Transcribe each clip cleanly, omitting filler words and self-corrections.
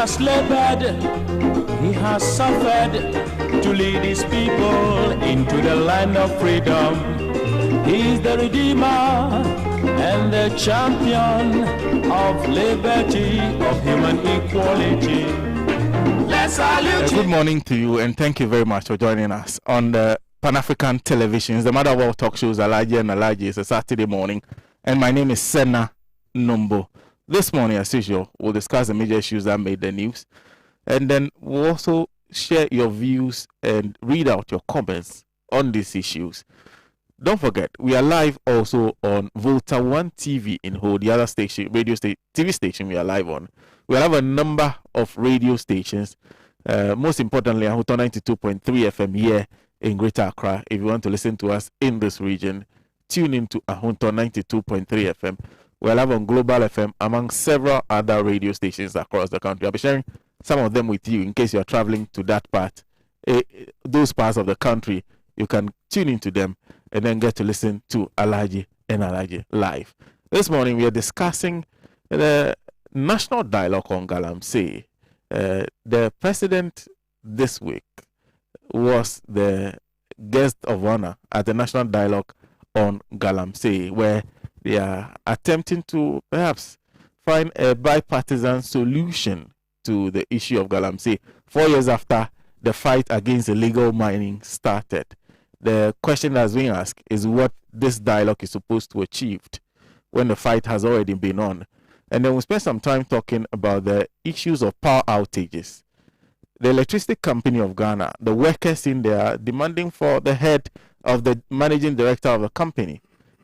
has labored, he has suffered to lead his people into the land of freedom. He is the Redeemer and the champion of liberty, of human equality. Let's salute Good morning to you, and thank you very much for joining us on the Pan-African Televisions, the Mother World Talk Shows, Alhaji and Alhaji. It's a Saturday morning, and my name is Sena Nombo. This morning, as usual, we'll discuss the major issues that made the news, and then we'll also share your views and read out your comments on these issues. Don't forget, we are live also on Volta 1 TV in Ho, the other station, TV station we are live on. We have a number of radio stations, most importantly, Ahunto 92.3 FM here in Greater Accra. If you want to listen to us in this region, tune into Ahunto 92.3 FM. We're live on Global FM among several other radio stations across the country. I'll be sharing some of them with you in case you're traveling to that part, those parts of the country. You can tune into them and then get to listen to Alhaji and Alhaji live. This morning we are discussing the national dialogue on Galamsey. The president this week was the guest of honor at the national dialogue on Galamsey, where they are attempting to perhaps find a bipartisan solution to the issue of Galamsey 4 years after the fight against illegal mining started. The question that's being asked is what this dialogue is supposed to achieve when the fight has already been on. And then we'll spend some time talking about the issues of power outages. The Electricity Company of Ghana, the workers in there are demanding for the head of the managing director of the company.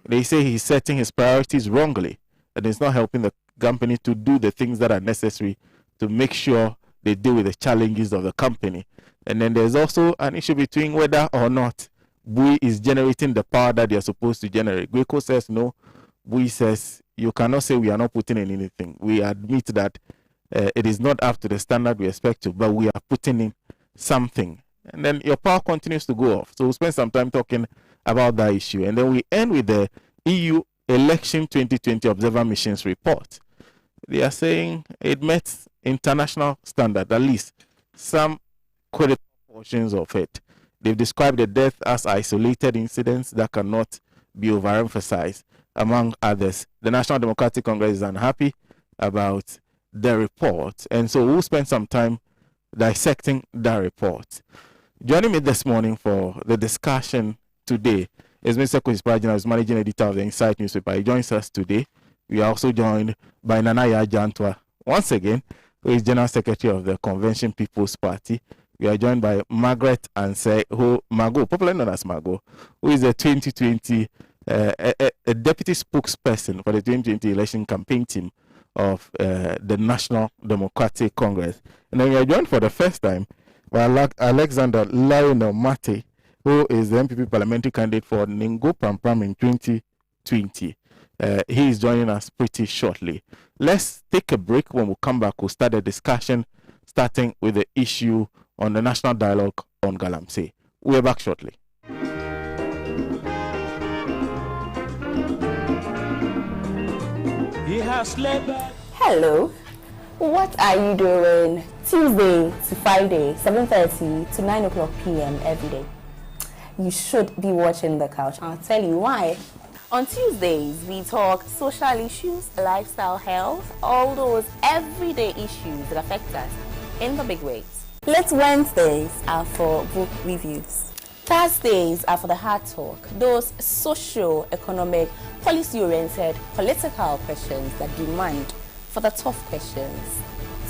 They say he's setting his priorities wrongly, and it's not helping the company to do the things that are necessary to make sure they deal with the challenges of the company. And then there's also an issue between whether or not Bui is generating the power that they are supposed to generate. Gweko says no. Bui says you cannot say we are not putting in anything. We admit that it is not up to the standard we expect to, but we are putting in something. And then your power continues to go off. So we'll spend some time talking about that issue. And then we end with the EU Election 2020 Observer Missions report. They are saying it met international standard, at least some critical portions of it. They've described the death as isolated incidents that cannot be overemphasized, among others. The National Democratic Congress is unhappy about the report, and so we'll spend some time dissecting that report. Joining me this morning for the discussion today is Mr. Chris Prajina, who's managing editor of the Insight newspaper. He joins us today. We are also joined by Nana Yajantwa, once again, who is General Secretary of the Convention People's Party. We are joined by Margaret Anseh, Mago, popularly known as Mago, who is a 2020 a deputy spokesperson for the 2020 election campaign team of the National Democratic Congress. And then we are joined for the first time by Alexander Lionel Mate, who is the MPP parliamentary candidate for Ningo Prampram in 2020. He is joining us pretty shortly. Let's take a break. When we come back, we'll start the discussion, starting with the issue on the national dialogue on Galamsey. We're back shortly. He has labored. Hello, what are you doing Tuesday to Friday, 7:30 to 9 o'clock p.m. every day? You should be watching The Couch. I'll tell you why. On Tuesdays, we talk social issues, lifestyle, health, all those everyday issues that affect us in the big ways. Late Wednesdays are for book reviews. Thursdays are for the hard talk, those socio-economic, policy-oriented, political questions that demand for the tough questions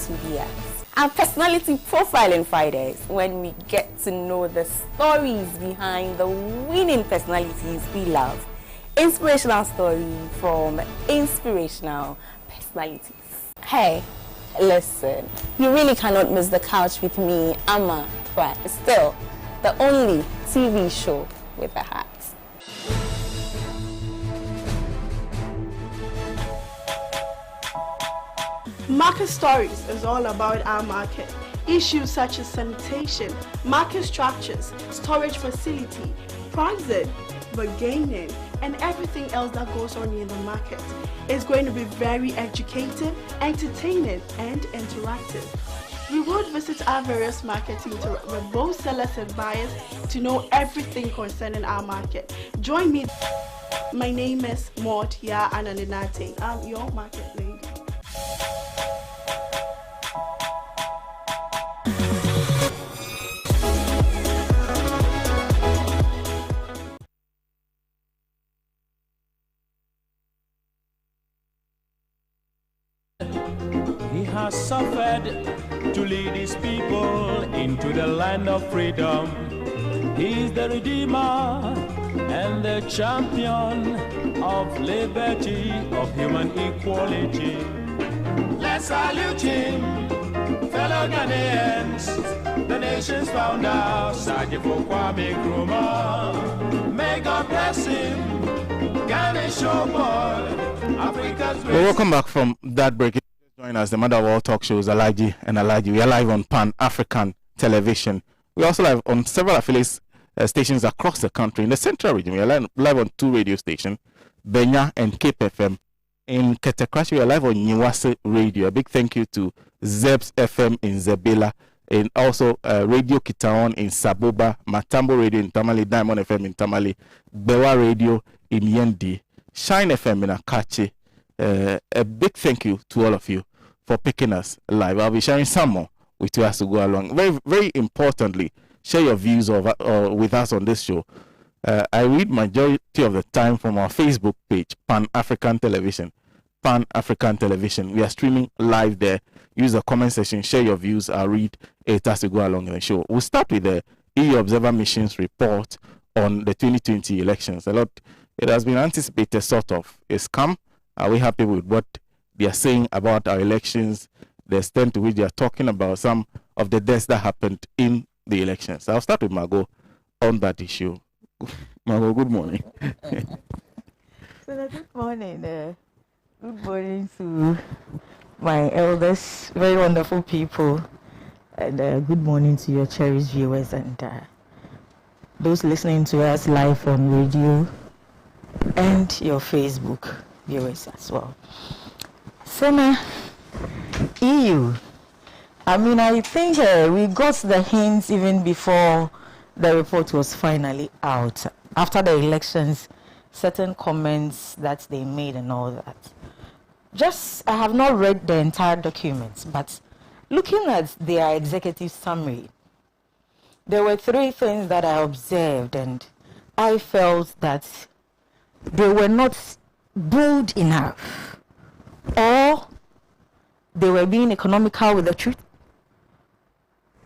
to be asked. Our personality profiling Fridays, when we get to know the stories behind the winning personalities we love. Inspirational story from inspirational personalities. Hey, listen, you really cannot miss The Couch with me, Amma, but still the only TV show with a hat. Market Stories is all about our market. Issues such as sanitation, market structures, storage facility, pricing, bargaining, and everything else that goes on in the market. It's going to be very educative, entertaining, and interactive. We would visit our various markets to interact with both sellers and buyers to know everything concerning our market. Join me. My name is Mortia Analinate. I'm your market lady. He has suffered to lead his people into the land of freedom. He's the Redeemer and the champion of liberty, of human equality. Let's salute him, fellow Ghanaians, the nation's founder, Sajifo Kwame Nkrumah. May God bless him, Ghana showboy, Africa's Well, welcome back from that break. Join us, the mother of all talk shows, Alhaji and Alhaji. We are live on Pan-African Television. We are also live on several affiliate stations across the country. In the central region, we are live on 2 radio stations, Benya and Cape FM. In Ketekrachi, we are live on Niwase Radio. A big thank you to Zebs FM in Zebela, and also Radio Kitaon in Saboba, Matambo Radio in Tamale, Diamond FM in Tamale, Bewa Radio in Yendi, Shine FM in Akache. A big thank you to all of you for picking us live. I'll be sharing some more with you as we go along. Very, very importantly, share your views with us on this show. I read majority of the time from our Facebook page, Pan-African Television. Pan-African Television. We are streaming live there. Use the comment section, share your views. I'll read it as we go along in the show. We'll start with the EU Observer Mission's report on the 2020 elections. It has been anticipated, sort of. It's come. Are we happy with what they are saying about our elections, the extent to which they are talking about some of the deaths that happened in the elections? I'll start with Margot on that issue. Margot, good morning. So, good morning. Good morning to my elders, very wonderful people, and good morning to your cherished viewers and those listening to us live on radio and your Facebook viewers as well. Sena, EU. I think we got the hints even before the report was finally out. After the elections, certain comments that they made and all that. I have not read the entire documents, but looking at their executive summary, there were 3 things that I observed, and I felt that they were not bold enough, or they were being economical with the truth,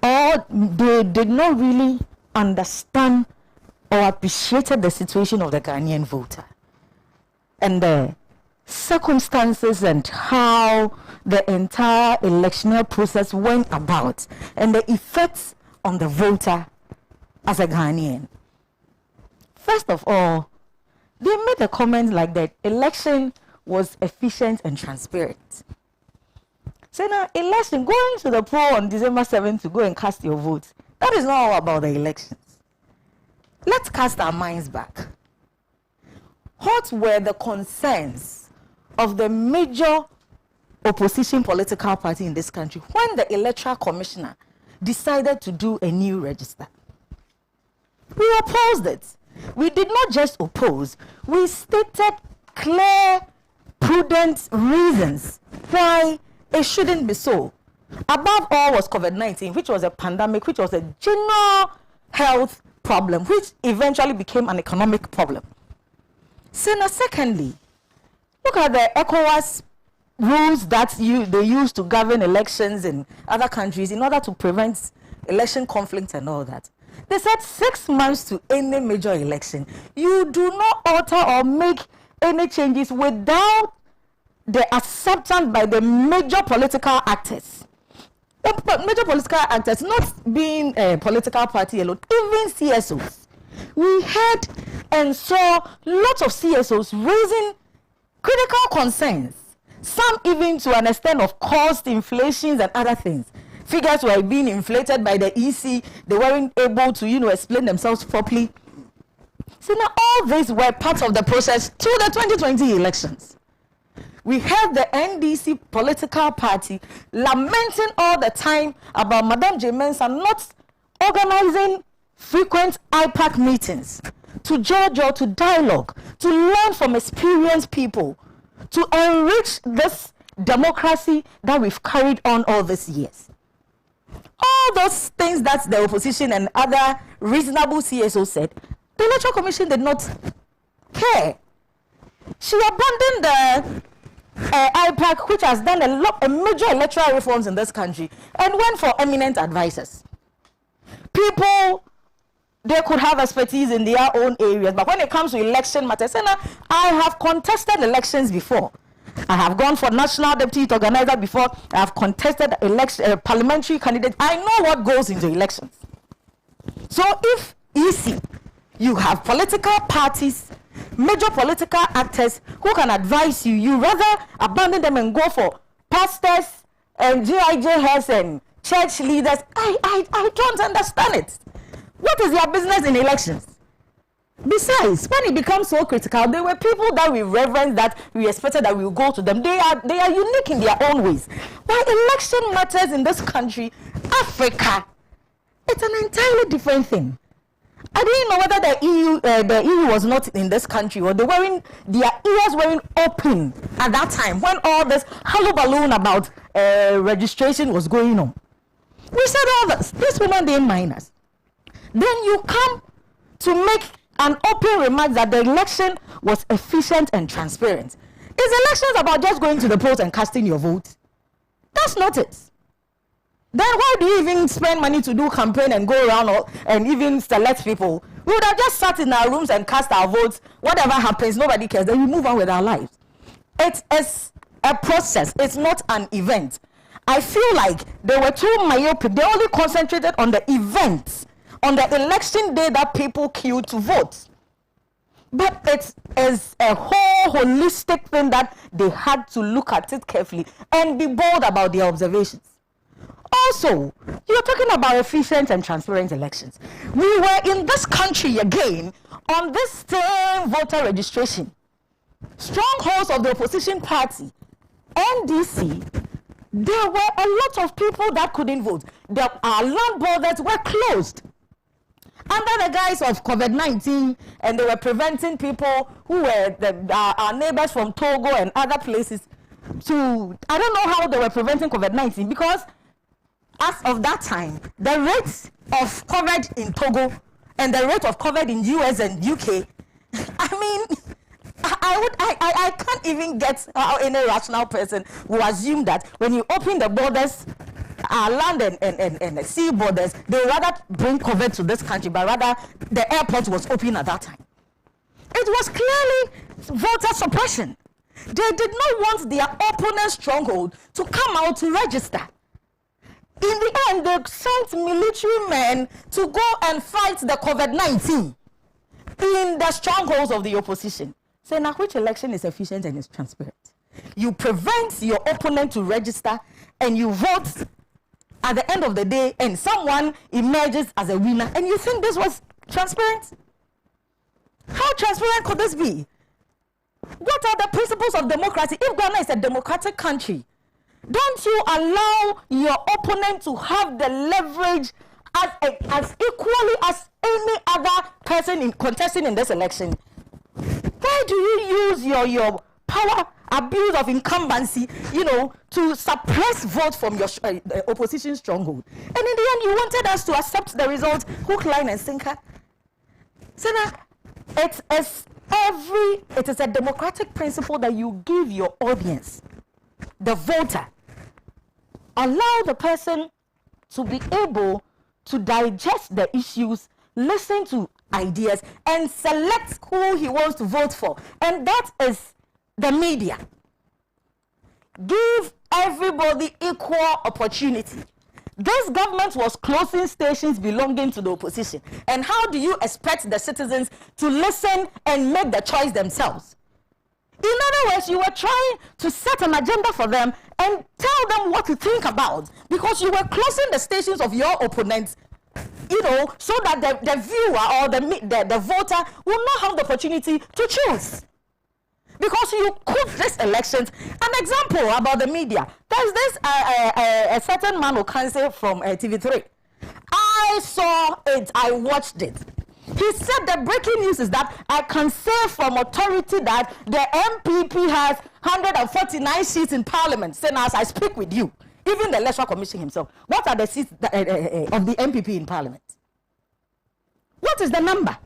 or they did not really understand or appreciated the situation of the Ghanaian voter and the circumstances and how the entire electoral process went about and the effects on the voter as a Ghanaian. First of all, they made a comment like that election was efficient and transparent. So now, election, going to the poll on December 7th to go and cast your vote, that is not all about the elections. Let's cast our minds back. What were the concerns of the major opposition political party in this country when the electoral commissioner decided to do a new register? We opposed it. We did not just oppose, we stated clear, prudent reasons why it shouldn't be so. Above all was COVID-19, which was a pandemic, which was a general health problem, which eventually became an economic problem. So now, secondly, look at the ECOWAS rules that they use to govern elections in other countries in order to prevent election conflicts and all that. They said 6 months to any major election. You do not alter or make any changes without the acceptance by the major political actors. The major political actors, not being a political party alone, even CSOs. We heard and saw lots of CSOs raising critical concerns, some even to an extent of cost inflations and other things. Figures were being inflated by the EC. They weren't able to, explain themselves properly. See, now all these were part of the process to the 2020 elections. We heard the NDC political party lamenting all the time about Madame J. Mensah not organizing frequent IPAC meetings to judge or to dialogue, to learn from experienced people, to enrich this democracy that we've carried on all these years. All those things that the opposition and other reasonable CSO said, the Electoral Commission did not care. She abandoned the IPAC, which has done a major electoral reforms in this country, and went for eminent advisors. People, they could have expertise in their own areas, but when it comes to election matters, and I have contested elections before. I have gone for national deputy organizer before. I have contested parliamentary candidate. I know what goes into elections. So if you have political parties, major political actors who can advise you, you rather abandon them and go for pastors and GIJs and church leaders. I don't understand it. What is their business in elections? Besides, when it becomes so critical, there were people that we reverence, that we expected that we will go to them. They are unique in their own ways. Why election matters in this country, Africa, it's an entirely different thing. I didn't know whether the EU was not in this country, or their ears weren't open at that time when all this hullabaloo about registration was going on. We said all this. These women didn't mind us. Then you come to make an open remark that the election was efficient and transparent. Is elections about just going to the polls and casting your vote? That's not it. Then why do you even spend money to do campaign and go around and even select people? We would have just sat in our rooms and cast our votes. Whatever happens, nobody cares. Then we move on with our lives. It is a process. It's not an event. I feel like they were too myopic. They only concentrated on the events, on the election day that people queued to vote. But it is a whole holistic thing that they had to look at it carefully and be bold about their observations. Also, you're talking about efficient and transparent elections. We were in this country again on this same voter registration. Strongholds of the opposition party, NDC, there were a lot of people that couldn't vote. Our land borders were closed under the guise of COVID-19, and they were preventing people who were our neighbors from Togo and other places to, I don't know how they were preventing COVID-19, because as of that time, the rates of COVID in Togo and the rate of COVID in US and UK, I mean, I can't even get how any rational person will assume that when you open the borders, land and the sea borders, they rather bring COVID to this country, but rather the airport was open at that time. It was clearly voter suppression. They did not want their opponent's stronghold to come out to register. In the end, they sent military men to go and fight the COVID-19 in the strongholds of the opposition. So now which election is efficient and is transparent? You prevent your opponent to register and you vote at the end of the day and someone emerges as a winner, and you think this was transparent? How transparent could this be? What are the principles of democracy? If Ghana is a democratic country, don't you allow your opponent to have the leverage as equally as any other person contesting in this election? Why do you use your power abuse of incumbency, to suppress vote from your opposition stronghold? And in the end, you wanted us to accept the result, hook, line, and sinker. Sena, it is a democratic principle that you give your audience, the voter, allow the person to be able to digest the issues, listen to ideas, and select who he wants to vote for. And that is the media. Give everybody equal opportunity. This government was closing stations belonging to the opposition. And how do you expect the citizens to listen and make the choice themselves? In other words, you were trying to set an agenda for them and tell them what to think about, because you were closing the stations of your opponents so that the viewer or the voter will not have the opportunity to choose. Because you cook these elections. An example about the media. There's this a certain man who can say from TV3. I saw it. I watched it. He said the breaking news is that I can say from authority that the MPP has 149 seats in Parliament. Saying as I speak with you, even the Electoral Commission himself, what are the seats of the MPP in Parliament? What is the number?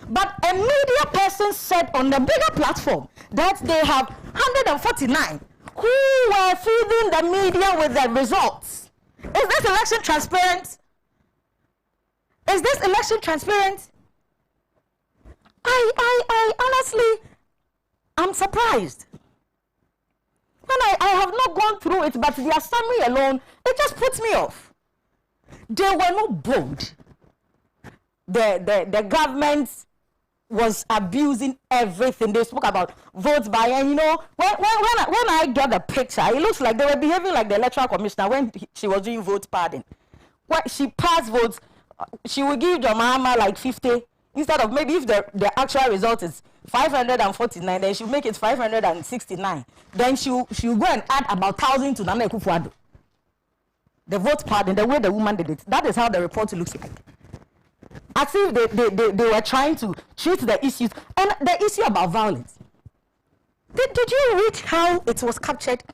But a media person said on the bigger platform that they have 149 who were feeding the media with the results. Is this election transparent? Is this election transparent? I honestly, I'm surprised. When I have not gone through it, but the summary alone, it just puts me off. They were not bold. The government was abusing everything. They spoke about votes by, and when I get the picture, it looks like they were behaving like the Electoral Commissioner when she was doing vote padding. When she passed votes, she would give your mama like 50 instead of maybe if the actual result is 549, then she'll make it 569. Then she'll go and add about 1,000 to Nana Akufo-Addo. The vote padding, the way the woman did it, that is how the report looks like. As if they were trying to treat the issues. And the issue about violence. Did you read how it was captured?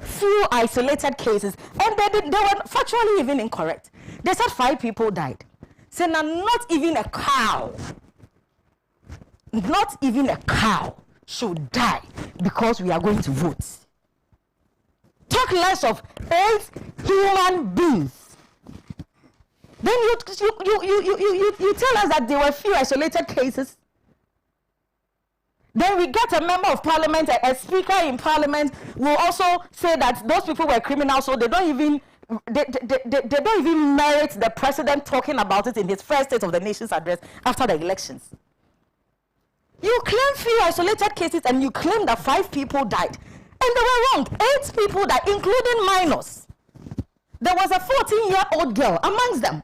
Few isolated cases. And they were factually even incorrect. They said 5 people died. So now not even a cow should die because we are going to vote. Talk less of 8 human beings. Then you tell us that there were few isolated cases. Then we get a member of parliament, a speaker in parliament will also say that those people were criminals, so they don't even merit the president talking about it in his first State of the Nation's address after the elections. You claim few isolated cases and you claim that 5 people died. And they were wrong. 8 people died, including minors. There was a 14-year-old girl amongst them.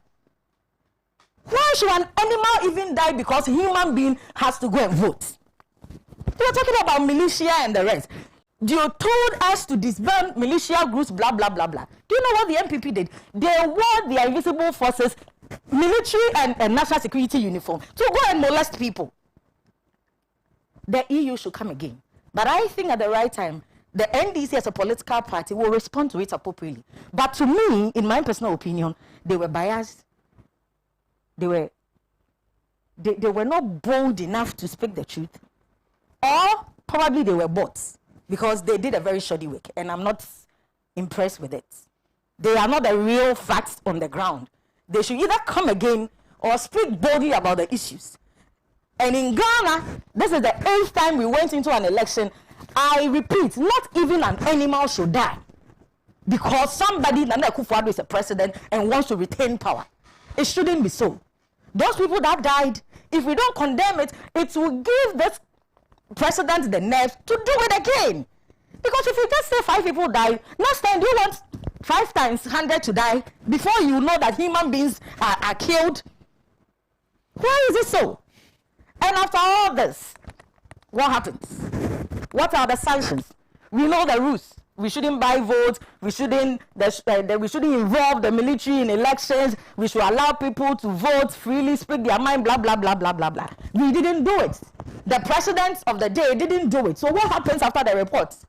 Why should an animal even die because a human being has to go and vote? We are talking about militia and the rest. You told us to disband militia groups, blah, blah, blah, blah. Do you know what the MPP did? They wore their invisible forces, military and national security uniform to go and molest people. The EU should come again. But I think at the right time, the NDC as a political party will respond to it appropriately. But to me, in my personal opinion, they were biased. They were not bold enough to speak the truth, or probably they were bots because they did a very shoddy work, and I'm not impressed with it. They are not the real facts on the ground. They should either come again or speak boldly about the issues. And in Ghana, this is the 8th time we went into an election. I repeat, not even an animal should die because somebody, Nana Akufo-Addo, is a president and wants to retain power. It shouldn't be so. Those people that died, if we don't condemn it, it will give this president the nerve to do it again. Because if you just say 5 people died, next time do you want 5 times 100 to die before you know that human beings are killed? Why is it so? And after all this, what happens? What are the sanctions? We know the rules. We shouldn't buy votes. We shouldn't involve the military in elections. We should allow people to vote freely, speak their mind, blah, blah, blah, blah, blah, blah. We didn't do it. The president of the day didn't do it. So what happens after the reports?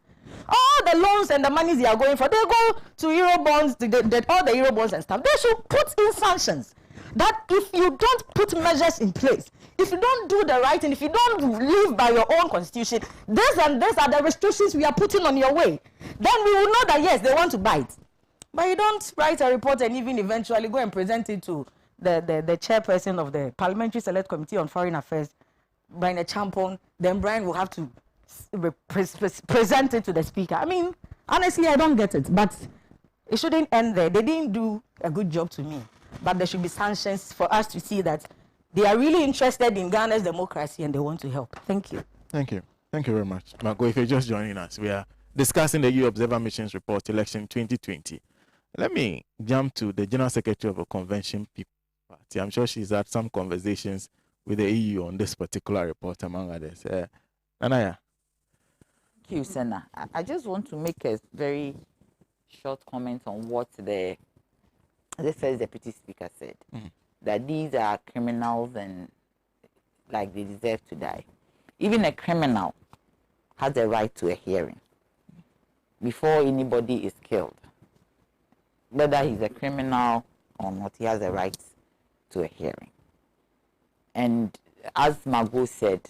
All the loans and the monies they are going for, they go to Eurobonds, all the Eurobonds and stuff. They should put in sanctions. That if you don't put measures in place, if you don't do the right thing, if you don't live by your own constitution, this and this are the restrictions we are putting on your way. Then we will know that yes, they want to bite. But you don't write a report and even eventually go and present it to the chairperson of the Parliamentary Select Committee on Foreign Affairs, Brian Champon. Then Brian will have to present it to the speaker. I mean, honestly, I don't get it. But it shouldn't end there. They didn't do a good job to me. But there should be sanctions for us to see that they are really interested in Ghana's democracy and they want to help. Thank you. Thank you. Thank you very much. Marco, if you're just joining us, we are discussing the EU Observer Missions Report Election 2020. Let me jump to the General Secretary of a Convention People Party. I'm sure she's had some conversations with the EU on this particular report, among others. Anaya. Thank you, Sena. I just want to make a very short comment on what the first deputy speaker said, that these are criminals and like they deserve to die. Even a criminal has a right to a hearing before anybody is killed. Whether he's a criminal or not, he has a right to a hearing. And as Margot said,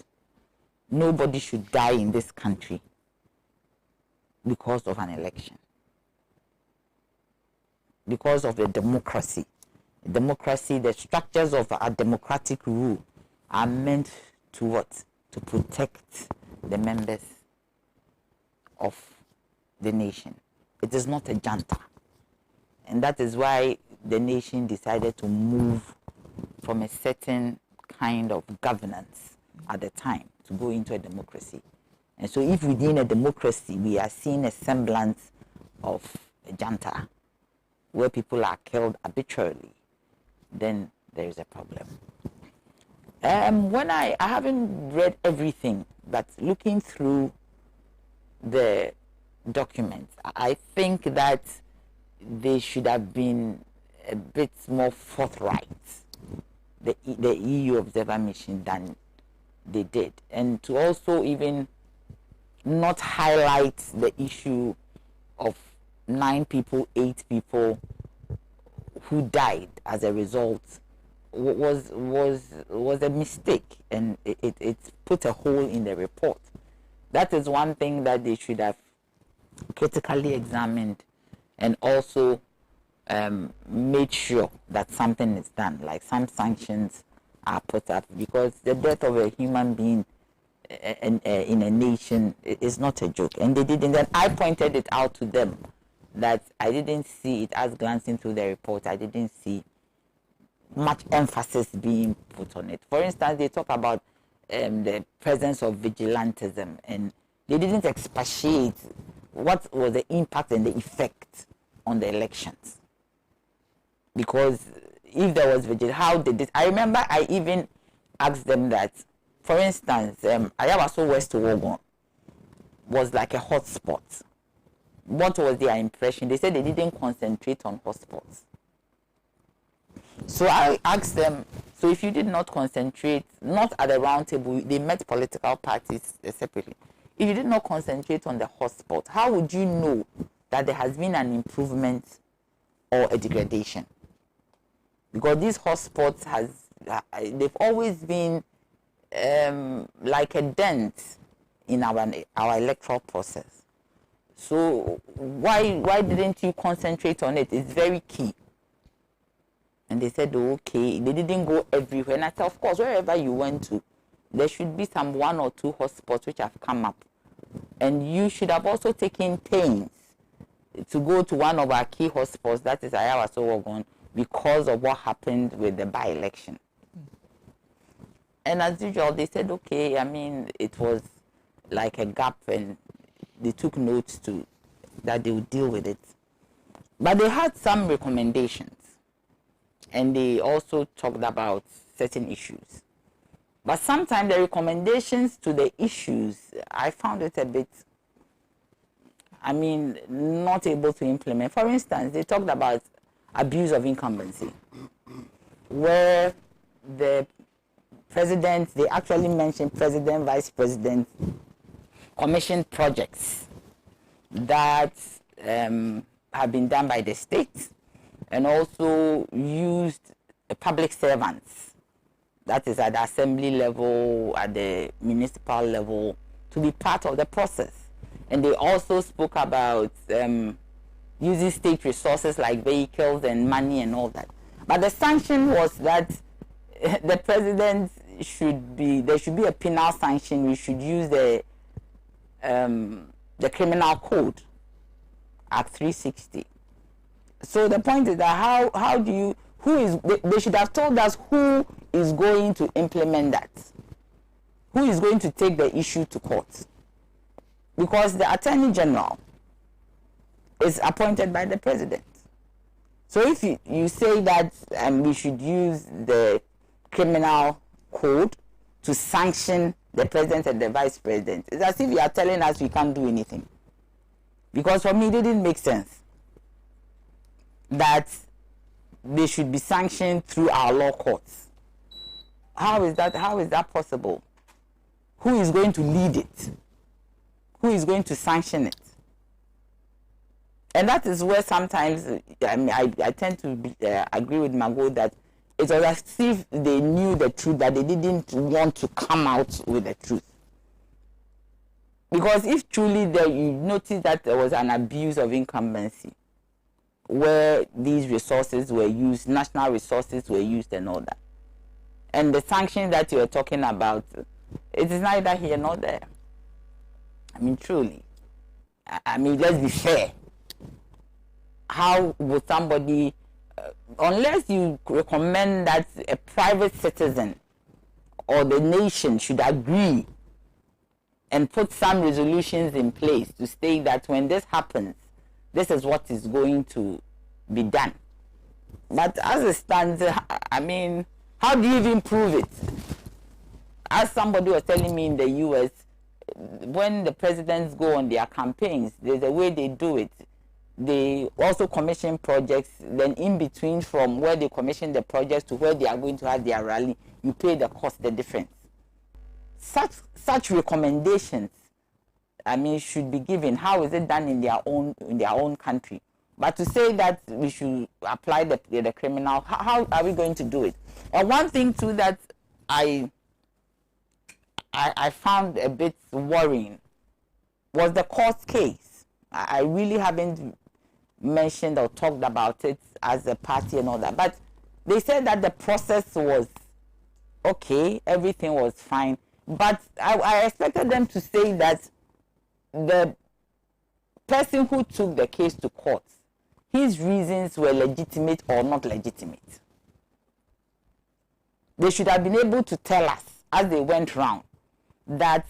nobody should die in this country because of an election. Because of the democracy. Democracy, the structures of our democratic rule are meant to what? To protect the members of the nation. It is not a junta. And that is why the nation decided to move from a certain kind of governance at the time to go into a democracy. And so if within a democracy we are seeing a semblance of a junta where people are killed arbitrarily, then there is a problem. When I haven't read everything, but looking through the documents, I think that they should have been a bit more forthright, the EU observer mission, than they did. And to also even not highlight the issue of 9 people, 8 people who died as a result was a mistake, and it put a hole in the report. That is one thing that they should have critically examined, and also made sure that something is done, like some sanctions are put up, because the death of a human being in a nation is not a joke. And they didn't. Then I pointed it out to them that I didn't see it, as glancing through the report, I didn't see much emphasis being put on it. For instance, they talk about the presence of vigilantism, and they didn't expatiate what was the impact and the effect on the elections. Because if there was vigilance, how did it? I remember I even asked them that, for instance, Ayawaso West Wogon was like a hotspot. What was their impression? They said they didn't concentrate on hotspots. So I asked them, so if you did not concentrate, not at the round table, they met political parties separately. If you did not concentrate on the hotspot, how would you know that there has been an improvement or a degradation? Because these hotspots they've always been like a dent in our electoral process. So why didn't you concentrate on it? It's very key. And they said, oh, okay, they didn't go everywhere. And I said, of course, wherever you went to, there should be some 1 or 2 hotspots which have come up. And you should have also taken pains to go to one of our key hotspots, that is Ayawaso Wogon, because of what happened with the by-election. And as usual, they said, okay, I mean, it was like a gap, and they took notes that they would deal with it. But they had some recommendations, and they also talked about certain issues. But sometimes the recommendations to the issues, I found it a bit, I mean, not able to implement. For instance, they talked about abuse of incumbency, where the president, they actually mentioned president, vice president, commissioned projects that have been done by the state, and also used public servants, that is at the assembly level, at the municipal level, to be part of the process. And they also spoke about using state resources like vehicles and money and all that. But the sanction was that the president there should be a penal sanction. We should use the criminal code, Act 360. So the point is that how do you, they should have told us who is going to implement that, who is going to take the issue to court. Because the Attorney General is appointed by the President. So if you say that we should use the criminal code to sanction the president and the vice president, it's as if you are telling us we can't do anything. Because for me, it didn't make sense that they should be sanctioned through our law courts. How is that possible? Who is going to lead it? Who is going to sanction it? And that is where sometimes I tend to agree with Margot that it was as if they knew the truth, but they didn't want to come out with the truth. Because if truly you notice that there was an abuse of incumbency, where these resources were used, national resources were used and all that, and the sanctions that you are talking about, it is neither here nor there. I mean, truly. I mean, let's be fair. How would somebody, unless you recommend that a private citizen or the nation should agree and put some resolutions in place to state that when this happens, this is what is going to be done. But as it stands, I mean, how do you even prove it? As somebody was telling me in the US, when the presidents go on their campaigns, there's a way they do it. They also commission projects, then in between from where they commission the projects to where they are going to have their rally, you pay the cost, the difference. Such recommendations, I mean, should be given. How is it done in their own country? But to say that we should apply the criminal, how are we going to do it? And one thing too that I found a bit worrying was the court case. I really haven't mentioned or talked about it as a party and all that, but they said that the process was okay, everything was fine, but I expected them to say that the person who took the case to court, his reasons were legitimate or not legitimate. They should have been able to tell us as they went round that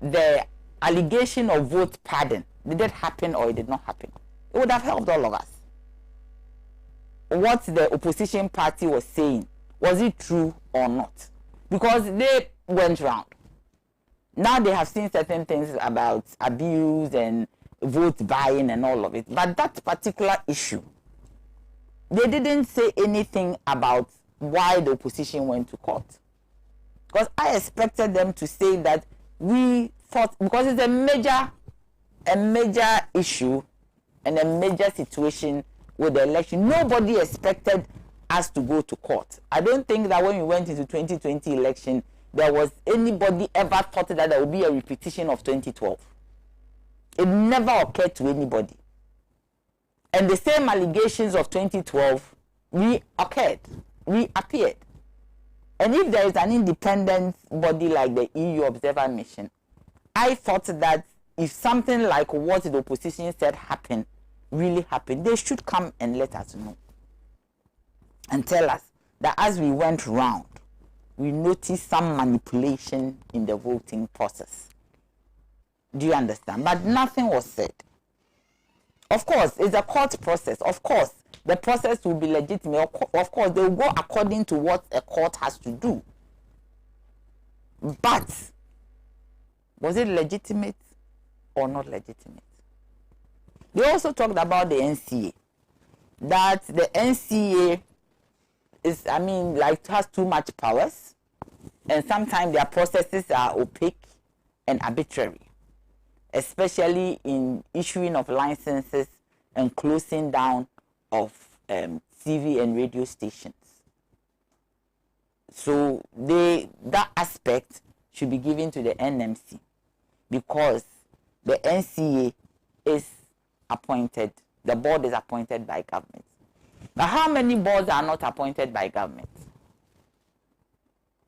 the allegation of vote pardon, did it happen or it did not happen? It would have helped all of us. What the opposition party was saying, was it true or not? Because they went round. Now they have seen certain things about abuse and vote buying and all of it. But that particular issue, they didn't say anything about why the opposition went to court. Because I expected them to say that we thought, because it's a major issue and a major situation with the election, nobody expected us to go to court. I don't think that when we went into 2020 election, there was anybody ever thought that there would be a repetition of 2012. It never occurred to anybody. And the same allegations of 2012 reappeared. And if there is an independent body like the EU Observer Mission, I thought that if something like what the opposition said happened, really happened, they should come and let us know. And tell us that as we went round, we noticed some manipulation in the voting process. Do you understand? But nothing was said. Of course, it's a court process. Of course, the process will be legitimate. Of course, they will go according to what a court has to do. But was it legitimate or not legitimate? They also talked about the NCA. That the NCA is, has too much powers, and sometimes their processes are opaque and arbitrary, especially in issuing of licenses and closing down of TV and radio stations. So that aspect should be given to the NMC, because the NCA is appointed, the board is appointed by government. But how many boards are not appointed by government?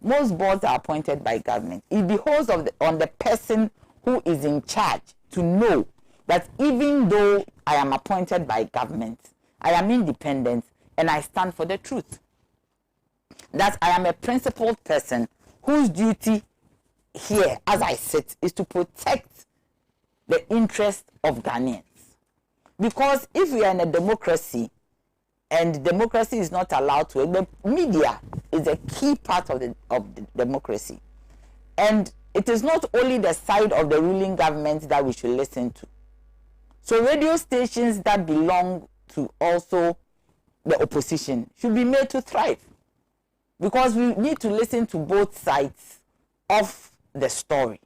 Most boards are appointed by government. It behoves on the person who is in charge to know that even though I am appointed by government, I am independent and I stand for the truth. That I am a principled person whose duty here, as I sit, is to protect the interest of Ghanaians. Because if we are in a democracy, and democracy is not allowed to. The media is a key part of the democracy, and it is not only the side of the ruling government that we should listen to. So radio stations that belong to also the opposition should be made to thrive, because we need to listen to both sides of the story.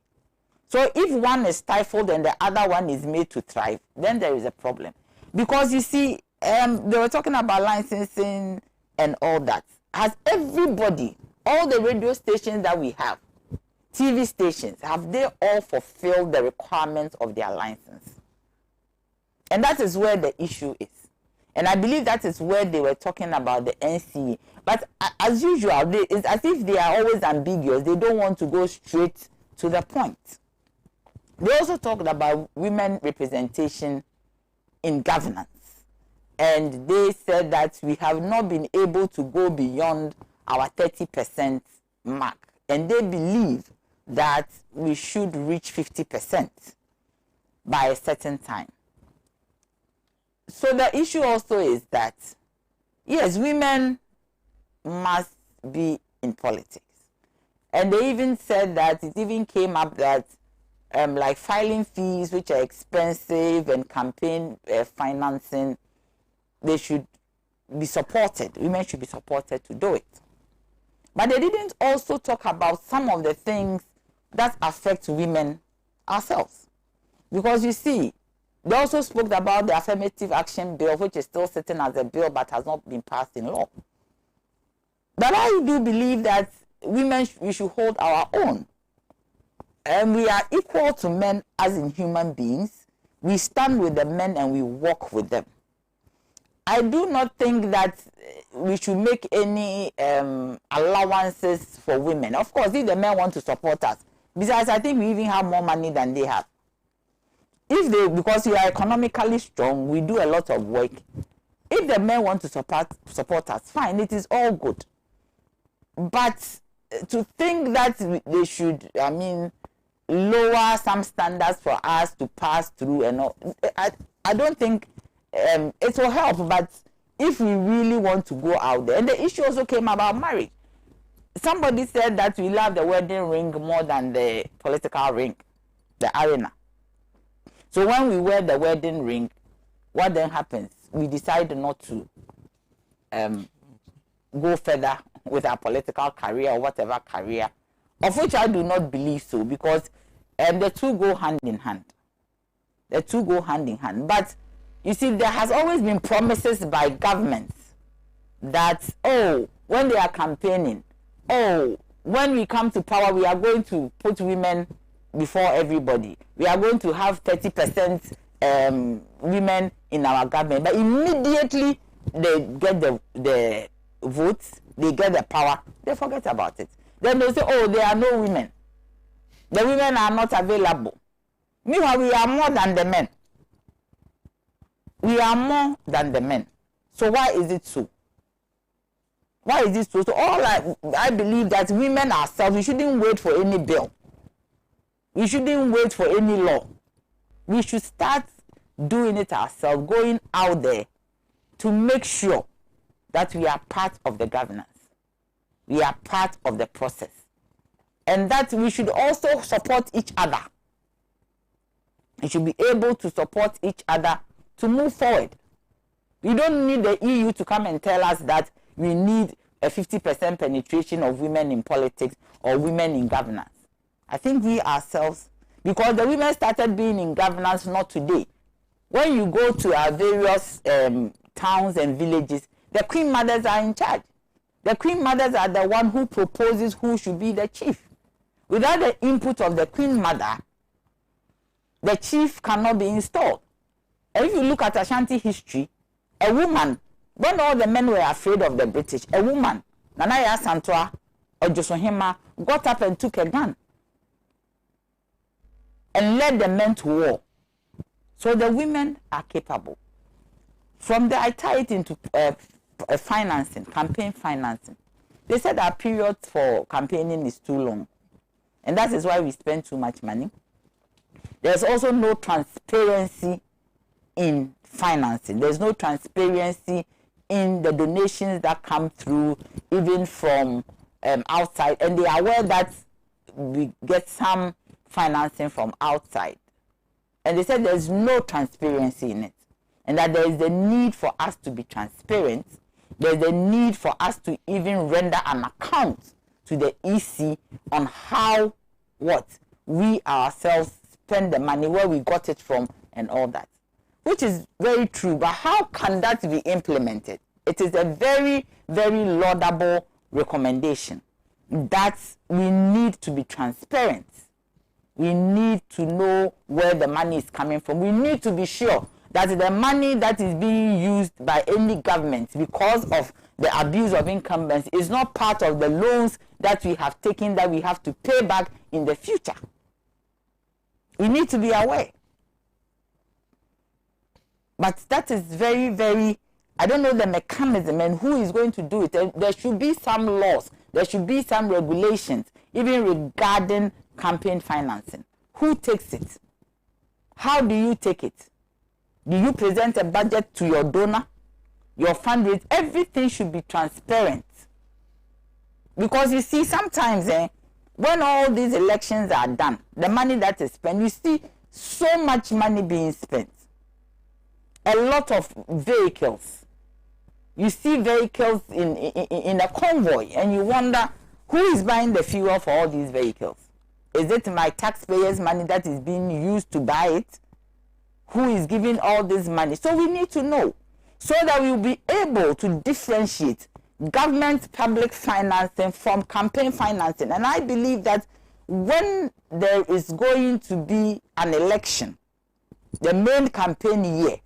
So if one is stifled and the other one is made to thrive, then there is a problem. Because you see, they were talking about licensing and all that. Has everybody, all the radio stations that we have, TV stations, have they all fulfilled the requirements of their license? And that is where the issue is. And I believe that is where they were talking about the NCA. But as usual, it's as if they are always ambiguous. They don't want to go straight to the point. They also talked about women representation in governance. And they said that we have not been able to go beyond our 30% mark. And they believe that we should reach 50% by a certain time. So the issue also is that, yes, women must be in politics. And they even said that it even came up that like filing fees, which are expensive, and campaign financing, they should be supported. Women should be supported to do it. But they didn't also talk about some of the things that affect women ourselves. Because you see, they also spoke about the affirmative action bill, which is still sitting as a bill but has not been passed in law. But I do believe that women, we should hold our own. And we are equal to men as in human beings. We stand with the men and we walk with them. I do not think that we should make any allowances for women. Of course, if the men want to support us, besides, I think we even have more money than they have. If they, because we are economically strong, we do a lot of work. If the men want to support us, fine, it is all good. But to think that they should, lower some standards for us to pass through and all, I don't think it will help. But if we really want to go out there, and the issue also came about marriage. Somebody said that we love the wedding ring more than the political ring, the arena. So when we wear the wedding ring, what then happens? We decide not to go further with our political career or whatever career, of which I do not believe so, because the two go hand in hand. The two go hand in hand. But you see, there has always been promises by governments that, oh, when they are campaigning, oh, when we come to power, we are going to put women before everybody. We are going to have 30% women in our government. But immediately they get the votes, they get the power, they forget about it. Then they say, oh, there are no women. The women are not available. Meanwhile, we are more than the men. We are more than the men. So why is it so? Why is it so? So I believe that women ourselves, we shouldn't wait for any bill. We shouldn't wait for any law. We should start doing it ourselves, going out there to make sure that we are part of the governance. We are part of the process. And that we should also support each other. We should be able to support each other to move forward. We don't need the EU to come and tell us that we need a 50% penetration of women in politics or women in governance. I think we ourselves, because the women started being in governance not today. When you go to our various towns and villages, the queen mothers are in charge. The queen mothers are the one who proposes who should be the chief. Without the input of the queen mother, the chief cannot be installed. And if you look at Ashanti history, a woman, when all the men were afraid of the British, a woman, Nanaya Santoa or Josohima, got up and took a gun and led the men to war. So the women are capable. From there, I tie it into financing, campaign financing. They said our period for campaigning is too long. And that is why we spend too much money. There's also no transparency in financing. There's no transparency in the donations that come through, even from outside, and they are aware that we get some financing from outside. And they said there's no transparency in it, and that there is the need for us to be transparent. There's a need for us to even render an account to the EC on how, we ourselves spend the money, where we got it from, and all that. Which is very true, but how can that be implemented? It is a very, very laudable recommendation that we need to be transparent. We need to know where the money is coming from. We need to be sure that the money that is being used by any government because of the abuse of incumbents is not part of the loans that we have taken that we have to pay back in the future. We need to be aware. But that is very, very, I don't know the mechanism and who is going to do it. There should be some laws. There should be some regulations, even regarding campaign financing. Who takes it? How do you take it? Do you present a budget to your donor? Your fundraiser? Everything should be transparent. Because you see, sometimes when all these elections are done, the money that is spent, you see so much money being spent. A lot of vehicles. You see vehicles in a convoy, and you wonder who is buying the fuel for all these vehicles. Is it my taxpayers' money that is being used to buy it? Who is giving all this money? So we need to know, so that we will be able to differentiate government public financing from campaign financing. And I believe that when there is going to be an election, the main campaign year,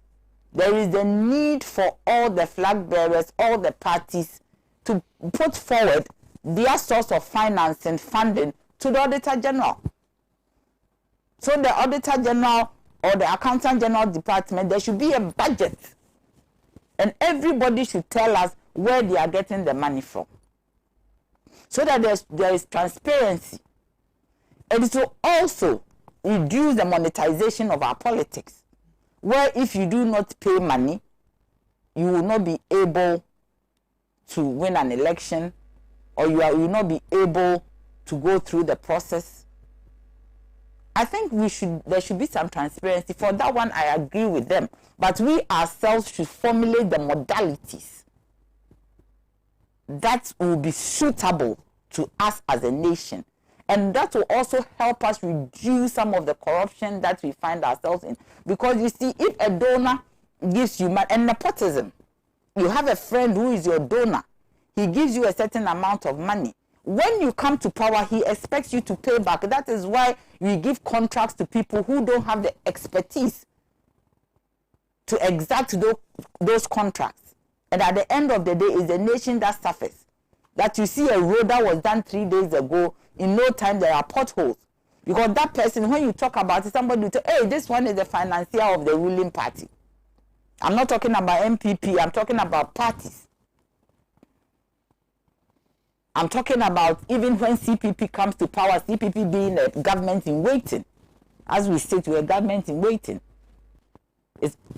there is a need for all the flag bearers, all the parties to put forward their source of financing, funding to the Auditor General. So the Auditor General or the Accountant General Department, there should be a budget. And everybody should tell us where they are getting the money from. So that there is transparency. And it will also reduce the monetization of our politics. Where if you do not pay money, you will not be able to win an election, or you will not be able to go through the process. I think there should be some transparency. For that one, I agree with them. But we ourselves should formulate the modalities that will be suitable to us as a nation. And that will also help us reduce some of the corruption that we find ourselves in. Because you see, if a donor gives you money, and nepotism, you have a friend who is your donor, he gives you a certain amount of money. When you come to power, he expects you to pay back. That is why we give contracts to people who don't have the expertise to exact those contracts. And at the end of the day, it's the nation that suffers. That you see a road that was done 3 days ago, in no time there are potholes. Because that person, when you talk about it, somebody will say, hey, this one is the financier of the ruling party. I'm not talking about MPP, I'm talking about parties. I'm talking about even when CPP comes to power, CPP being a government in waiting. As we say, we're a government in waiting.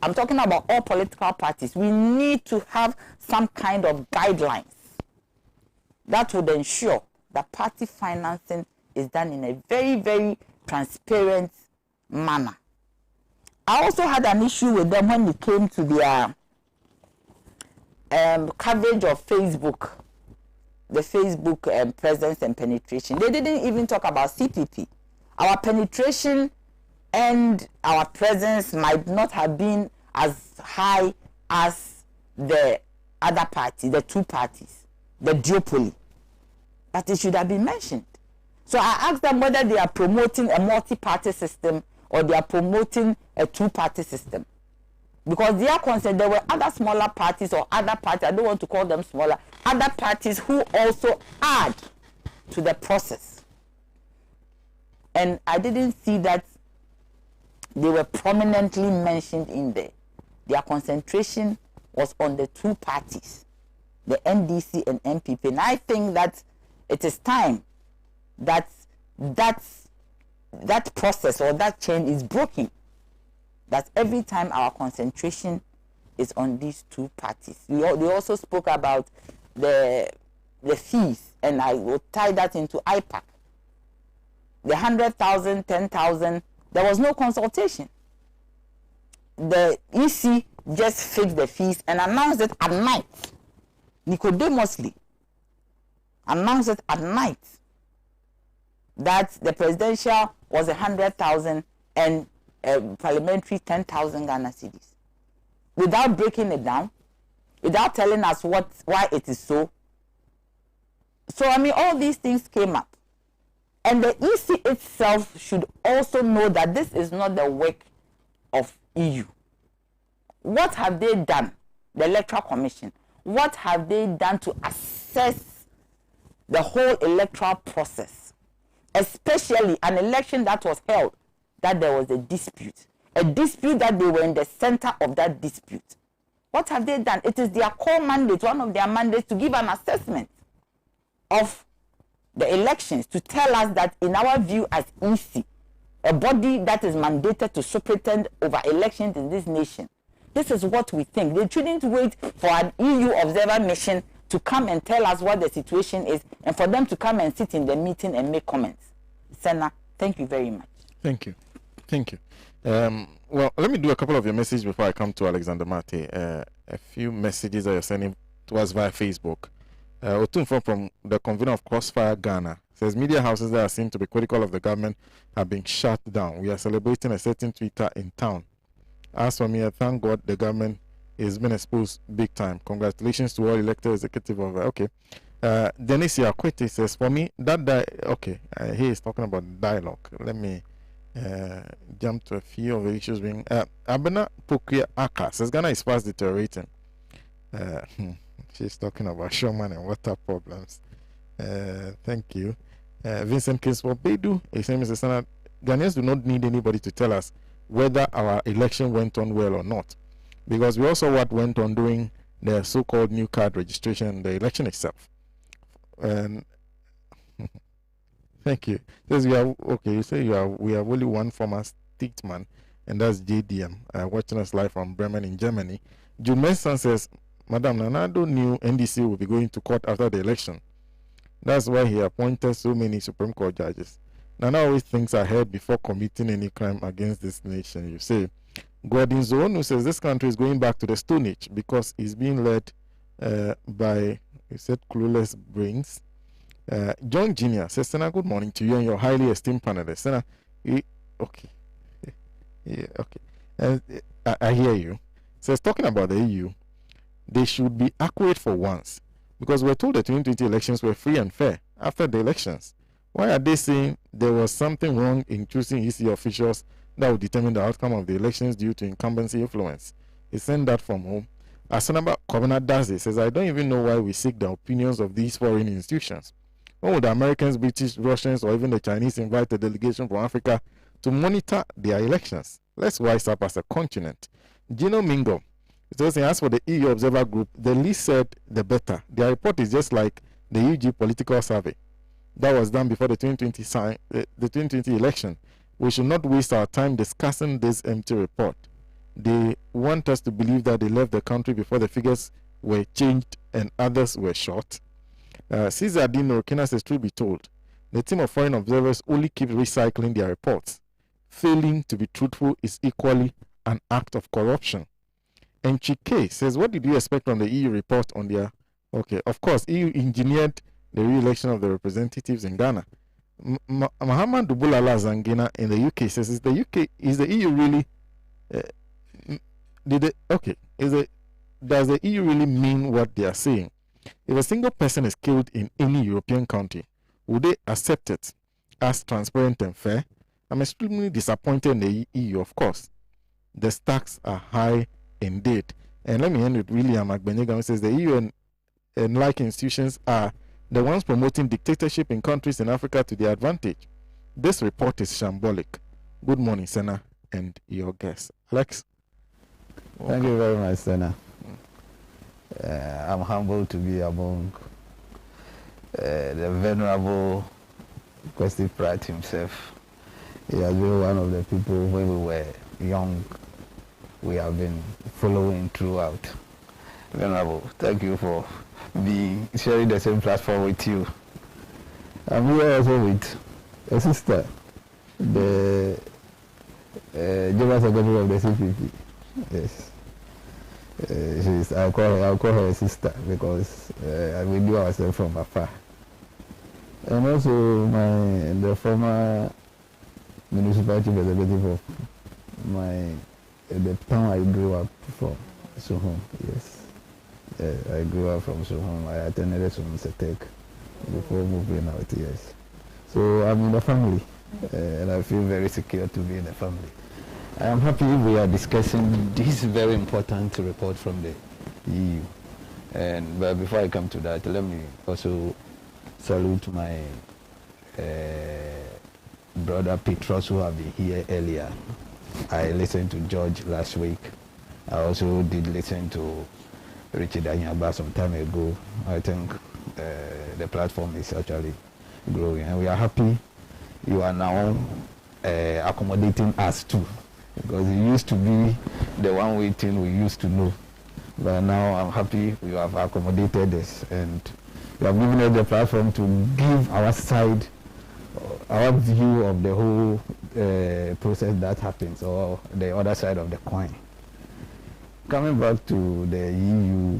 I'm talking about all political parties. We need to have some kind of guidelines that would ensure that party financing is done in a very, very transparent manner. I also had an issue with them when it came to their coverage of Facebook, the Facebook presence and penetration. They didn't even talk about CPP. Our penetration and our presence might not have been as high as the other party, the two parties, the duopoly. But it should have been mentioned. So I asked them whether they are promoting a multi-party system or they are promoting a two-party system. Because they are concerned there were other smaller parties or other parties, I don't want to call them smaller, other parties who also add to the process. And I didn't see that they were prominently mentioned in there. Their concentration was on the two parties, the NDC and MPP. And I think that it is time that process or that chain is broken. That every time our concentration is on these two parties. They also spoke about the fees, and I will tie that into IPAC. The 100,000, 10,000, there was no consultation. The EC just fixed the fees and announced it at night. Nicodemously announced it at night that the presidential was 100,000 and parliamentary 10,000 Ghana cedis, without breaking it down, without telling us why it is so. So I mean, all these things came up, and the EC itself should also know that this is not the work of EU. What have they done? The Electoral Commission. What have they done to assess the whole electoral process, especially an election that was held, that there was a dispute that they were in the center of that dispute? What have they done? It is their core mandate, one of their mandates, to give an assessment of the elections, to tell us that in our view as EC, a body that is mandated to superintend over elections in this nation, this is what we think. They shouldn't wait for an EU observer mission to come and tell us what the situation is, and for them to come and sit in the meeting and make comments. Sena, thank you very much. Thank you. Thank you. Well, let me do a couple of your messages before I come to Alexander Mate. A few messages that you're sending to us via Facebook. Otunfo from the convener of Crossfire Ghana says media houses that are seen to be critical of the government have been shut down. We are celebrating a certain Twitter in town. As for me, I thank God the government is being exposed big time. Congratulations to all elected executive of okay. Dennis Yakwete says, for me, okay, he is talking about dialogue. Let me jump to a few of the issues being Abena Pokia Aka says Ghana is fast deteriorating. She's talking about Shoman and water problems. Thank you. Vincent Kinsford Bedu is saying, Mr. Senator, Ghanaians do not need anybody to tell us whether our election went on well or not, because we also what went on during the so-called new card registration, the election itself. And thank you. Says we are okay. You say we have only one former statesman, and that's JDM, watching us live from Bremen in Germany. Jude Menson says, Madam Nanado knew NDC will be going to court after the election. That's why he appointed so many Supreme Court judges. Nana always thinks ahead before committing any crime against this nation. You say, Gordon Zonu says this country is going back to the Stone Age because it's being led by, you said, clueless brains. John Jr. says, Sena, good morning to you and your highly esteemed panelists. Sena, okay. Yeah, okay. I hear you. Says, talking about the EU, they should be accurate for once, because we're told the 2020 elections were free and fair. After the elections, why are they saying there was something wrong in choosing EC officials that would determine the outcome of the elections due to incumbency influence? He sent that from home. Asanaba Kovana Dazi says, I don't even know why we seek the opinions of these foreign institutions. When would the Americans, British, Russians, or even the Chinese invite a delegation from Africa to monitor their elections? Let's wise up as a continent. Gino Mingo, so as for the EU Observer Group, the least said, the better. Their report is just like the UG political survey that was done before the 2020 election. We should not waste our time discussing this empty report. They want us to believe that they left the country before the figures were changed and others were short. Cesar Dino Kena says, truth be told, the team of foreign observers only keep recycling their reports. Failing to be truthful is equally an act of corruption. And Chike says, what did you expect from the EU report on their... Okay, of course, EU engineered the re-election of the representatives in Ghana. Muhammad Dubulala Zangina in the UK says, is the EU really... does the EU really mean what they are saying? If a single person is killed in any European country, would they accept it as transparent and fair? I'm extremely disappointed in the EU, of course. The stakes are high indeed. And let me end with William Agbenyega, who says the EU and like institutions are the ones promoting dictatorship in countries in Africa to their advantage. This report is shambolic. Good morning, Sena, and your guest. Alex? Thank you very much, Sena. I'm humbled to be among the venerable Kwesi Pratt himself. He has been one of the people when we were young we have been following throughout. Venerable, thank you for sharing the same platform with you. I'm here also with a sister, the General Secretary of the CPP. Yes. I'll call her a sister because we knew ourselves from afar. And also the former municipality representative of the town I grew up from, Suhum. Yes. I grew up from Suhum. I attended Suhum before moving out. Yes. So I'm in the family, and I feel very secure to be in the family. I am happy we are discussing this very important report from the EU. But before I come to that, let me also salute my brother Petros, who have been here earlier. I listened to George last week. I also did listen to Richard Anyaba some time ago. I think the platform is actually growing, and we are happy you are now accommodating us too. Because it used to be the one-way thing we used to know. But now I'm happy you have accommodated this and you have given us the platform to give our side, our view of the whole process that happens, or the other side of the coin. Coming back to the EU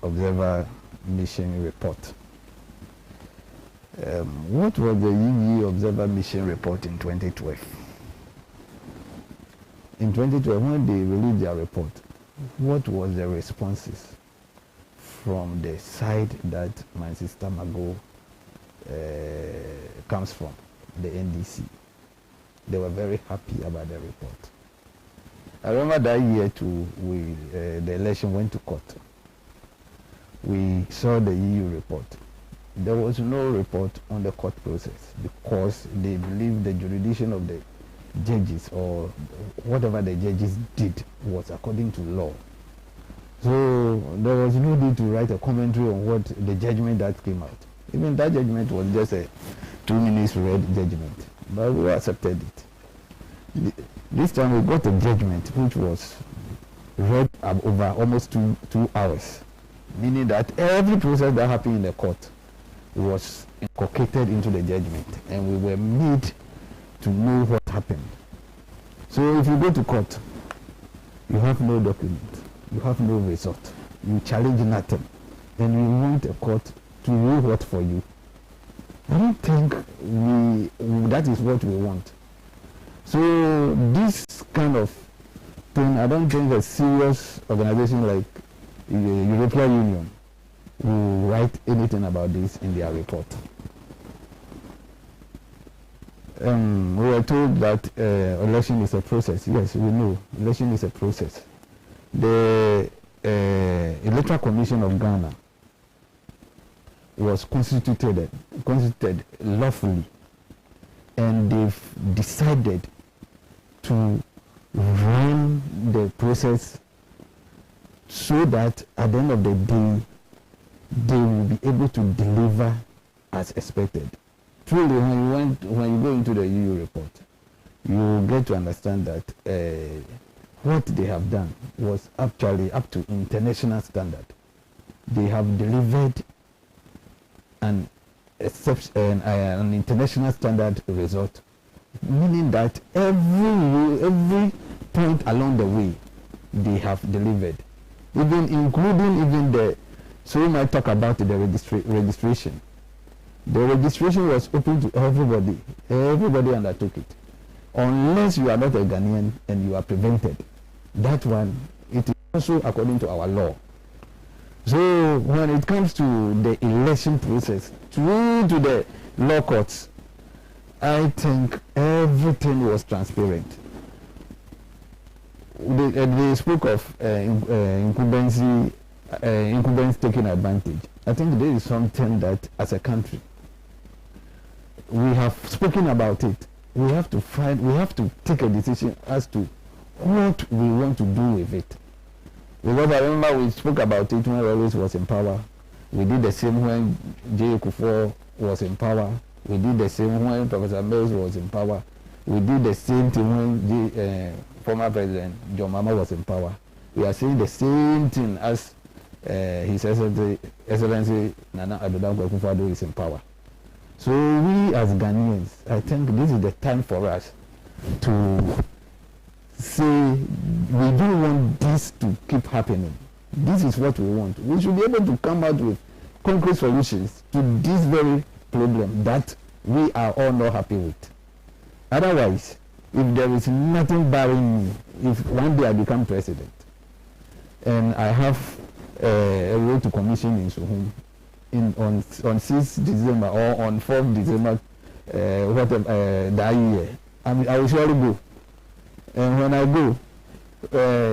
Observer Mission Report. What was the EU Observer Mission Report in 2012? In 2012, when they released their report, what was the responses from the side that my sister Margot comes from, the NDC? They were very happy about the report. I remember that year too, the election went to court. We saw the EU report. There was no report on the court process because they believed the jurisdiction of the judges or whatever the judges did was according to law. So there was no need to write a commentary on what the judgment that came out. Even that judgment was just a 2 minutes read judgment, but we accepted it. This time we got a judgment which was read over almost two hours, meaning that every process that happened in the court was inculcated into the judgment, and we were made to know what happened. So if you go to court, you have no document, you have no result, you challenge nothing, and you want a court to rule what for you. I don't think that is what we want. So this kind of thing, I don't think a serious organization like the European Union will write anything about this in their report. We were told that election is a process. Yes, we know election is a process. The Electoral Commission of Ghana was constituted lawfully, and they've decided to run the process so that at the end of the day they will be able to deliver as expected. Truly, when you go into the EU report, you get to understand that what they have done was actually up to international standard. They have delivered an international standard result, meaning that every point along the way they have delivered, including the. So we might talk about the registration. The registration was open to everybody. Everybody undertook it. Unless you are not a Ghanaian and you are prevented. That one, it is also according to our law. So when it comes to the election process, through to the law courts, I think everything was transparent. They spoke of incumbency, incumbents taking advantage. I think there is something that as a country, we have spoken about it. We have to take a decision as to what we want to do with it. Because I remember we spoke about it when Wallace was in power. We did the same when J. Kufuor was in power. We did the same when Professor Mills was in power. We did the same thing when the former president John Mahama was in power. We are seeing the same thing as His Excellency Nana Addo Dankwa Akufo-Addo is in power. So we as Ghanaians, I think this is the time for us to say we don't want this to keep happening. This is what we want. We should be able to come out with concrete solutions to this very problem that we are all not happy with. Otherwise, if there is nothing barring me, if one day I become president and I have a road to commission in Suhum on 6th December or on 4th December, that year, I will surely go. And when I go,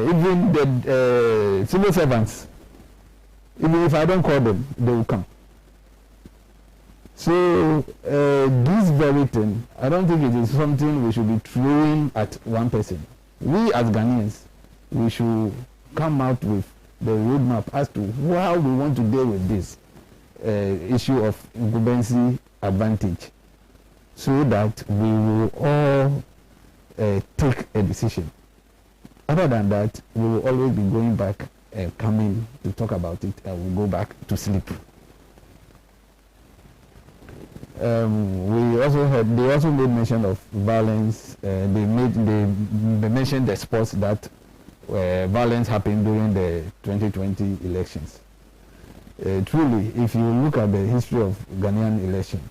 even the civil servants, even if I don't call them, they will come. So this very thing, I don't think it is something we should be throwing at one person. We as Ghanaians, we should come out with the roadmap as to how we want to deal with this issue of incumbency advantage, so that we will all take a decision. Other than that, we will always be going back and coming to talk about it, and we'll go back to sleep. We also had, they also made mention of violence. They mentioned the sports that violence happened during the 2020 elections. Truly, if you look at the history of Ghanaian election,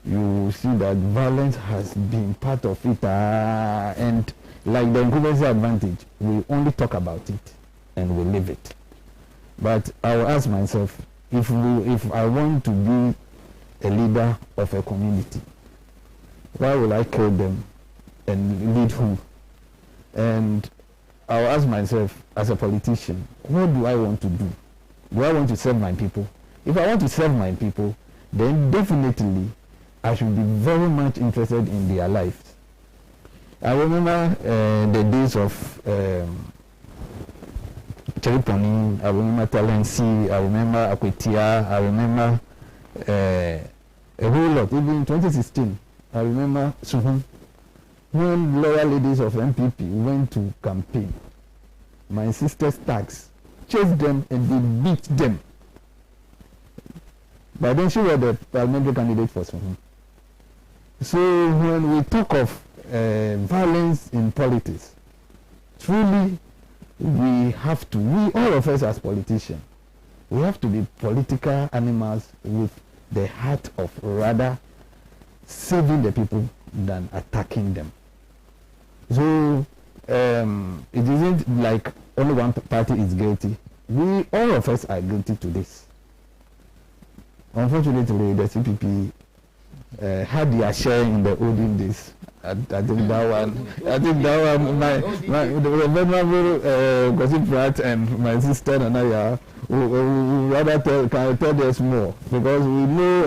you will see that violence has been part of it, and like the incumbency advantage, we only talk about it and we leave it. But I will ask myself, if I want to be a leader of a community, why will I kill them and lead who? And I will ask myself, as a politician, what do I want to do? Do I want to serve my people? If I want to serve my people, then definitely I should be very much interested in their lives. I remember the days of Cheriponi, I remember Galamsey, I remember Akwetia, I remember a whole lot. Even in 2016, I remember Suhum, when loyal ladies of MPP went to campaign, my sister's tax chased them and they beat them. But then she was the parliamentary candidate for Suhum. So when we talk of violence in politics, truly we have to, all of us as politicians, we have to be political animals with the heart of rather saving the people than attacking them. So it isn't like only one party is guilty. All of us are guilty to this. Unfortunately, the CPP had their share in the olden days. I think that one, the venerable Gossip Pratt and my sister Nanaya will rather tell us more, because we know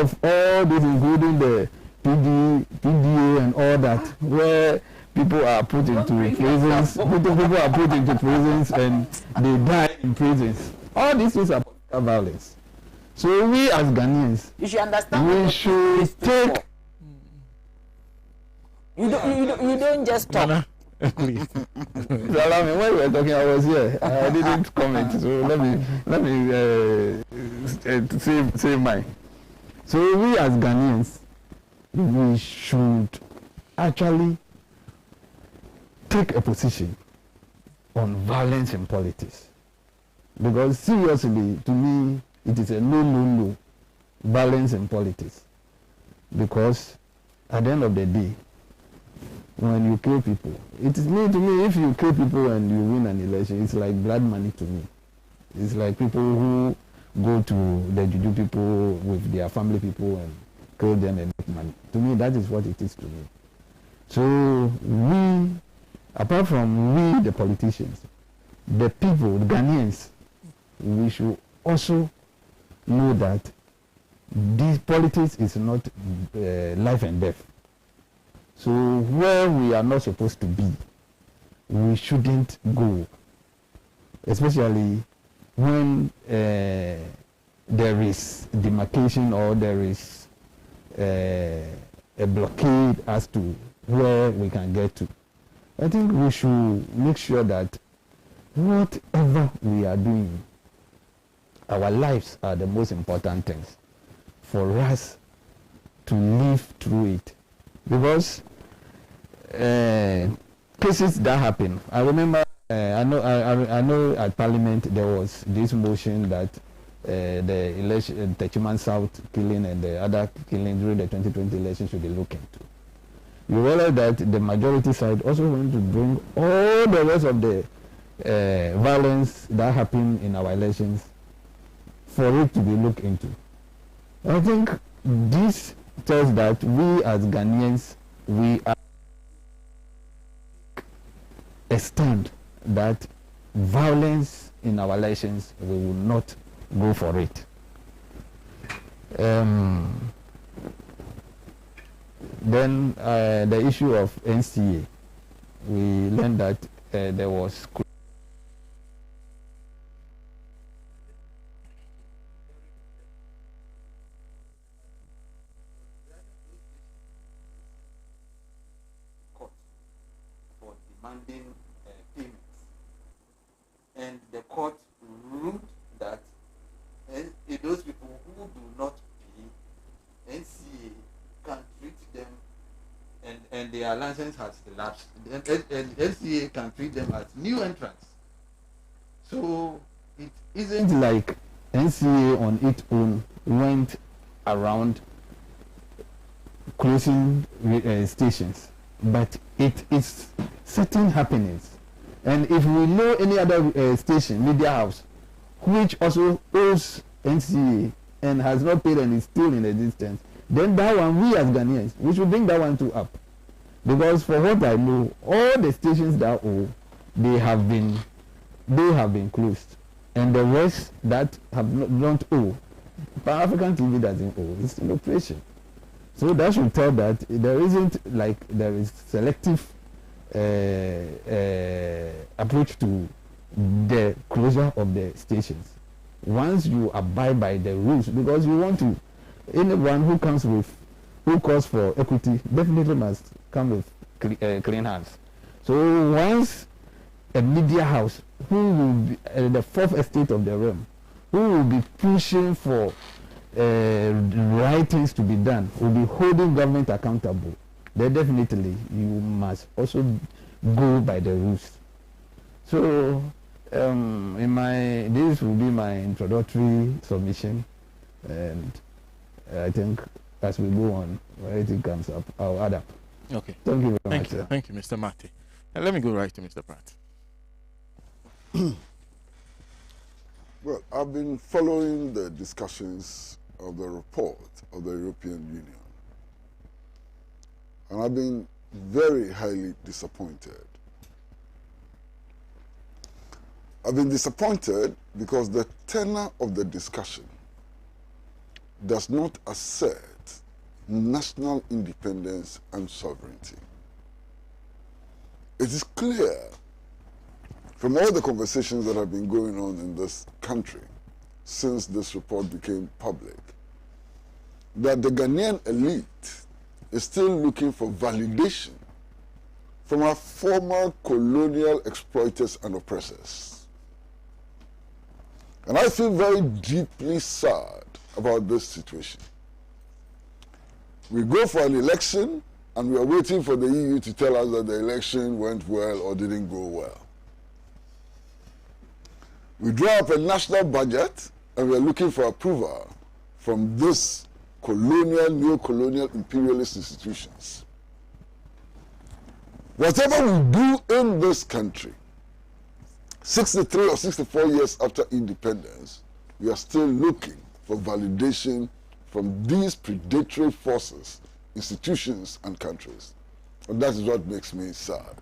of all this, including the PDA and all that, where people are put into prisons, people are put into prisons and they die in prisons. All these things are political violence. So we as Ghanaians, you should understand, we should take. You don't just talk. Please. Allow me. When we were talking, I was here. I didn't comment. So let me say mine. So we as Ghanaians, we should actually take a position on violence in politics, because seriously, to me, it is a no violence in politics. Because at the end of the day, when you kill people, it is to me, if you kill people and you win an election, it's like blood money to me. It's like people who go to the juju people with their family people and kill them and make money. To me, that is what it is to me. So we, apart from we the politicians, the people, the Ghanaians, we should also know that this politics is not life and death. So where we are not supposed to be, we shouldn't go, especially when there is demarcation or there is a blockade as to where we can get to. I think we should make sure that whatever we are doing, our lives are the most important things for us to live through it. Because cases that happen, I remember, I know at Parliament there was this motion that the election, the Techiman South killing and the other killing during the 2020 election should be looked into. You realize that the majority side also want to bring all the rest of the violence that happened in our elections for it to be looked into. I think this tells that we as Ghanaians, we are a stand that violence in our elections, we will not go for it. Then the issue of NCA, we learned that there was for demanding payments, and the court ruled that those people who do not pay, NCA can treat them, and their license has elapsed, and NCA can treat them as new entrants. So it isn't like NCA on its own went around closing stations, but it is certain happenings. And if we know any other station, media house, which also owes NCA and has not paid and is still in existence, then that one, we as Ghanaians, we should bring that one to up. Because for what I know, all the stations that owe, they have been closed. And the rest that have not owe, Pan-African TV doesn't owe, it's in operation. So that should tell that there isn't like there is selective approach to the closure of the stations. Once you abide by the rules, because you want to, anyone who calls for equity definitely must come with clean hands. So once a media house who will be the fourth estate of the realm, who will be pushing for right things to be done, will be holding government accountable, then definitely you must also go by the rules. So this will be my introductory submission, and I think as we go on, when anything comes up, I'll add up. Okay. Thank you very much. Thank you, Mr. Marty. And let me go right to Mr. Pratt. Well, I've been following the discussions of the report of the European Union, and I've been very highly disappointed. I've been disappointed because the tenor of the discussion does not assert national independence and sovereignty. It is clear from all the conversations that have been going on in this country since this report became public that the Ghanaian elite is still looking for validation from our former colonial exploiters and oppressors. And I feel very deeply sad about this situation. We go for an election and we are waiting for the EU to tell us that the election went well or didn't go well. We draw up a national budget and we are looking for approval from this colonial, neo-colonial, imperialist institutions. Whatever we do in this country, 63 or 64 years after independence, we are still looking for validation from these predatory forces, institutions, and countries. And that is what makes me sad.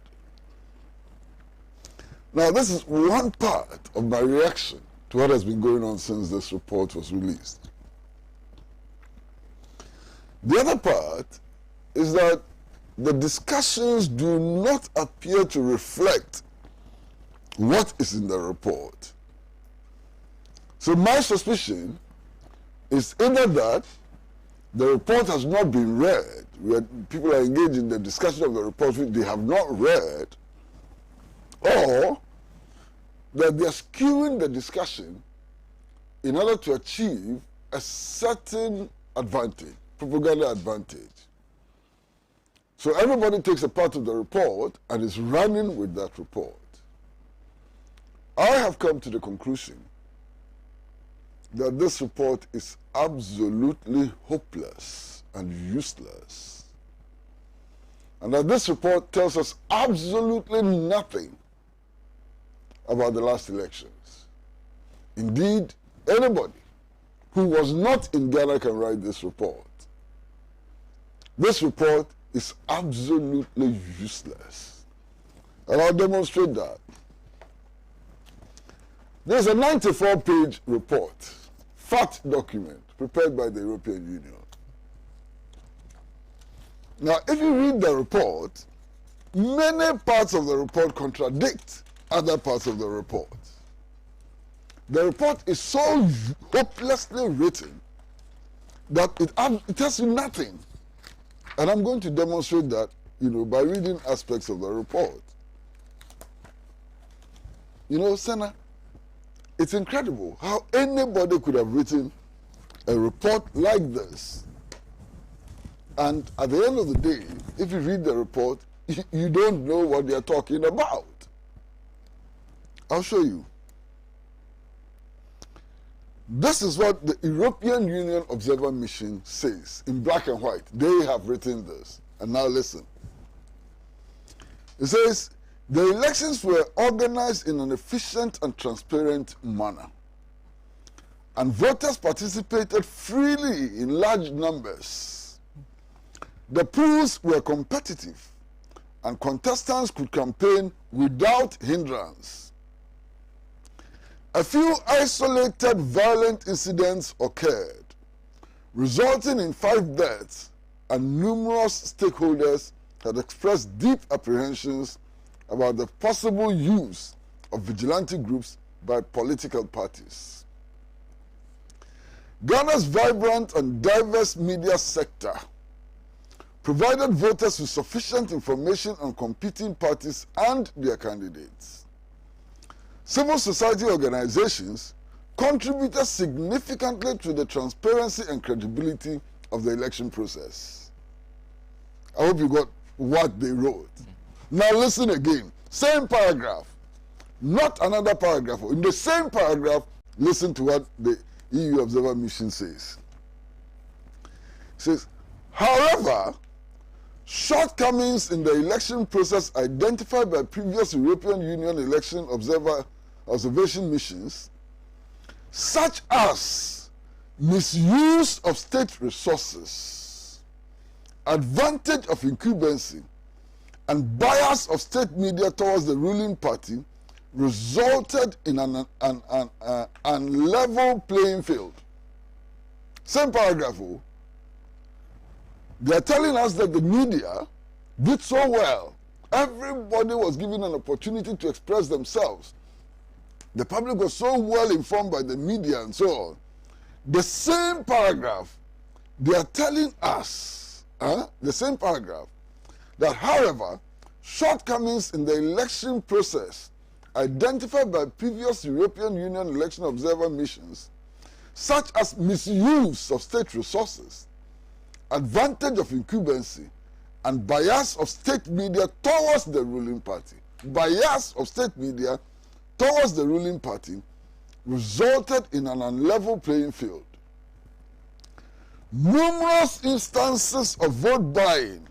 Now, this is one part of my reaction to what has been going on since this report was released. The other part is that the discussions do not appear to reflect what is in the report. So my suspicion is either that the report has not been read, people are engaged in the discussion of the report which they have not read, or that they are skewing the discussion in order to achieve a certain advantage, propaganda advantage. So everybody takes a part of the report and is running with that report. I have come to the conclusion that this report is absolutely hopeless and useless, and that this report tells us absolutely nothing about the last elections. Indeed, anybody who was not in Ghana can write this report. This report is absolutely useless, and I'll demonstrate that. There's a 94-page report, fact document, prepared by the European Union. Now, if you read the report, many parts of the report contradict other parts of the report. The report is so hopelessly written that it tells you nothing. And I'm going to demonstrate that, by reading aspects of the report. Sena, it's incredible how anybody could have written a report like this. And at the end of the day, if you read the report, you don't know what they're talking about. I'll show you. This is what the European Union Observer Mission says in black and white. They have written this. And now listen. It says, the elections were organized in an efficient and transparent manner, and voters participated freely in large numbers. The polls were competitive, and contestants could campaign without hindrance. A few isolated violent incidents occurred, resulting in 5 deaths, and numerous stakeholders had expressed deep apprehensions about the possible use of vigilante groups by political parties. Ghana's vibrant and diverse media sector provided voters with sufficient information on competing parties and their candidates. Civil society organizations contributed significantly to the transparency and credibility of the election process. I hope you got what they wrote. Now listen again. Same paragraph. Not another paragraph. In the same paragraph, listen to what the EU Observer Mission says. It says, however, shortcomings in the election process identified by previous European Union election observation missions, such as misuse of state resources, advantage of incumbency, and bias of state media towards the ruling party, resulted in an unlevel playing field. Same paragraph. They are telling us that the media did so well. Everybody was given an opportunity to express themselves. The public was so well informed by the media and so on. The same paragraph, they are telling us, the same paragraph, that however, shortcomings in the election process identified by previous European Union election observer missions, such as misuse of state resources, advantage of incumbency, and bias of state media towards the ruling party, resulted in an unlevel playing field. Numerous instances of vote buying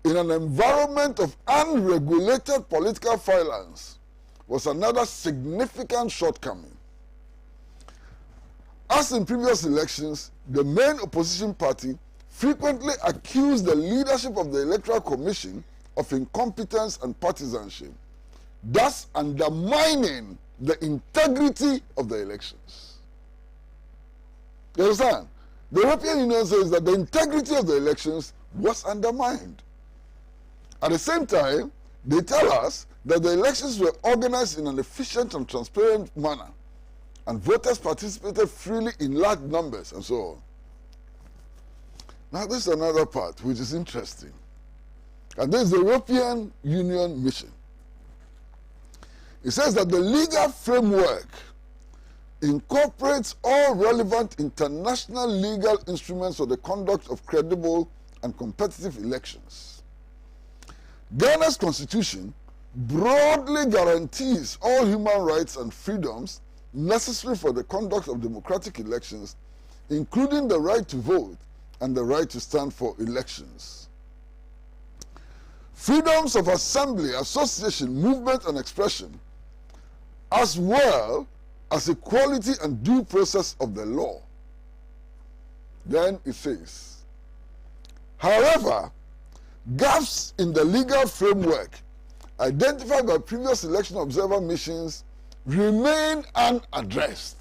in an environment of unregulated political violence was another significant shortcoming. As in previous elections, the main opposition party frequently accused the leadership of the Electoral Commission of incompetence and partisanship, thus undermining the integrity of the elections. You understand? The European Union says that the integrity of the elections was undermined. At the same time, they tell us that the elections were organized in an efficient and transparent manner, and voters participated freely in large numbers and so on. Now, this is another part which is interesting. And this is the European Union mission. It says that the legal framework incorporates all relevant international legal instruments for the conduct of credible and competitive elections. Ghana's constitution broadly guarantees all human rights and freedoms necessary for the conduct of democratic elections, including the right to vote and the right to stand for elections. Freedoms of assembly, association, movement, and expression, as well as equality and due process of the law. Then it says, however, gaps in the legal framework identified by previous election observer missions remain unaddressed.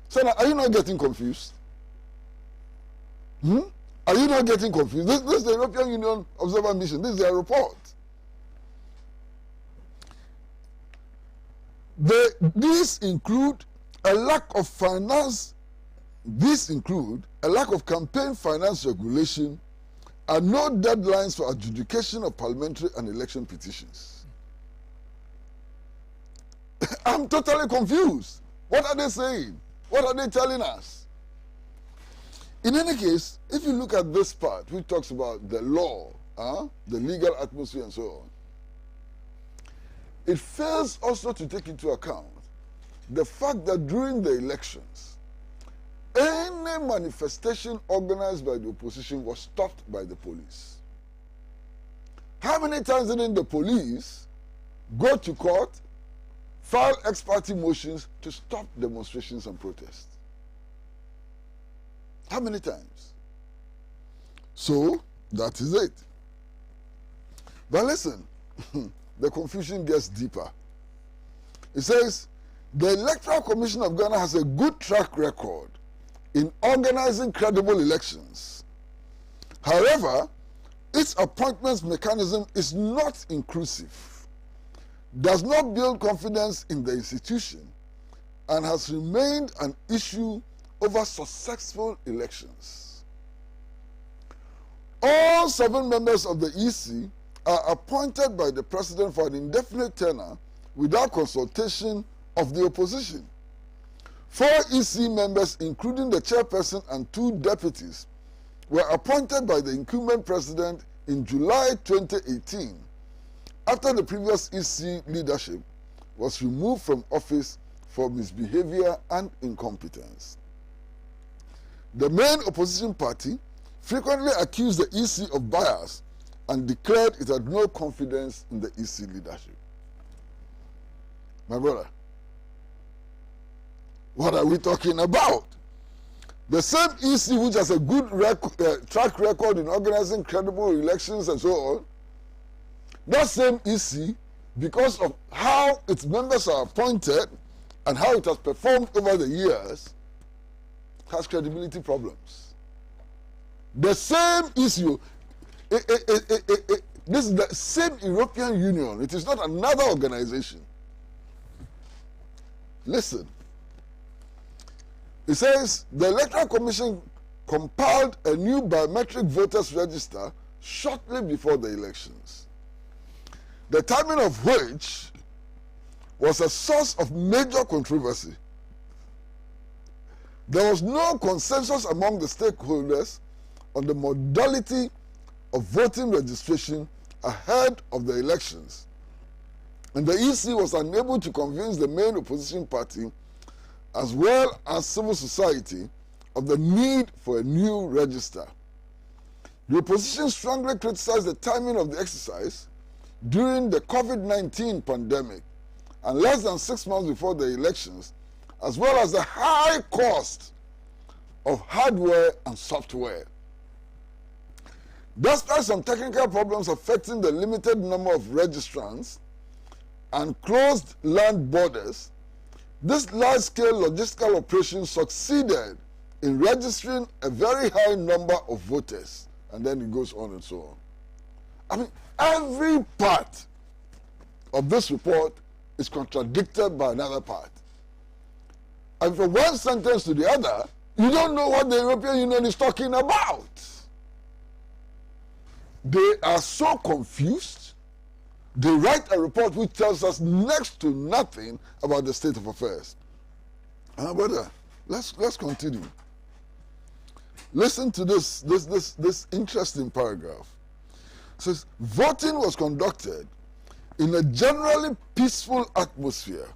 So now, are you not getting confused? Are you not getting confused? This is the European Union Observer Mission. This is their report. These include a lack of finance. These include a lack of campaign finance regulation and no deadlines for adjudication of parliamentary and election petitions. I'm totally confused. What are they saying? What are they telling us? In any case, if you look at this part, which talks about the law, the legal atmosphere and so on, it fails also to take into account the fact that during the elections, any manifestation organized by the opposition was stopped by the police. How many times didn't the police go to court, file ex parte motions to stop demonstrations and protests? How many times? So, that is it. But listen, the confusion gets deeper. It says, the Electoral Commission of Ghana has a good track record in organizing credible elections. However, its appointments mechanism is not inclusive, does not build confidence in the institution, and has remained an issue over successful elections. All 7 members of the EC are appointed by the president for an indefinite tenure without consultation of the opposition. 4 EC members, including the chairperson and 2 deputies, were appointed by the incumbent president in July 2018 after the previous EC leadership was removed from office for misbehavior and incompetence. The main opposition party frequently accused the EC of bias and declared it had no confidence in the EC leadership. My brother, what are we talking about? The same EC which has a good track record in organizing credible elections and so on, that same EC, because of how its members are appointed and how it has performed over the years, has credibility problems. The same issue, this is the same European Union. It is not another organization. Listen. It says, the Electoral Commission compiled a new biometric voters register shortly before the elections, the timing of which was a source of major controversy. There was no consensus among the stakeholders on the modality of voting registration ahead of the elections, and the EC was unable to convince the main opposition party as well as civil society of the need for a new register. The opposition strongly criticized the timing of the exercise during the COVID-19 pandemic and less than 6 months before the elections, as well as the high cost of hardware and software. Despite some technical problems affecting the limited number of registrants and closed land borders, this large-scale logistical operation succeeded in registering a very high number of voters. And then it goes on and so on. I mean, every part of this report is contradicted by another part. And from one sentence to the other, You don't know what the European Union is talking about. They are so confused. They write a report which tells us next to nothing about the state of affairs. Brother, let's continue. Listen to this interesting paragraph. It says, voting was conducted in a generally peaceful atmosphere,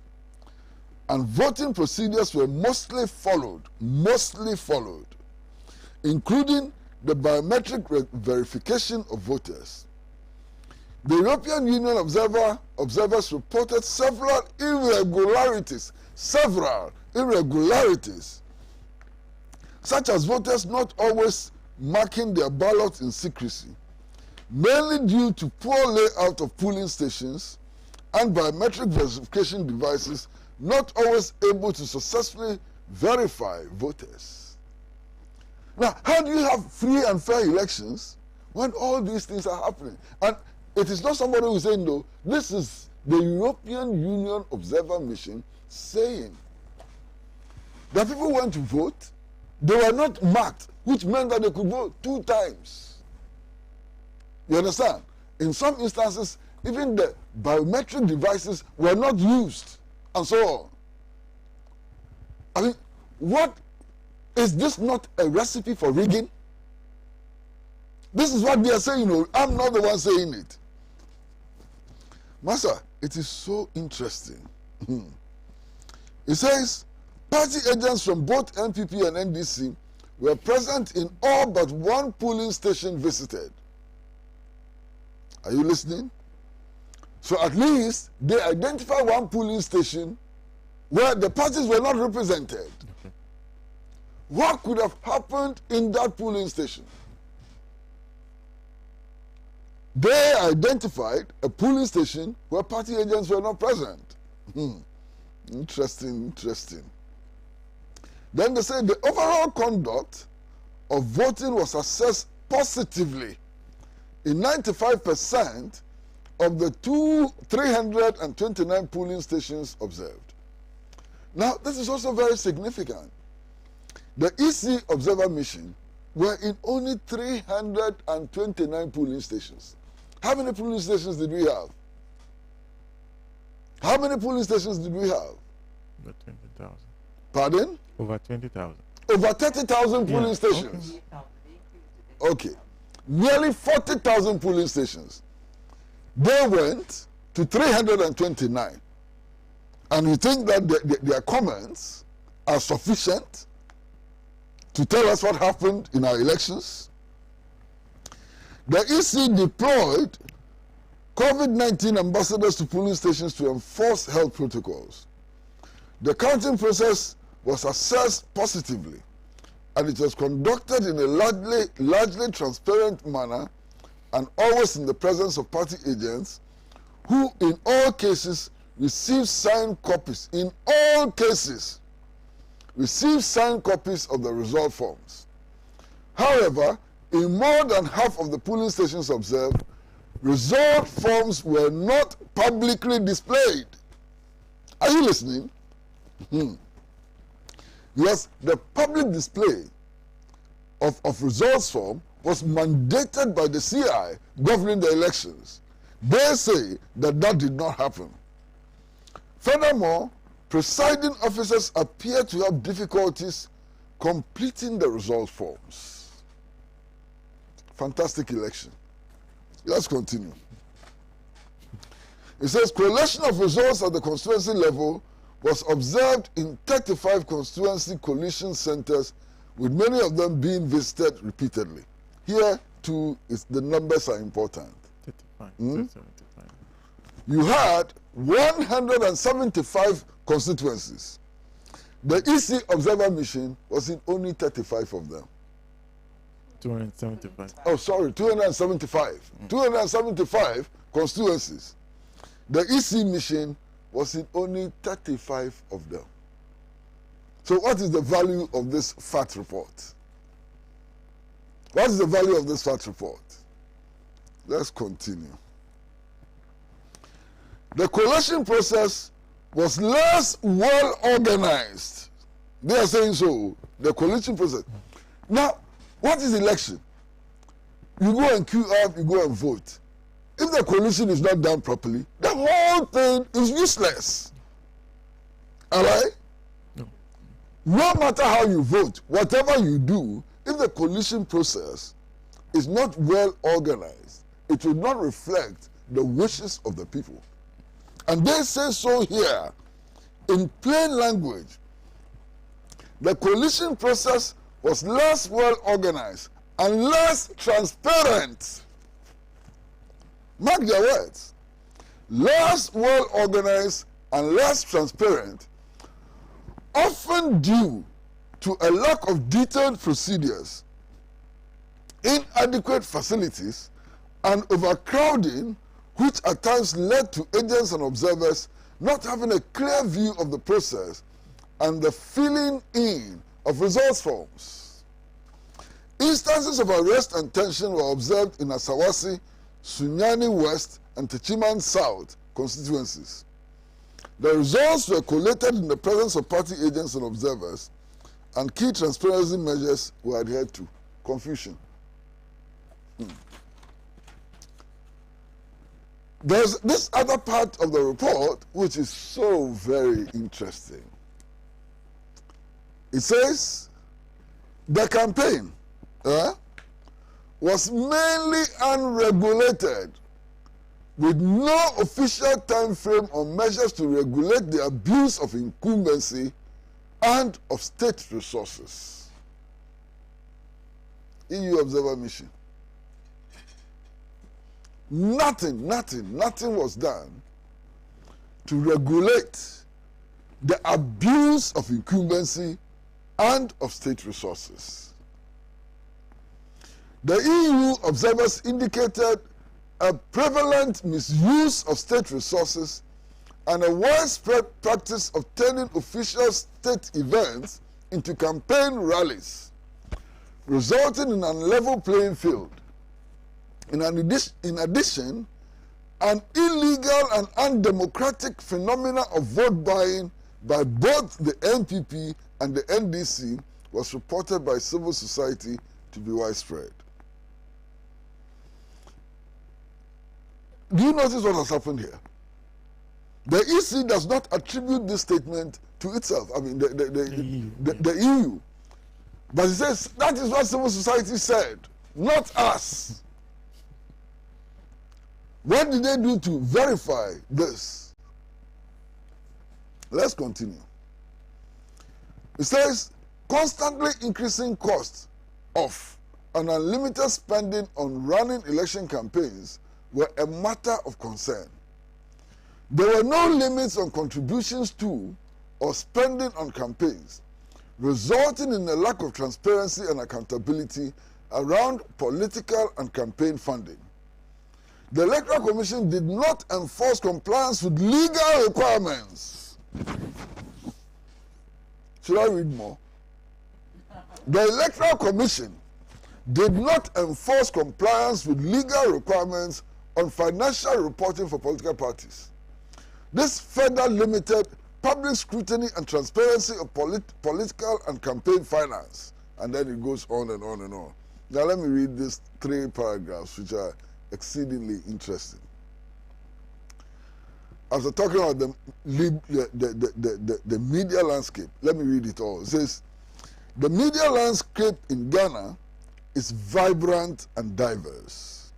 and voting procedures were mostly followed, including the biometric verification of voters. The European Union observers reported several irregularities, such as voters not always marking their ballots in secrecy, mainly due to poor layout of polling stations and biometric verification devices not always able to successfully verify voters. Now, how do you have free and fair elections when all these things are happening? And it is not somebody who is saying, no, this is the European Union Observer Mission saying that people went to vote, they were not marked, which meant that they could vote 2 times. You understand? In some instances, even the biometric devices were not used, and so on. I mean, what is this not a recipe for rigging? This is what they are saying. I'm not the one saying it. Master, it is so interesting. It says, party agents from both NPP and NDC were present in all but one polling station visited. Are you listening? So at least they identify one polling station where the parties were not represented. Okay. What could have happened in that polling station? They identified a polling station where party agents were not present. Interesting. Then they said the overall conduct of voting was assessed positively in 95% of the 329 polling stations observed. Now, this is also very significant. The EC Observer Mission were in only 329 polling stations. How many polling stations did we have? How many polling stations did we have? Over 20,000. Pardon? Over 20,000. Over 30,000 polling stations. Okay. Nearly 40,000 polling stations. They went to 329. And you think that their comments are sufficient to tell us what happened in our elections? The EC deployed COVID-19 ambassadors to polling stations to enforce health protocols. The counting process was assessed positively, and it was conducted in a largely transparent manner and always in the presence of party agents who in all cases received signed copies. In all cases, received signed copies of the result forms. However, in more than half of the polling stations observed, result forms were not publicly displayed. Are you listening? Yes, the public display of results form was mandated by the CI governing the elections. They say that did not happen. Furthermore, presiding officers appear to have difficulties completing the result forms. Fantastic election. Let's continue. It says, collation of results at the constituency level was observed in 35 constituency collation centers, with many of them being visited repeatedly. Here, too, the numbers are important. 35. You had 175 constituencies. The EC Observer Mission was in only 35 of them. 275. Oh, sorry, 275. 275 constituencies. The EC mission was in only 35 of them. So what is the value of this fact report? What is the value of this fact report? Let's continue. The collation process was less well organized. They are saying so. The coalition process. Now, what is election? You go and queue up, you go and vote. If the coalition is not done properly, the whole thing is useless. All right? No matter how you vote, whatever you do, if the coalition process is not well organized, it will not reflect the wishes of the people. And they say so here in plain language. The coalition process was less well organized and less transparent. Mark their words. Less well organized and less transparent, often due to a lack of detailed procedures, inadequate facilities, and overcrowding, which at times led to agents and observers not having a clear view of the process and the filling in of results forms. Instances of arrest and tension were observed in Asawasi, Sunyani West, and Techiman South constituencies. The results were collated in the presence of party agents and observers, and key transparency measures were adhered to. Confusion. There's this other part of the report which is so very interesting. It says the campaign was mainly unregulated, with no official time frame or measures to regulate the abuse of incumbency and of state resources. EU Observer Mission. Nothing was done to regulate the abuse of incumbency and of state resources. The EU observers indicated a prevalent misuse of state resources and a widespread practice of turning official state events into campaign rallies, resulting in an level playing field. In addition, an illegal and undemocratic phenomena of vote buying by both the NPP and the NDC was reported by civil society to be widespread. Do you notice what has happened here? The EC does not attribute this statement to itself, I mean the EU. But it says that is what civil society said, not us. What did they do to verify this? Let's continue. It says constantly increasing costs of and unlimited spending on running election campaigns were a matter of concern. There were no limits on contributions to or spending on campaigns, resulting in a lack of transparency and accountability around political and campaign funding. The Electoral Commission did not enforce compliance with legal requirements. Should I read more? The Electoral Commission did not enforce compliance with legal requirements on financial reporting for political parties. This further limited public scrutiny and transparency of political and campaign finance. And then it goes on and on and on. Now let me read these 3 paragraphs which are exceedingly interesting. After talking about the media landscape, let me read it all. It says, the media landscape in Ghana is vibrant and diverse.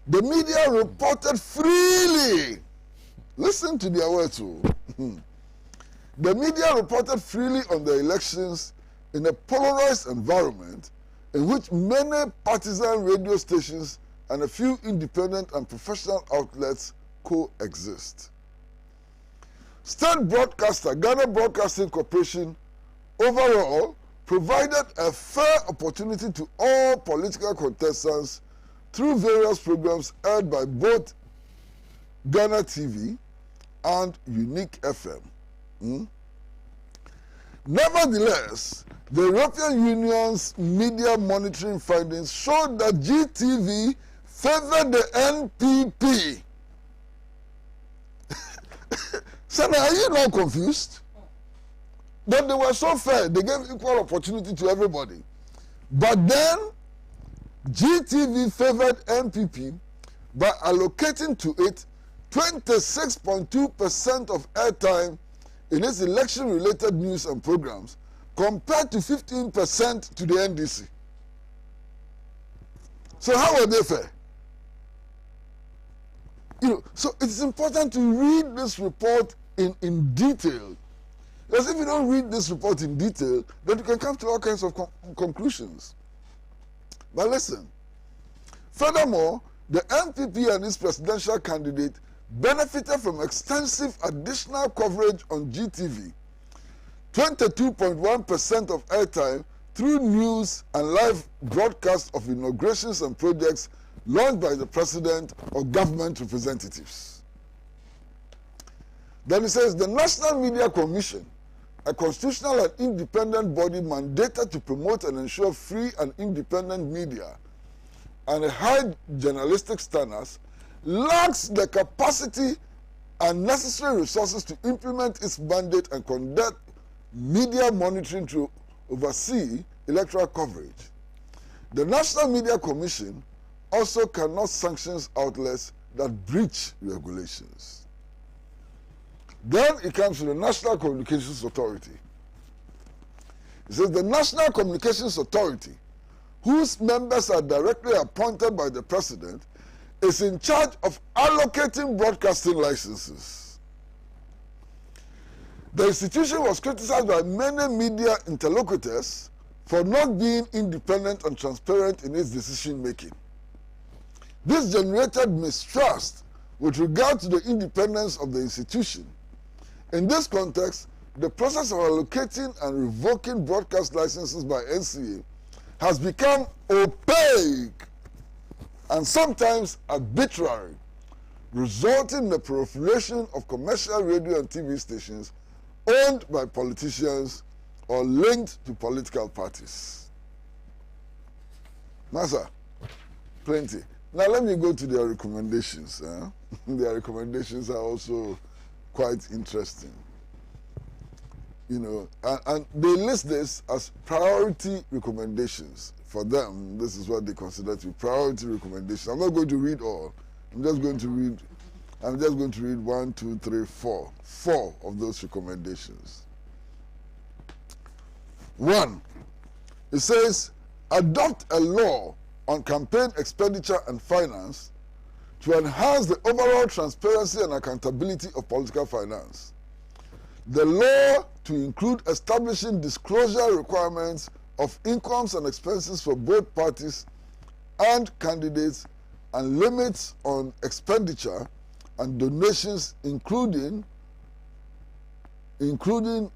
The media reported freely. Listen to their words. The media reported freely on the elections in a polarized environment in which many partisan radio stations and a few independent and professional outlets coexist. State broadcaster Ghana Broadcasting Corporation overall provided a fair opportunity to all political contestants through various programs aired by both Ghana TV and Unique FM. Nevertheless, the European Union's media monitoring findings showed that GTV favored the NPP. Sena, are you not confused? that they were so fair, they gave equal opportunity to everybody. But then, GTV favored MPP by allocating to it 26.2% of airtime in its election-related news and programs, compared to 15% to the NDC. So how were they fair? So it's important to read this report in detail. Because if you don't read this report in detail, then you can come to all kinds of conclusions. But listen, furthermore, the MPP and its presidential candidate benefited from extensive additional coverage on GTV, 22.1% of airtime through news and live broadcasts of inaugurations and projects launched by the president or government representatives. Then it says the National Media Commission, a constitutional and independent body mandated to promote and ensure free and independent media and a high journalistic standards, lacks the capacity and necessary resources to implement its mandate and conduct media monitoring to oversee electoral coverage. The National Media Commission also cannot sanction outlets that breach regulations. Then it comes to the National Communications Authority. It says the National Communications Authority, whose members are directly appointed by the President, is in charge of allocating broadcasting licenses. The institution was criticized by many media interlocutors for not being independent and transparent in its decision-making. This generated mistrust with regard to the independence of the institution. In this context, the process of allocating and revoking broadcast licenses by NCA has become opaque and sometimes arbitrary, resulting in the proliferation of commercial radio and TV stations owned by politicians or linked to political parties. Master, plenty. Now let me go to their recommendations. Their recommendations are also quite interesting. And they list this as priority recommendations. For them, this is what they consider to be priority recommendations. I'm not going to read all. I'm just going to read 1, 2, 3, 4. 4 of those recommendations. 1, it says, adopt a law on campaign expenditure and finance to enhance the overall transparency and accountability of political finance. The law to include establishing disclosure requirements of incomes and expenses for both parties and candidates and limits on expenditure and donations, including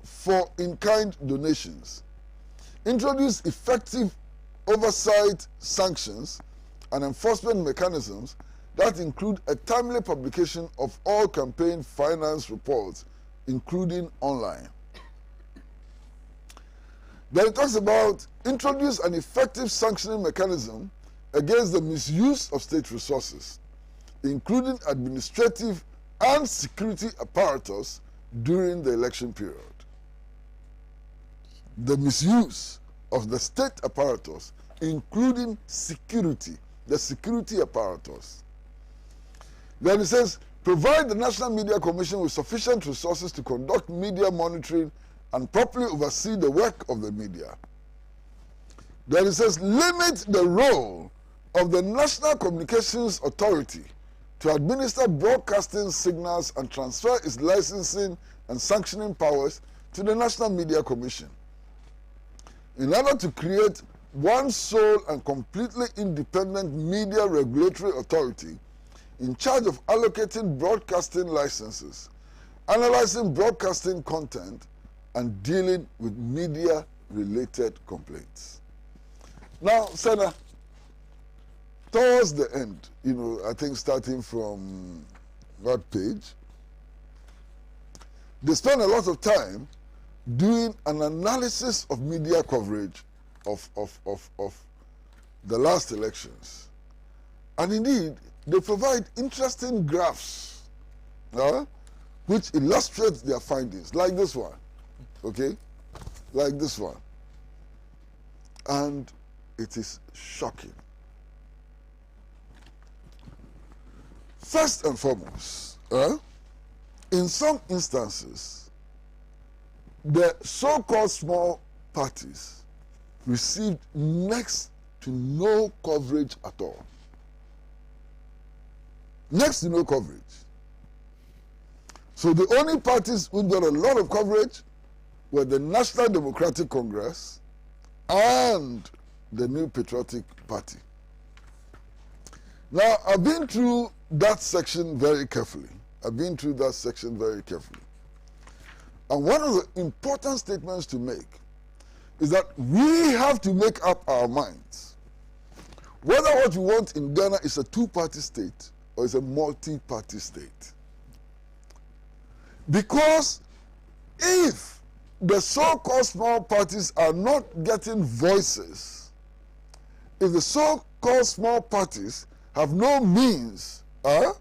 for in-kind donations. Introduce effective oversight sanctions and enforcement mechanisms that include a timely publication of all campaign finance reports, including online. Then it talks about introduce an effective sanctioning mechanism against the misuse of state resources, including administrative and security apparatus during the election period. The misuse of the state apparatus, including security, the security apparatus. Then it says, provide the National Media Commission with sufficient resources to conduct media monitoring and properly oversee the work of the media. Then it says, limit the role of the National Communications Authority to administer broadcasting signals and transfer its licensing and sanctioning powers to the National Media Commission. In order to create one sole and completely independent media regulatory authority in charge of allocating broadcasting licenses, analyzing broadcasting content, and dealing with media-related complaints. Now, Sena, towards the end, I think starting from that page, they spend a lot of time doing an analysis of media coverage of the last elections. And indeed, they provide interesting graphs which illustrate their findings, like this one. Okay? like this one. And it is shocking. First and foremost, in some instances, the so-called small parties received next to no coverage at all. Next to no coverage. So the only parties who got a lot of coverage were the National Democratic Congress and the New Patriotic Party. Now, I've been through that section very carefully. And one of the important statements to make is that we have to make up our minds whether what we want in Ghana is a two-party state or is a multi-party state. Because if the so-called small parties are not getting voices, if the so-called small parties have no means of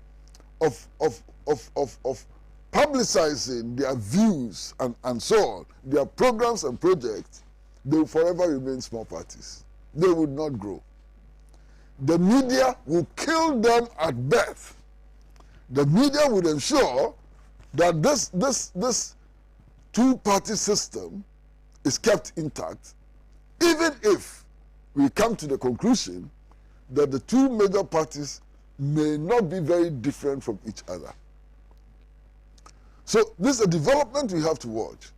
publicizing their views and so on, their programs and projects, they will forever remain small parties. They would not grow. The media will kill them at birth. The media would ensure that this two-party system is kept intact, even if we come to the conclusion that the two major parties may not be very different from each other. So this is a development we have to watch.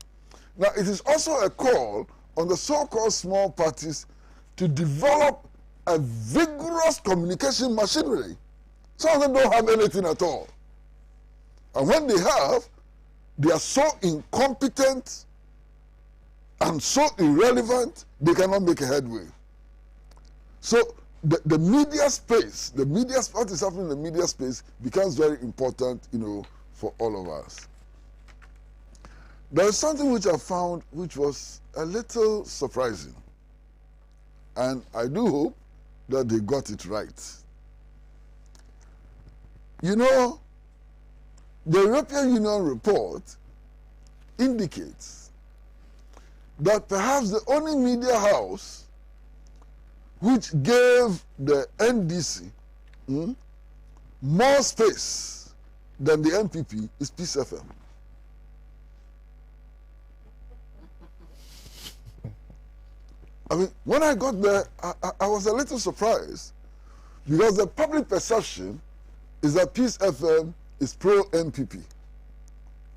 Now, it is also a call on the so-called small parties to develop a vigorous communication machinery. Some of them don't have anything at all. And when they have, they are so incompetent and so irrelevant, they cannot make a headway. So the media space, what is happening in the media space becomes very important, for all of us. There is something which I found which was a little surprising. And I do hope that they got it right. The European Union report indicates that perhaps the only media house which gave the NDC more space than the NPP is Peace FM. I mean, when I got there, I was a little surprised because the public perception is that Peace FM is pro-NPP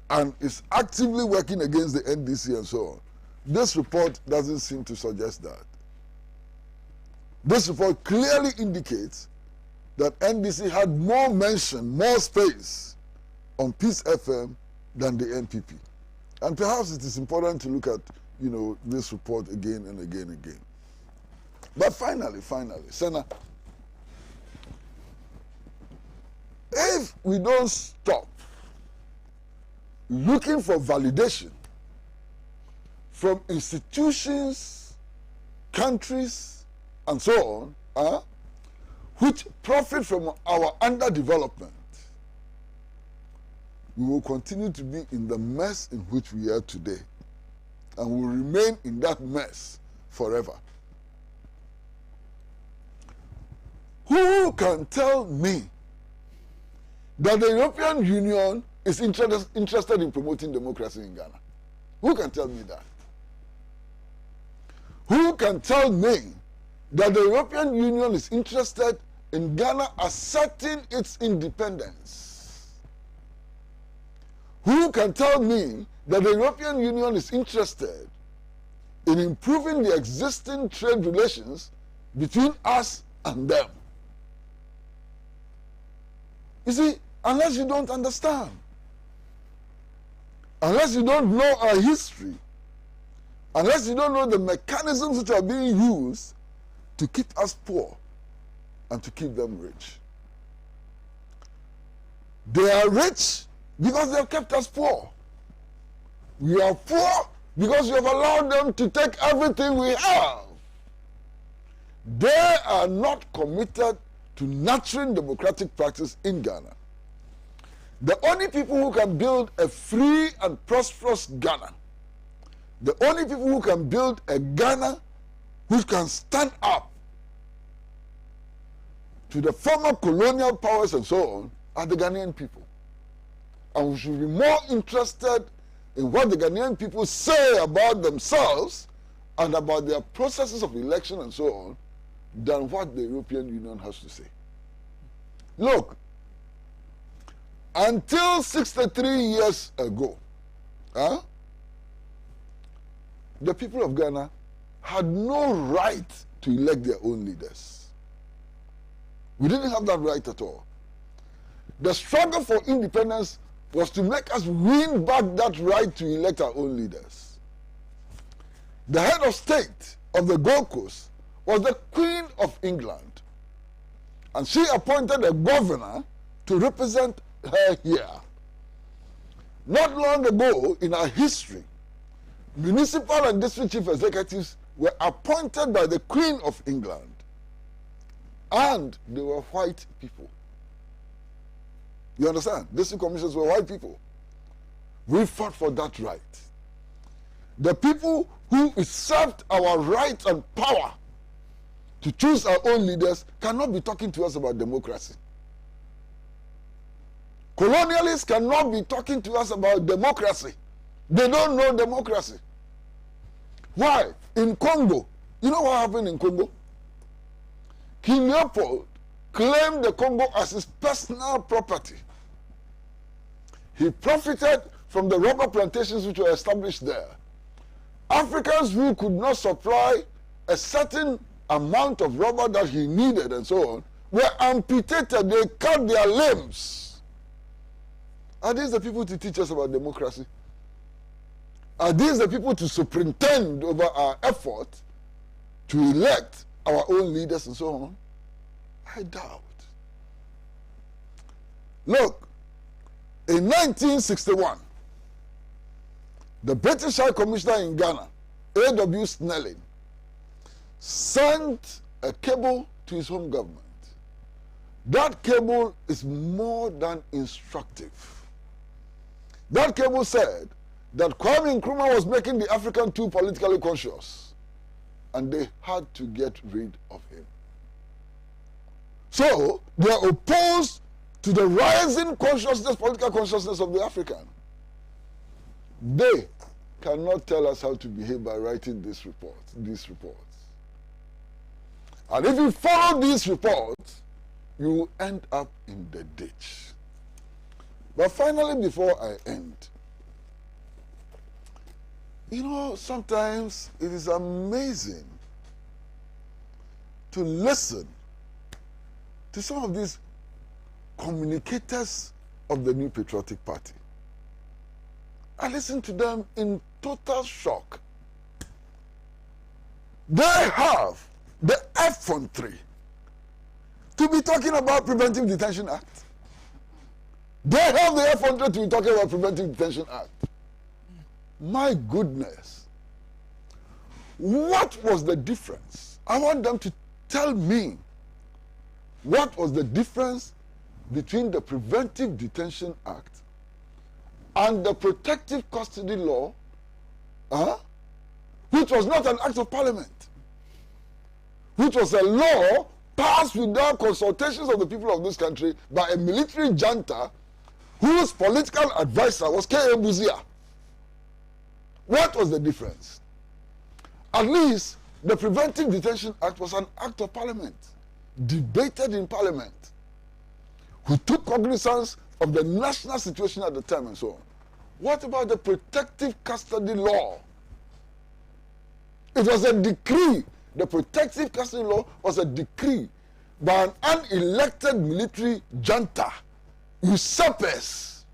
and is actively working against the NDC and so on. This report doesn't seem to suggest that. This report clearly indicates that NDC had more mention, more space on Peace FM than the NPP. And perhaps it is important to look at, this report again and again and again. But finally, Sena, if we don't stop looking for validation from institutions, countries, and so on, which profit from our underdevelopment, we will continue to be in the mess in which we are today, and will remain in that mess forever. Who can tell me that the European Union is interested in promoting democracy in Ghana? Who can tell me that? Who can tell me that the European Union is interested in Ghana asserting its independence? Who can tell me that the European Union is interested in improving the existing trade relations between us and them? You see, unless you don't understand, unless you don't know our history, unless you don't know the mechanisms which are being used to keep us poor and to keep them rich. They are rich because they have kept us poor. We are poor because we have allowed them to take everything we have. They are not committed to nurturing democratic practice in Ghana. The only people who can build a free and prosperous Ghana The only people who can build a Ghana which can stand up to the former colonial powers and so on are the Ghanaian people. And we should be more interested in what the Ghanaian people say about themselves and about their processes of election and so on than what the European Union has to say. Look, until 63 years ago, the people of Ghana had no right to elect their own leaders. We didn't have that right at all. The struggle for independence was to make us win back that right to elect our own leaders. The head of state of the Gold Coast was the Queen of England, and she appointed a governor to represent her here. Not long ago in our history, municipal and district chief executives were appointed by the Queen of England, and they were white people. You understand? District commissioners were white people. We fought for that right. The people who usurped our right and power to choose our own leaders cannot be talking to us about democracy. Colonialists cannot be talking to us about democracy. They don't know democracy. Why? In Congo, you know what happened in Congo? King Leopold claimed the Congo as his personal property. He profited from the rubber plantations which were established there. Africans who could not supply a certain amount of rubber that he needed and so on were amputated. They cut their limbs. Are these the people to teach us about democracy? Are these the people to superintend over our effort to elect our own leaders and so on? I doubt. Look, in 1961, the British High Commissioner in Ghana, A.W. Snelling, sent a cable to his home government. That cable is more than instructive. That cable said that Kwame Nkrumah was making the African too politically conscious, and they had to get rid of him. So, they are opposed to the rising consciousness, political consciousness of the African. They cannot tell us how to behave by writing these reports. And if you follow these reports, you will end up in the ditch. But finally, before I end, you know, sometimes it is amazing to listen to some of these communicators of the New Patriotic Party. I listen to them in total shock. They have the effrontery to be talking about Preventive Detention Act. They have the effrontery to be talking about Preventive Detention Act. My goodness. What was the difference? I want them to tell me what was the difference between the Preventive Detention Act and the Protective Custody Law, which was not an act of parliament, which was a law passed without consultations of the people of this country by a military junta whose political advisor was K.A. Buzia. What was the difference? At least the Preventive Detention Act was an act of parliament, debated in parliament, who took cognizance of the national situation at the time and so on. What about the Protective Custody Law? It was a decree. The Protective Custody Law was a decree by an unelected military junta, usurpers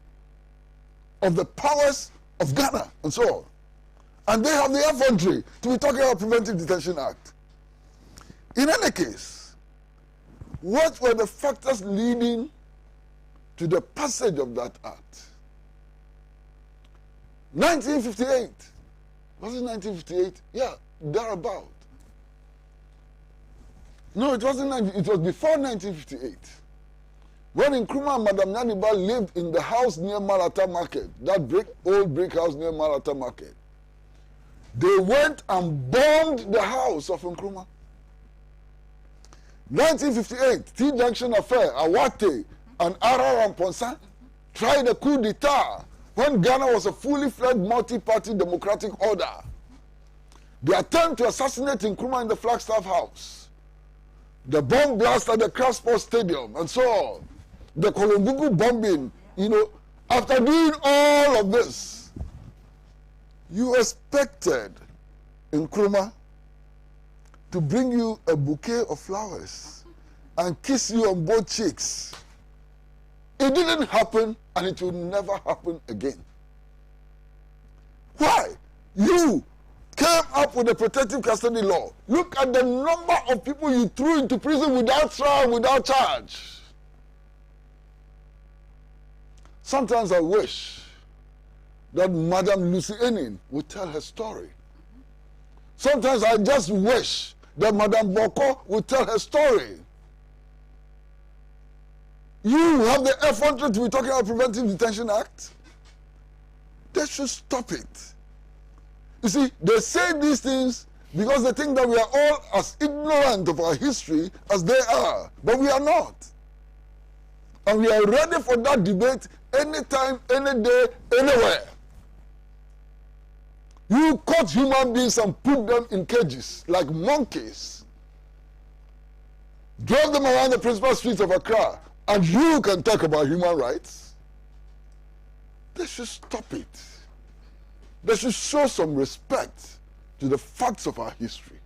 of the powers of Ghana and so on. And they have the effrontery to be talking about Preventive Detention Act. In any case, what were the factors leading to the passage of that act? 1958. Was it 1958? Yeah, thereabout. No, it wasn't. It was before 1958. When Nkrumah and Madam Naniba lived in the house near Malata Market, that old brick house near Malata Market, They went and bombed the house of Nkrumah. 1958, T-Junction affair, Awate and Ara Ramponsa tried a coup d'etat when Ghana was a fully fledged multi-party democratic order. The attempt to assassinate Nkrumah in the Flagstaff House, the bomb blast at the Kraft Sports Stadium, and so on, the Kolongugu bombing, after doing all of this, you expected Nkrumah to bring you a bouquet of flowers and kiss you on both cheeks. It didn't happen, and it will never happen again. Why? You came up with a protective custody law. Look at the number of people you threw into prison without trial, without charge. Sometimes I wish that Madam Lucy Enin would tell her story. Sometimes I just wish that Madam Boko would tell her story. You have the effrontery to be talking about Preventive Detention Act. They should stop it. You see, they say these things because they think that we are all as ignorant of our history as they are, but we are not. And we are ready for that debate anytime, any day, anywhere. You caught human beings and put them in cages like monkeys. Drove them around the principal streets of Accra, and you can talk about human rights? They should stop it. They should show some respect to the facts of our history.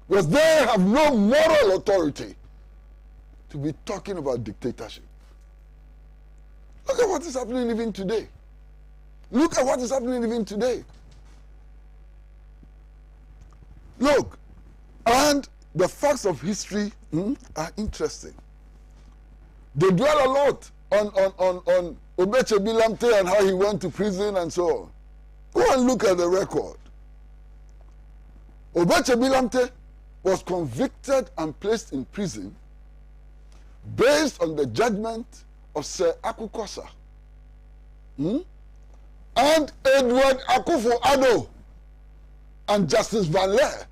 Because they have no moral authority to be talking about dictatorship. Look at what is happening even today. Look at what is happening even today. Look, and the facts of history are interesting. They dwell a lot on Obeche Bilamte and how he went to prison and so on. Go and look at the record. Obeche Bilamte was convicted and placed in prison based on the judgment of Sir Akukosa and Edward Akufo-Addo and Justice Van Leer.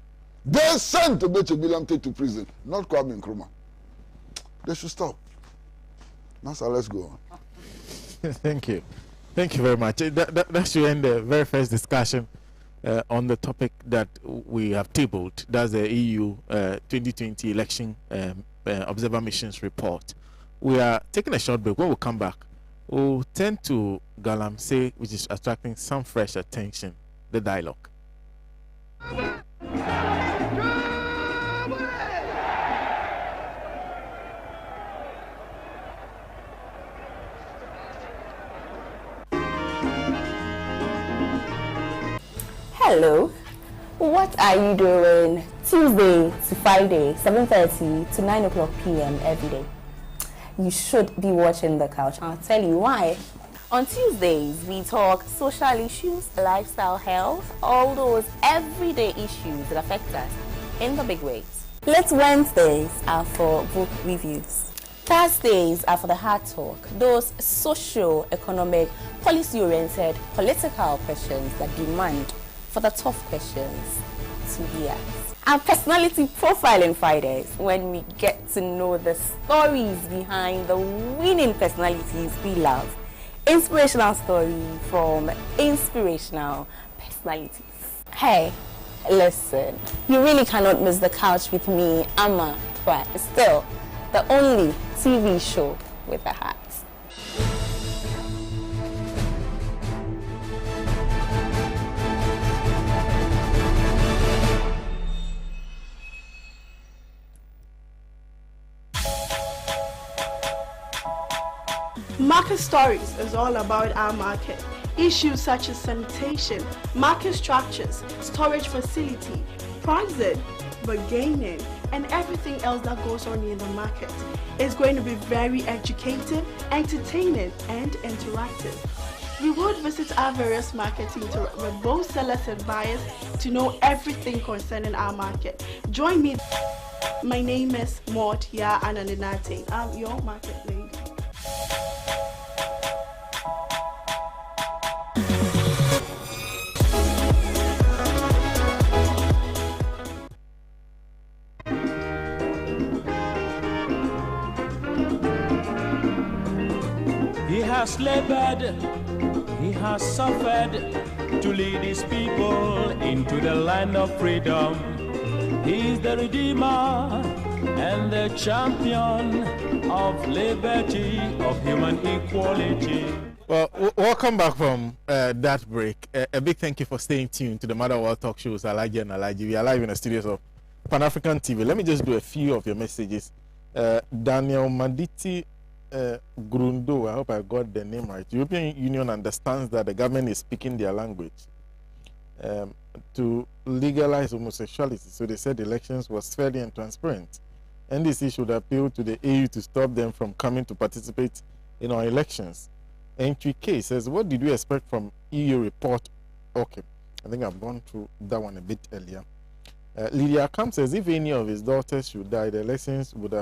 They sent Obeche Bilamte to prison, not Kwame Nkrumah. They should stop. Now, sir, let's go on. Thank you. Thank you very much. That should end the very first discussion on the topic that we have tabled. That's the EU 2020 election observer missions report. We are taking a short break. When we come back, we'll turn to Galamsey, which is attracting some fresh attention, the dialogue. Hello, what are you doing Tuesday to Friday, 7:30 to 9 o'clock p.m. every day? You should be watching The Couch. I'll tell you why. On Tuesdays, we talk social issues, lifestyle, health, all those everyday issues that affect us in the big ways. Late Wednesdays are for book reviews. Thursdays are for the hard talk, those socio-economic, policy-oriented, political questions that demand for the tough questions to be asked. Our personality profiling Fridays, when we get to know the stories behind the winning personalities we love. Inspirational story from inspirational personalities. Hey, listen, you really cannot miss The Couch with me, Amma, but still the only TV show with a heart. Market Stories is all about our market. Issues such as sanitation, market structures, storage facility, pricing, bargaining, and everything else that goes on in the market. It's going to be very educative, entertaining, and interactive. We would visit our various markets with both sellers and buyers to know everything concerning our market. Join me. My name is Maud Analinate. I'm your market lady. labored, he has suffered to lead his people into the land of freedom. He is the Redeemer and the champion of liberty, of human equality. Well, welcome back from that break. A big thank you for staying tuned to the Mother World Talk Shows, Alhaji and Alhaji. We are live in the studios of Pan-African TV. Let me just do a few of your messages. Daniel Manditi Grundo, I hope I got the name right. European Union understands that the government is speaking their language to legalize homosexuality. So they said the elections was fairly and transparent. NDC should appeal to the EU to stop them from coming to participate in our elections. Entry K says, what did you expect from EU report? Okay, I think I've gone through that one a bit earlier. Lydia Camp says, if any of his daughters should die, the elections would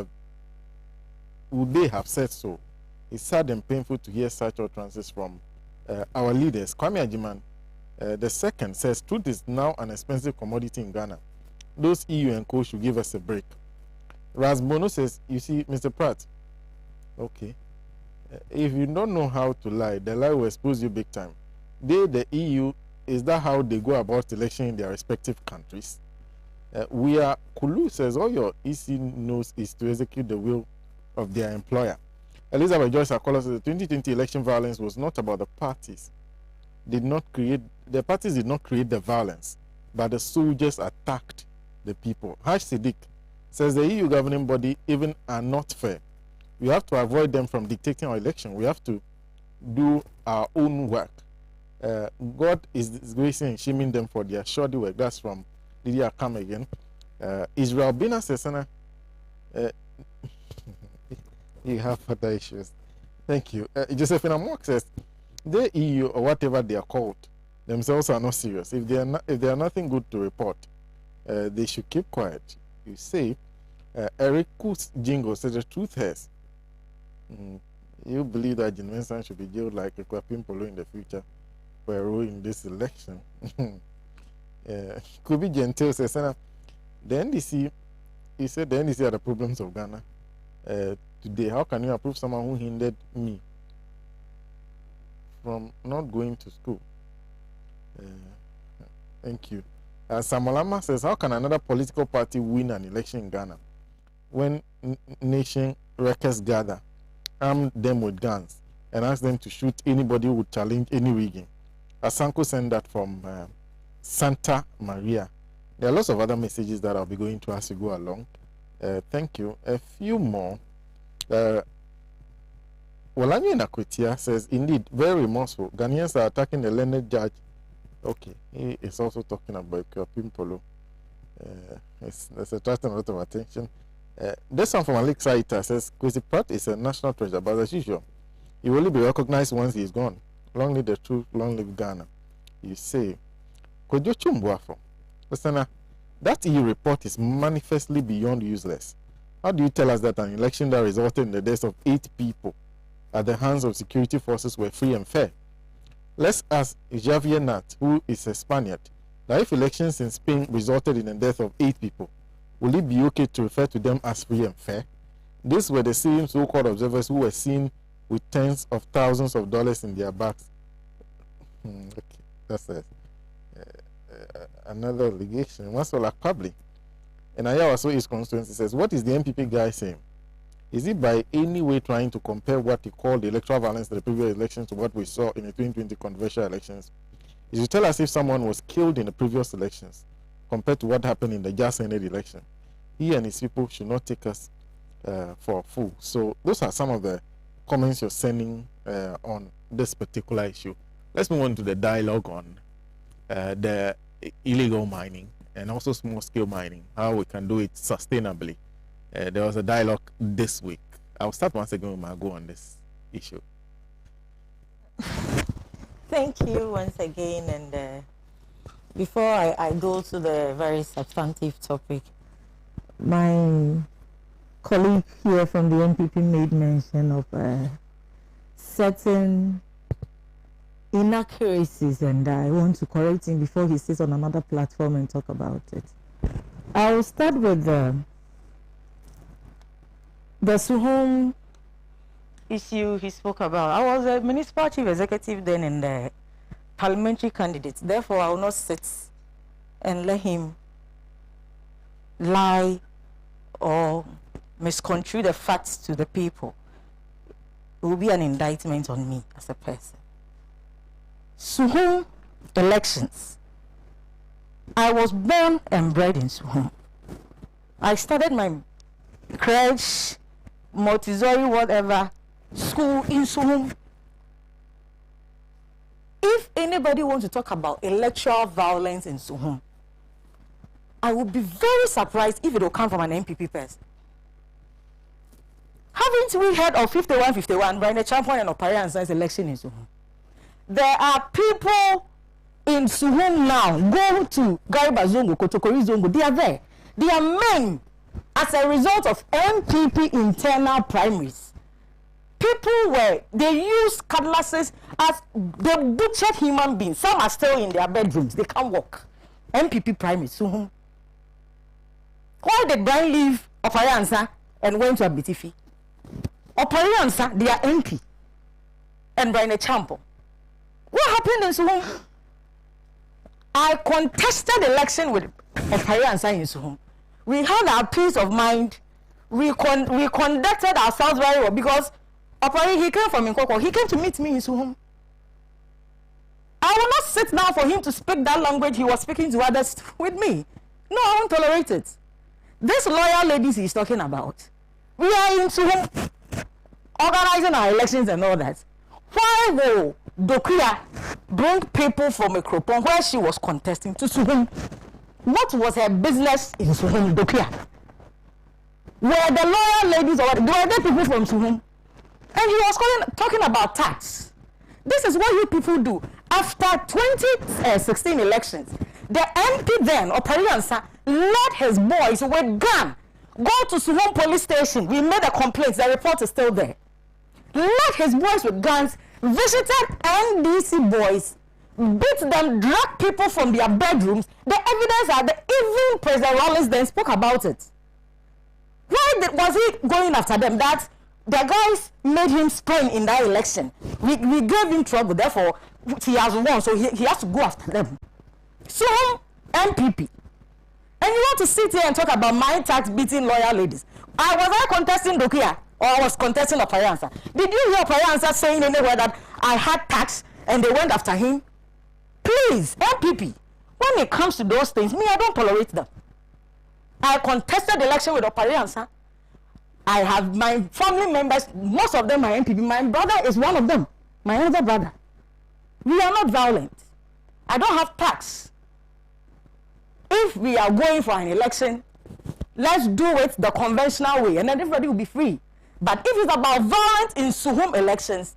they have said so? It's sad and painful to hear such utterances from our leaders. Kwame Ajiman, the second, says, truth is now an expensive commodity in Ghana. Those EU and co should give us a break. Rasbono says, you see, Mr. Pratt, okay, if you don't know how to lie, the lie will expose you big time. The EU, is that how they go about election in their respective countries? Kulu says, all your EC knows is to execute the will of their employer. Elizabeth Joyce Akola says, the 2020 election violence was not about the parties. The parties did not create the violence, but the soldiers attacked the people. Hash Siddiq says, the EU governing body even are not fair. We have to avoid them from dictating our election. We have to do our own work. God is disgracing and shaming them for their shoddy work. That's from Lydia Kam again. Israel Bina says, you have other issues. Thank you. Josephina Mock says, the EU or whatever they are called themselves are not serious. If they are nothing good to report, they should keep quiet. You say, Eric Kus Jingo says, the truth has. You believe that Jim Vincent should be jailed like a Kwapin Polo in the future for a role in this election? Kubi Gentile says, the NDC, he said the NDC are the problems of Ghana. Today, how can you approve someone who hindered me from not going to school? Thank you. Samolama says, how can another political party win an election in Ghana when nation wreckers gather, arm them with guns, and ask them to shoot anybody who would challenge any rigging? Asanko sent that from Santa Maria. There are lots of other messages that I'll be going to as we go along. Thank you. A few more. Alhaji and Alhaji says, indeed, very remorseful. Ghanaians are attacking the learned judge. Okay, he is also talking about Kwapin Polo. It's attracting a lot of attention. This one from Alex Saita says, Kwesi Pratt is a national treasure, but as usual, he will only be recognized once he is gone. Long live the truth, long live Ghana. You say, Kojo Chumbuafo. Listen, that EU report is manifestly beyond useless. How do you tell us that an election that resulted in the deaths of 8 people at the hands of security forces were free and fair? Let's ask Javier Nat, who is a Spaniard, that if elections in Spain resulted in the death of 8 people, will it be okay to refer to them as free and fair? These were the same so-called observers who were seen with tens of thousands of dollars in their bags. Okay, that's another allegation. Masola Kabli, and Ayawaso East constituency says, what is the MPP guy saying? Is he by any way trying to compare what he called the electoral violence in the previous elections to what we saw in the 2020 controversial elections? Is to tell us if someone was killed in the previous elections compared to what happened in the just ended election? He and his people should not take us for a fool. So those are some of the comments you're sending on this particular issue. Let's move on to the dialogue on the illegal mining and also small-scale mining, how we can do it sustainably. There was a dialogue this week. I'll start once again with Margot on this issue. Thank you once again. And before I go to the very substantive topic, my colleague here from the NPP made mention of certain inaccuracies, and I want to correct him before he sits on another platform and talk about it. I will start with the Suhum issue he spoke about, I was a municipal chief executive then and the parliamentary candidate. Therefore, I will not sit and let him lie or misconstrue the facts to the people. It will be an indictment on me as a person. Suhum elections. I was born and bred in Suhum. I started my crèche, Montessori, whatever, school in Suhum. If anybody wants to talk about electoral violence in Suhum, I would be very surprised if it will come from an MPP person. Haven't we heard of 51-51 by the champion and Opari and Science election in Suhum? There are people in Suhum now, go to Gariba Zongo, Kotokori Zongo, they are there. They are men as a result of MPP internal primaries. People they use cutlasses as they butchered human beings. Some are still in their bedrooms, they can't walk. MPP primaries, Suhum. Why did Brian leave Opari Ansa and went to Abitifi? Opari Ansa, they are MP. And Brian Champo. What happened in Suhum? I contested election with Opari Ansa in Suhum. We had our peace of mind. We conducted ourselves very well because Opari, he came from Nkoko. He came to meet me in Suhum. I will not sit down for him to speak that language he was speaking to others with me. No, I won't tolerate it. These loyal ladies he's talking about, we are in Suhum organizing our elections and all that. Why will Dokuya bring people from Ekropon where she was contesting to Suhum? What was her business in Suhum, Dokuya? Were the loyal ladies or were there people from Suhum? And he was talking about tax. This is what you people do. After 2016 elections, the MP then, Opari Ansa, led his boys with gun go to Suhum police station. We made a complaint. The report is still there. Led his boys with guns, visited NDC boys, beat them, dragged people from their bedrooms. The evidence are that even President Rollins then spoke about it. Why was he going after them? That the guys made him spring in that election. We gave him trouble, therefore he has won, so he has to go after them. So MPP. And you want to sit here and talk about my tax beating loyal ladies. Was I contesting Dokuya or I was contesting Opari Ansa? Did you hear Opari Ansa saying anywhere that I had tax and they went after him? Please, MPP, when it comes to those things, me, I don't tolerate them. I contested the election with Opari Ansa. I have my family members, most of them are MPP. My brother is one of them, my elder brother. We are not violent. I don't have tax. If we are going for an election, let's do it the conventional way and then everybody will be free. But if it's about violence in Suhum elections,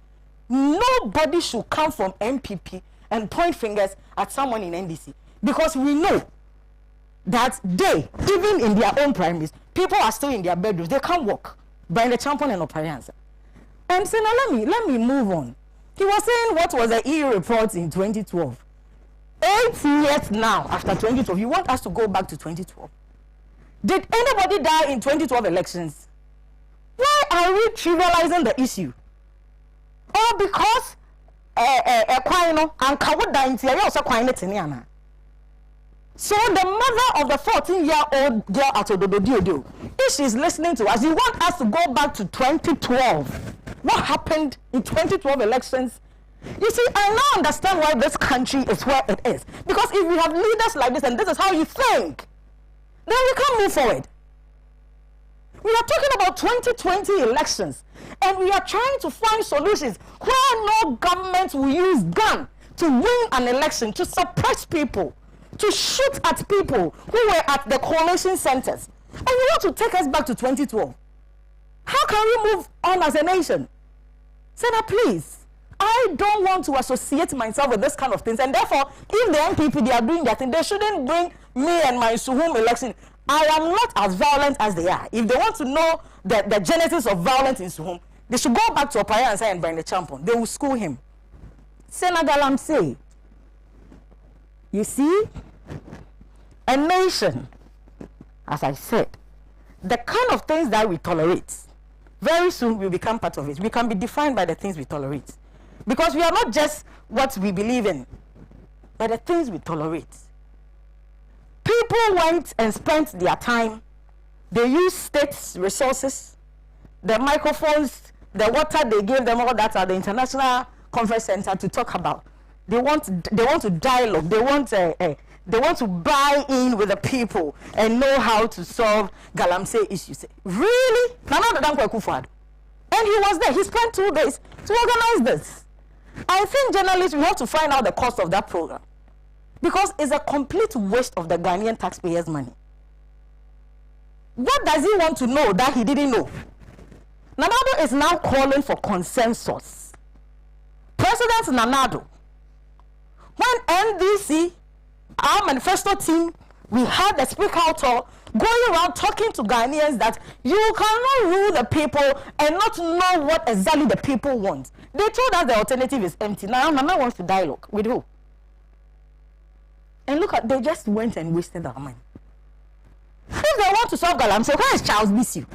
nobody should come from MPP and point fingers at someone in NDC. Because we know that they, even in their own primaries, people are still in their bedrooms. They can't walk. Brian the Champion and Opari Ansa. And so now let me move on. He was saying what was the EU report in 2012. 8 years now after 2012, you want us to go back to 2012. Did anybody die in 2012 elections? Why are we trivializing the issue? Or because so the mother of the 14-year-old girl at Ododo, if she's listening to us, you want us to go back to 2012. What happened in 2012 elections? You see, I now understand why this country is where it is. Because if we have leaders like this and this is how you think, then we can't move forward. We are talking about 2020 elections and we are trying to find solutions where no government will use gun to win an election, to suppress people, to shoot at people who were at the coalition centers. And you want to take us back to 2012. How can we move on as a nation? Sena, please. I don't want to associate myself with this kind of things, and therefore, if the MPP they are doing that thing, they shouldn't bring me and my Suhum election. I am not as violent as they are. If they want to know the genesis of violence in Suhum, they should go back to Opari Ansa and Brian the Champion. They will school him. Sena Galamsey, you see, a nation, as I said, the kind of things that we tolerate very soon we'll become part of it. We can be defined by the things we tolerate. Because we are not just what we believe in, but the things we tolerate. People went and spent their time. They used state resources, the microphones, the water they gave them, all that at the International Conference Center to talk about. They want to dialogue. They want to buy in with the people and know how to solve Galamsey issues. Really? And he was there. He spent 2 days to organize this. I think journalists, we have to find out the cost of that program, because it's a complete waste of the Ghanaian taxpayers' money. What does he want to know that he didn't know? Nanado is now calling for consensus. President Nanado, when NDC, our manifesto team, we had the speaker out going around talking to Ghanaians that you cannot rule the people and not know what exactly the people want. They told us the alternative is empty. Now Nana wants to dialogue with who? And look at, they just went and wasted our money. If they want to solve Galamsey, where is Charles Bissue?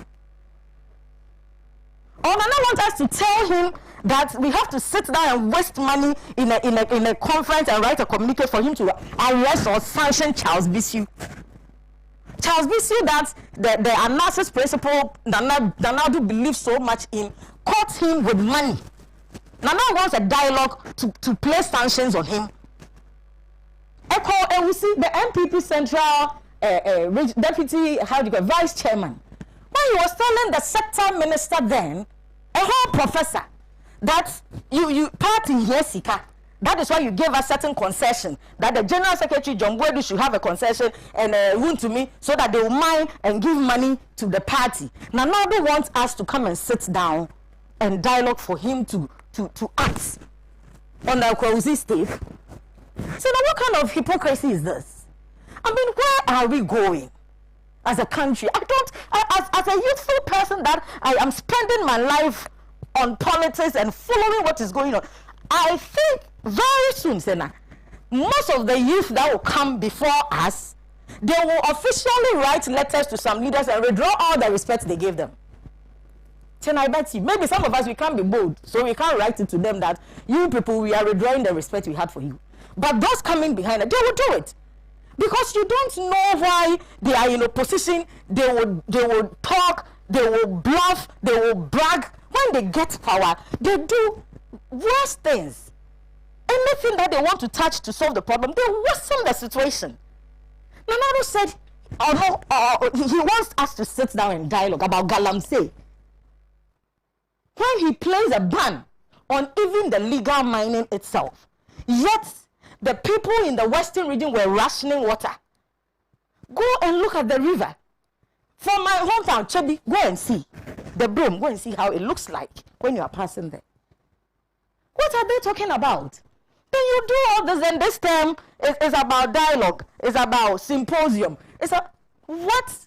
Or Nana wants us to tell him that we have to sit down and waste money in a conference and write a communique for him to arrest or sanction Charles Bissue. Charles Bissue, that the analysis principle Nanado believes so much in, caught him with money. Nana wants a dialogue to place sanctions on him. We see the MPP Central Deputy Vice Chairman, when he was telling the sector minister then, a whole professor, that you party here, Sika. That is why you gave a certain concession, that the General Secretary John Boydu should have a concession and room to me, so that they will mine and give money to the party. Now nobody wants us to come and sit down and dialogue for him to act on the Kwausi state. So now what kind of hypocrisy is this? I mean, where are we going as a country? As a youthful person that I am spending my life on politics and following what is going on, I think very soon, Sena, most of the youth that will come before us, they will officially write letters to some leaders and withdraw all the respect they gave them. Sena, I bet you, maybe some of us, we can't be bold, so we can't write it to them that you people, we are withdrawing the respect we had for you. But those coming behind it, they will do it. Because you don't know why they are in opposition. They will talk, they will bluff, they will brag. When they get power, they do worse things. Anything that they want to touch to solve the problem, they worsen the situation. Nanado said, he wants us to sit down and dialogue about Galamsey. When he plays a ban on even the legal mining itself, yet the people in the western region were rationing water. Go and look at the river. From my hometown, Chebi, go and see the broom. Go and see how it looks like when you are passing there. What are they talking about? Then you do all this, and this term is about dialogue. It's about symposium. What?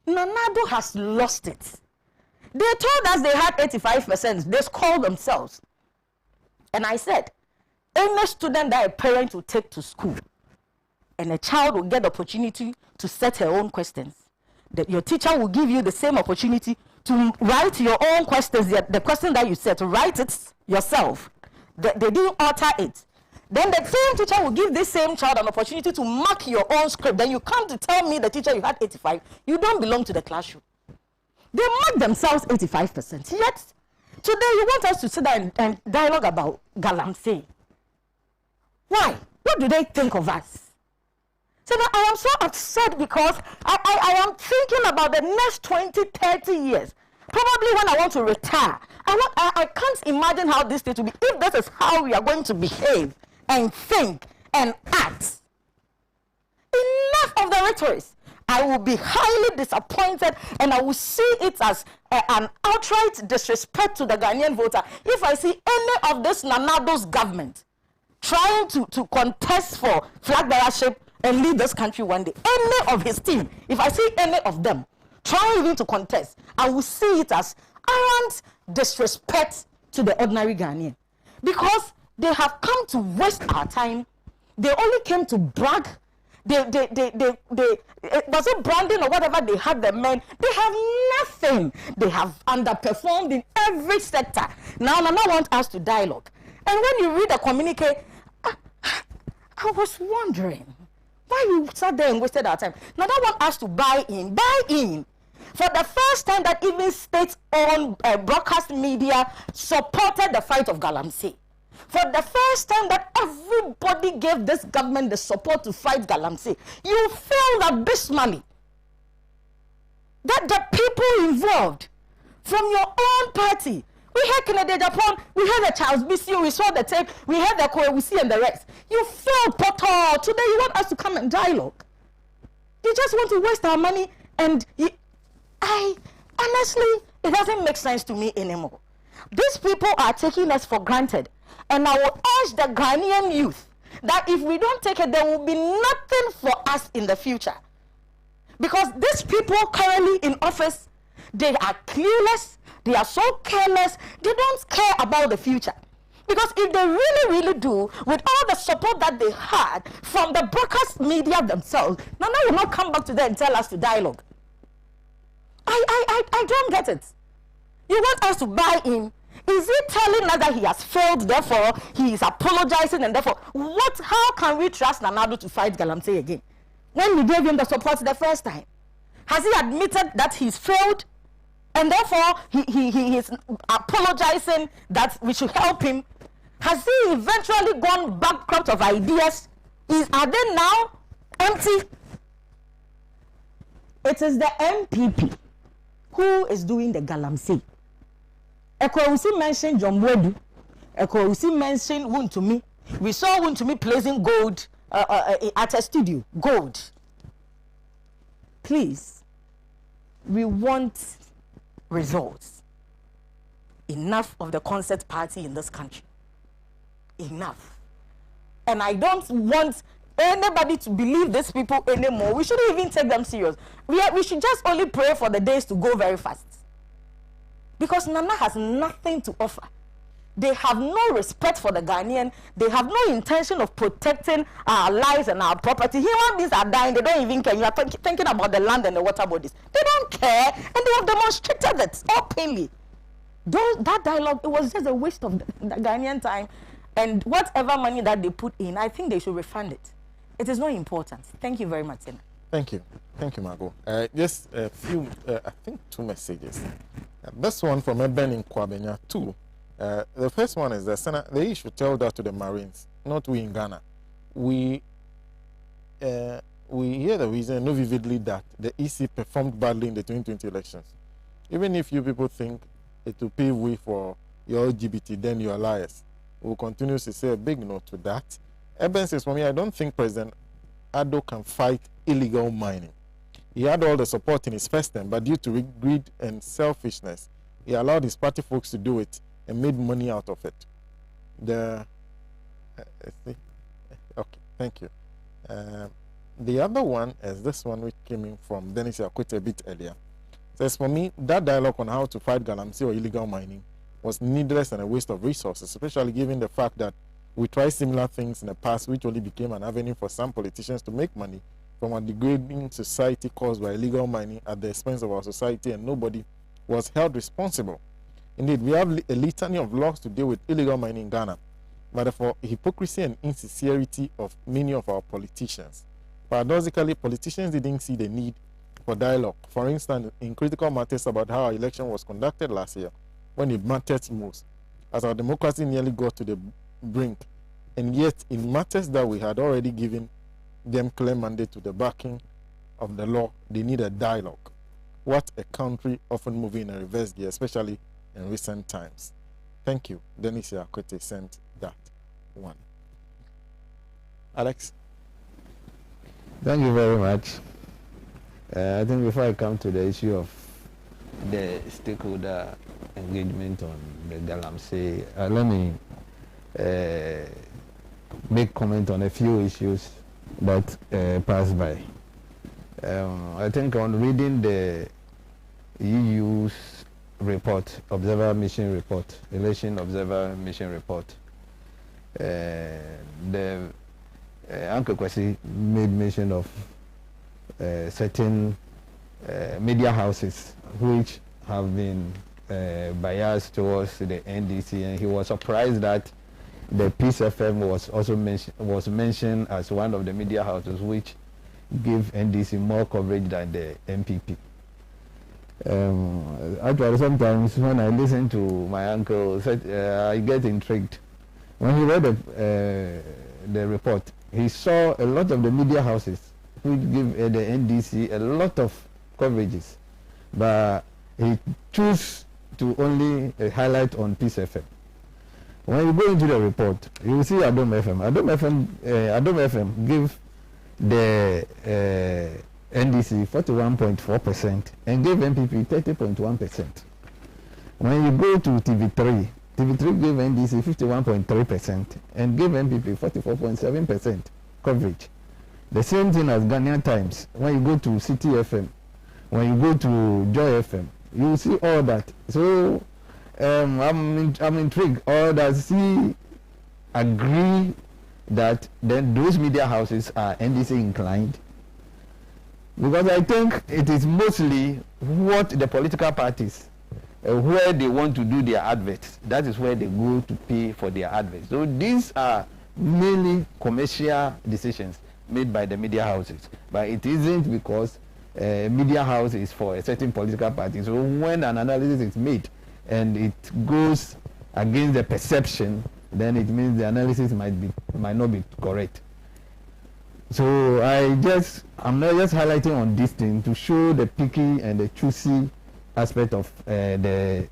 Nanado has lost it. They told us they had 85%. They called themselves. And I said, any student that a parent will take to school and a child will get the opportunity to set her own questions, that your teacher will give you the same opportunity to write your own questions, the question that you set, write it yourself. They didn't alter it. Then the same teacher will give this same child an opportunity to mark your own script. Then you come to tell me the teacher you had 85. You don't belong to the classroom. They mark themselves 85%. Yet, today you want us to sit down and dialogue about Galamsey. Why? What do they think of us? So now I am so upset because I am thinking about the next 20, 30 years. Probably when I want to retire. I can't imagine how this state will be if this is how we are going to behave and think and act. Enough of the rhetoric. I will be highly disappointed and I will see it as an outright disrespect to the Ghanaian voter if I see any of this Nanado's government trying to contest for flag bearership and lead this country one day. Any of his team, if I see any of them trying even to contest, I will see it as arrant disrespect to the ordinary Ghanaian. Because they have come to waste our time. They only came to brag. was it branding or whatever they had the men? They have nothing. They have underperformed in every sector. Now Nana wants us to dialogue. And when you read the communique, I was wondering why we sat there and wasted our time. Nana wants us to buy in. For the first time that even state-owned broadcast media supported the fight of Galamsey. For the first time that everybody gave this government the support to fight Galamsey. You failed abysmally. That the people involved from your own party. We heard Kennedy Japan, we heard the Charles BC, we saw the tape, we heard the Koewusi and the rest. You failed, Poto. Today you want us to come and dialogue. You just want to waste our money, and honestly, it doesn't make sense to me anymore. These people are taking us for granted. And I will urge the Ghanaian youth that if we don't take it, there will be nothing for us in the future. Because these people currently in office, they are clueless, they are so careless, they don't care about the future. Because if they really do, with all the support that they had from the broadcast media themselves, Nana will not come back to them and tell us to dialogue. I don't get it. You want us to buy in. Is he telling us that he has failed, therefore he is apologizing, and therefore how can we trust Nanado to fight Galamsey again? When we gave him the support the first time, has he admitted that he's failed, and therefore he is apologizing that we should help him? Has he eventually gone bankrupt of ideas? Are they now empty? It is the MPP who is doing the Galamsey. Ekorusi mentioned John Wedu. Ekorusi mentioned Wuntumi. We saw Wuntumi placing gold at a studio. Gold. Please, we want results. Enough of the concert party in this country. Enough. And I don't want anybody to believe these people anymore. We shouldn't even take them serious. We should just only pray for the days to go very fast. Because Nana has nothing to offer. They have no respect for the Ghanaian. They have no intention of protecting our lives and our property. Human beings are dying. They don't even care. You are thinking about the land and the water bodies. They don't care. And they have demonstrated it openly. That dialogue, it was just a waste of the Ghanaian time. And whatever money that they put in, I think they should refund it. It is not important. Thank you very much, Sena. Thank you. Thank you, Margot. Just a few, I think 2 messages. This one from Eben in Kwabenya, 2. The first one is that Sena, they should tell that to the Marines, not we in Ghana. We hear the reason, know vividly that the EC performed badly in the 2020 elections. Even if you people think it will pave way for your LGBT, then you are liars. We will continue to say a big no to that. Eben says, for me, I don't think President Addo can fight illegal mining. He had all the support in his first term, but due to greed and selfishness, he allowed his party folks to do it and made money out of it. Okay, thank you. The other one is this one, which came in from Dennis Yakwete a bit earlier. Says, for me, that dialogue on how to fight Galamsey or illegal mining was needless and a waste of resources, especially given the fact that we tried similar things in the past, which only became an avenue for some politicians to make money from a degrading society caused by illegal mining at the expense of our society, and nobody was held responsible. Indeed, we have a litany of laws to deal with illegal mining in Ghana, but for hypocrisy and insincerity of many of our politicians. Paradoxically, politicians didn't see the need for dialogue. For instance, in critical matters about how our election was conducted last year, when it mattered most, as our democracy nearly got to the brink, and yet in matters that we had already given them clear mandate to the backing of the law, they need a dialogue. What a country often moving in a reverse gear, especially in recent times. Thank you. Dennis Yakwete sent that one. Alex? Thank you very much. I think before I come to the issue of the stakeholder engagement on the Galamsey, let me make comment on a few issues that passed by. I think on reading the EU's report, Observer Mission Report, Election Observer Mission Report, the Uncle Kwesi made mention of certain media houses which have been biased towards the NDC, and he was surprised that the Peace FM was also mentioned as one of the media houses which give NDC more coverage than the MPP. Actually, sometimes when I listen to my uncle, I get intrigued. When he read the report, he saw a lot of the media houses which give the NDC a lot of coverages, but he chose to only highlight on Peace FM. When you go into the report, you will see Adom FM. Adom FM give the NDC 41.4% and gave MPP 30.1%. When you go to TV3 gave NDC 51.3% and gave MPP 44.7% coverage. The same thing as Ghanaian Times. When you go to City FM, when you go to Joy FM, you will see all that. So I'm intrigued. Or does he agree that then those media houses are NDC inclined? Because I think it is mostly what the political parties, where they want to do their adverts, that is where they go to pay for their adverts. So these are mainly commercial decisions made by the media houses, but it isn't because media house is for a certain political party. So when an analysis is made and it goes against the perception, then it means the analysis might not be correct. So I'm not just highlighting on this thing to show the picky and the choosy aspect of my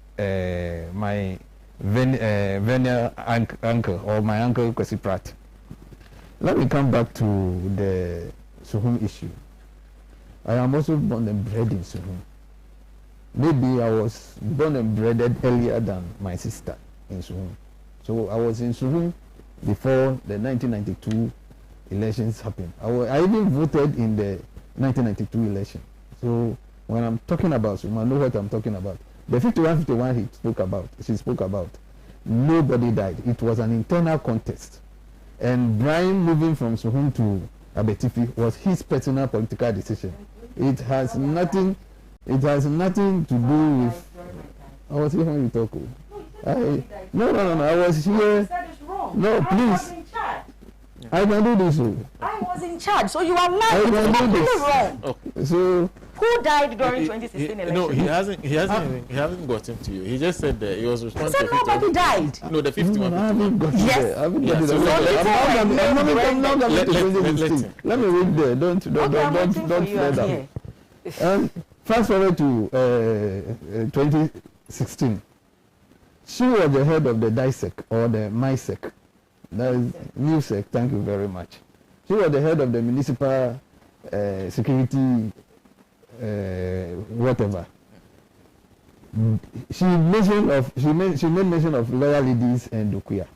venial uncle, or my uncle Kwesi Pratt. Let me come back to the Suhum issue. I am also born and bred in Suhum. Maybe I was born and bred earlier than my sister in Suhum. So I was in Suhum before the 1992 elections happened. I even voted in the 1992 election. So when I'm talking about Suhum, I know what I'm talking about. The 51-51 she spoke about, nobody died. It was an internal contest. And Brian moving from Suhum to Abetifi was his personal political decision. It has nothing to do with. I was here when you talk. No, I was here. No, please. I can do this. I was in charge, so you are lying. It's completely wrong. Okay. So who died during 2016 election? No, he hasn't gotten to you. He just said that he was responsible. He said nobody died. No, the 51. I haven't got Yes. Let me read there. Don't slow down. Fast forward to 2016. She was the head of the DISEC or the MISEC. That is MUSEC. Thank you very much. She was the head of the municipal security whatever. She made mention of loyal ladies and Dokuya.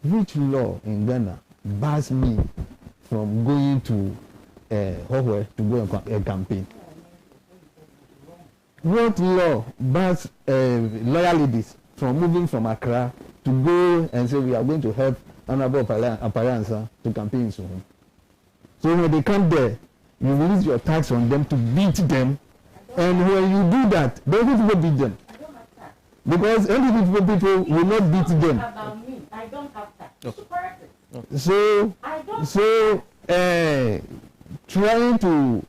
Which law in Ghana bars me from going to Hohwe to go and campaign? What law bars loyal ladies from moving from Accra to go and say we are going to help Honorable Aparansa to campaign in Suhum? So when they come there, you release your tax on them to beat them, and when you do that, those people beat them. Because individual people will not beat them. I don't have tax. Okay. So trying to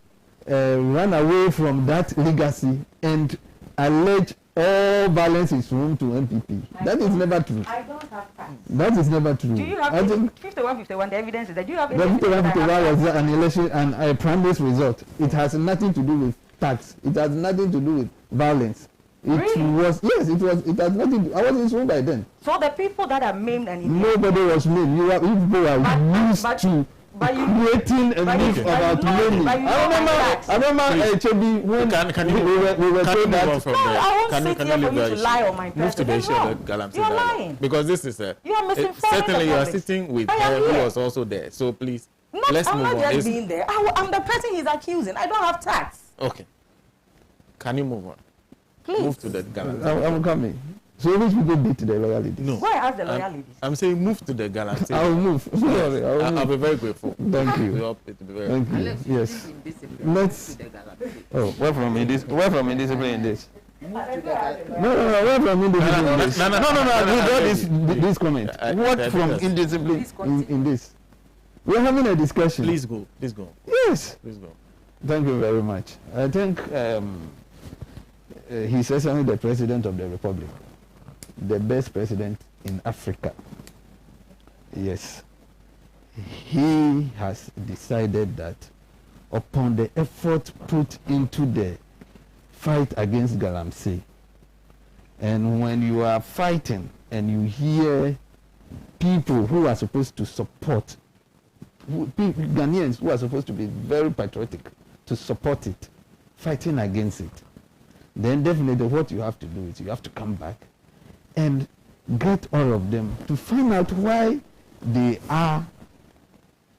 run away from that legacy and allege all violence is wrong to MPP. That is never true. I don't have tax. That is never true. Do you have 51-51? The evidence is that you have. The 51-51 was an election and a primary result. It has nothing to do with tax. It has nothing to do with violence. It was It has nothing to. I wasn't sworn by then. So the people that are maimed and nobody was maimed. You people are used to creating a myth about maiming. I remember HB when we were told that. Can you lie on my move to the issue of the Galamsey? You're lying. Because this is you are misinforming. Certainly you are sitting with her who was also there. So please, let's move on. I'm not just being there. I'm the person he's accusing. I don't have tax. Okay. Can you move on? Please. Move to the Galamsey. I'm coming. So which people beat the loyal ladies? No. Why ask the loyal ladies? I'm saying move to the Galamsey. I will move. Sorry, I'll be very grateful. Thank you. We all pay to be very Thank you. Yes. Let's. Oh, where from indiscipline in this? No, where from indiscipline in this? No. We got this comment. What from indiscipline in this? We're having a discussion. Please go. Yes. Please go. Thank you very much. I think His Excellency the President of the Republic, the best president in Africa. Yes. He has decided that upon the effort put into the fight against Galamsey, and when you are fighting and you hear people who are supposed to support, Ghanaians who are supposed to be very patriotic to support it, fighting against it, then definitely what you have to do is you have to come back and get all of them to find out why they are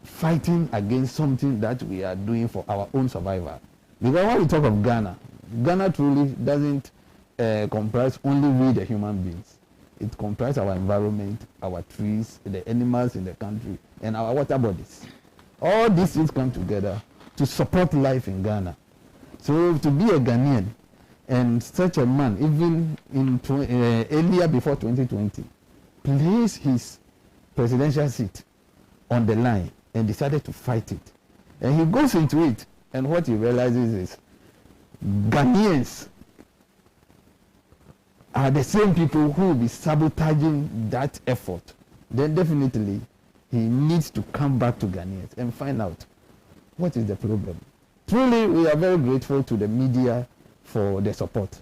fighting against something that we are doing for our own survival. Because when we talk of Ghana, Ghana truly doesn't comprise only we the human beings. It comprises our environment, our trees, the animals in the country, and our water bodies. All these things come together to support life in Ghana. So to be a Ghanaian and such a man, even in earlier before 2020, placed his presidential seat on the line and decided to fight it. And he goes into it, and what he realizes is Ghanaians are the same people who will be sabotaging that effort. Then definitely he needs to come back to Ghanaians and find out what is the problem. Truly, we are very grateful to the media for the support.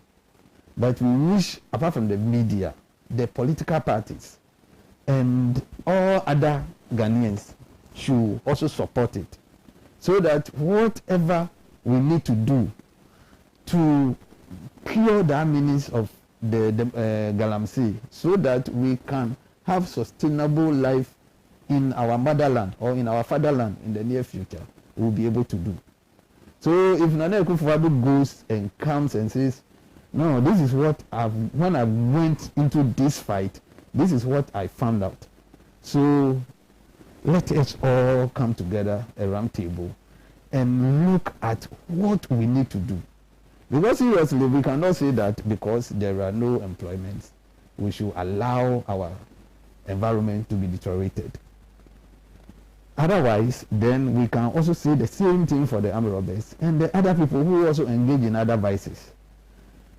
But we wish, apart from the media, the political parties and all other Ghanaians should also support it, so that whatever we need to do to cure the meanings of the Galamsey, so that we can have sustainable life in our motherland or in our fatherland in the near future, we'll be able to do. So if Nana Akufo-Addo goes and comes and says, no, this is what when I went into this fight, this is what I found out. So let us all come together around table and look at what we need to do. Because seriously, we cannot say that because there are no employments, we should allow our environment to be deteriorated. Otherwise, then we can also say the same thing for the armed robbers and the other people who also engage in other vices.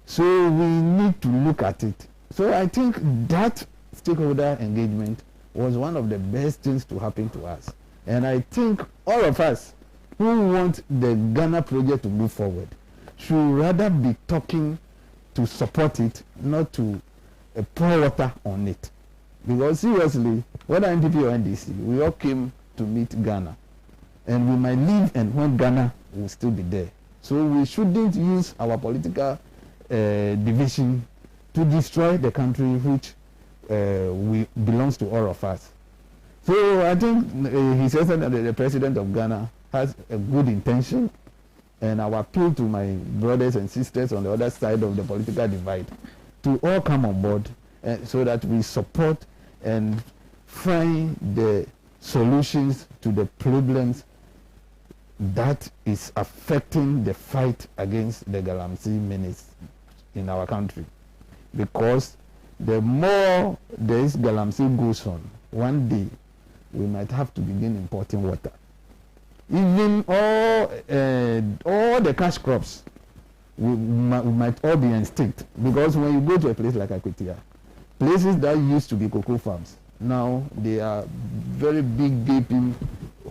So we need to look at it. So I think that stakeholder engagement was one of the best things to happen to us. And I think all of us who want the Ghana project to move forward should rather be talking to support it, not to pour water on it. Because seriously, whether NPP or NDC, we all came to meet Ghana. And we might leave, and when Ghana will still be there. So we shouldn't use our political division to destroy the country which belongs to all of us. So I think he says that the president of Ghana has a good intention, and I will appeal to my brothers and sisters on the other side of the political divide to all come on board so that we support and find the solutions to the problems that is affecting the fight against the Galamsey menace in our country. Because the more this Galamsey goes on, one day we might have to begin importing water. Even all the cash crops we might all be extinct, because when you go to a place like Akwetia, places that used to be cocoa farms, now they are very big gaping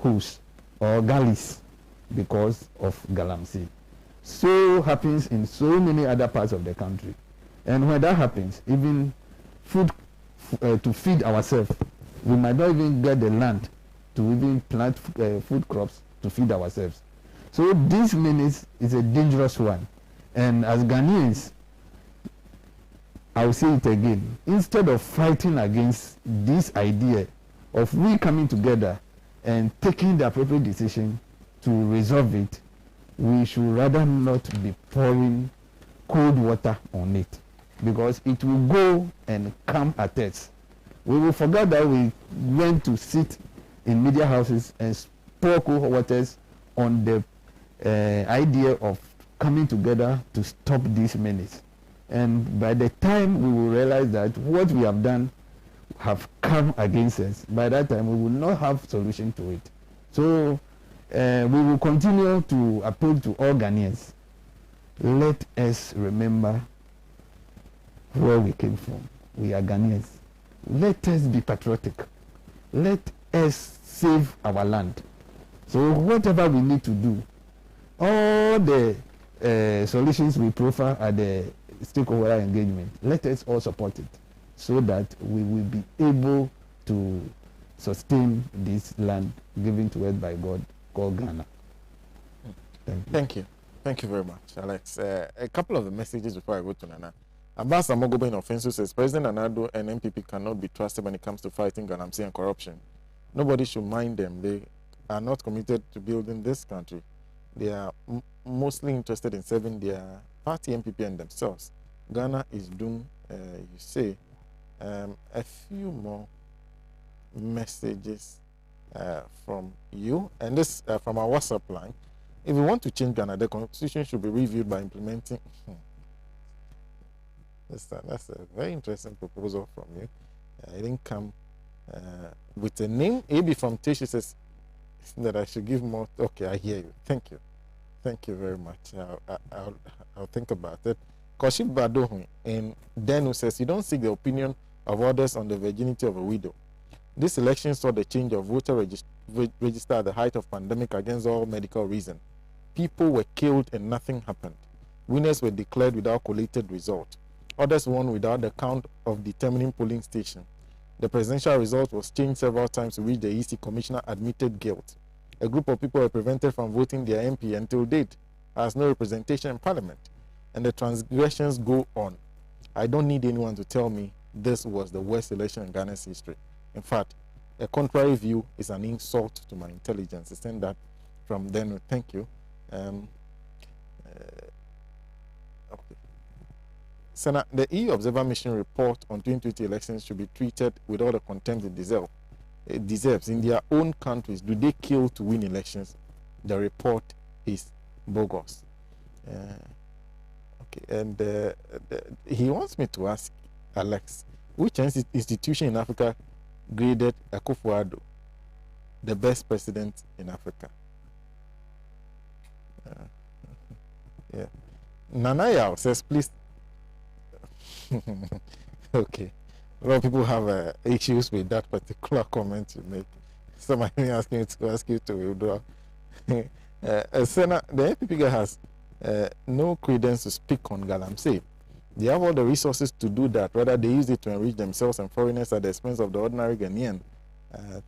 holes or gullies because of Galamsey. So happens in so many other parts of the country. And when that happens, even food to feed ourselves, we might not even get the land to even plant food crops to feed ourselves. So this menace is a dangerous one. And as Ghanaians, I will say it again, instead of fighting against this idea of we coming together and taking the appropriate decision to resolve it, we should rather not be pouring cold water on it. because it will go and come at us. We will forget that we went to sit in media houses and pour cold waters on the idea of coming together to stop this menace. And by the time we will realize that what we have done have come against us, by that time we will not have solution to it. So we will continue to appeal to all Ghanaians. Let us remember where we came from. We are Ghanaians. Let us be patriotic. Let us save our land. So whatever we need to do, all the solutions we proffer at the stakeholder engagement, let us all support it so that we will be able to sustain this land given to us by God called Ghana. Thank you. Thank you very much, Alex. A couple of the messages before I go to Nana. Abbas Amogobe in Offensive says, President Anado and MPP cannot be trusted when it comes to fighting Galamsey and corruption. Nobody should mind them. They are not committed to building this country. They are mostly interested in serving their party, MPP, and themselves. Ghana is doomed, you say. A few more messages from you, and this from our WhatsApp line. If we want to change Ghana, the constitution should be reviewed by implementing. That's a very interesting proposal from you. It didn't come with a name. AB from Tish says that I should give more. Okay, I hear you. Thank you. Thank you very much. I'll think about it. Koshib Badohun in Denu says, you don't seek the opinion of others on the virginity of a widow. This election saw the change of voter register at the height of pandemic against all medical reason. People were killed and nothing happened. Winners were declared without collated result. Others won without the count of determining polling station. The presidential result was changed several times to which the EC commissioner admitted guilt. A group of people were prevented from voting their MP until date, as no representation in parliament. And the transgressions go on. I don't need anyone to tell me this was the worst election in Ghana's history. In fact, a contrary view is an insult to my intelligence. I send that from Denu. Thank you. Okay. Sena, the EU Observer Mission report on 2020 elections should be treated with all the contempt it deserves. In their own countries, do they kill to win elections? The report is bogus. Okay, and he wants me to ask Alex, which institution in Africa graded Akufo-Addo the best president in Africa? Yeah. Nanaya says, please. Okay. A lot of people have issues with that particular comment you make. Somebody asking me to ask you to withdraw. Sena, the NPP has no credence to speak on Galamsey. They have all the resources to do that. Rather, they use it to enrich themselves and foreigners at the expense of the ordinary Ghanaian.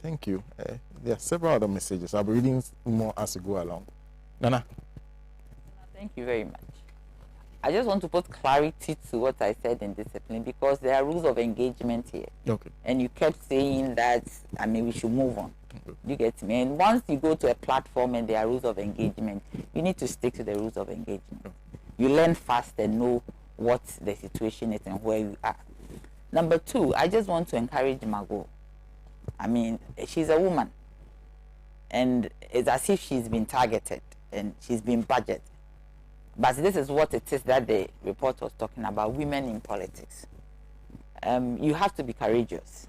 Thank you. There are several other messages. I'll be reading more as we go along. Nana. Thank you very much. I just want to put clarity to what I said in discipline, because there are rules of engagement here. Okay. And you kept saying that, I mean, we should move on. Okay. You get me? And once you go to a platform and there are rules of engagement, you need to stick to the rules of engagement. Okay. You learn fast and know what the situation is and where you are. Number two, I just want to encourage Margot. I mean, she's a woman. And it's as if she's been targeted and she's been budgeted. But this is what it is that the report was talking about, women in politics. You have to be courageous,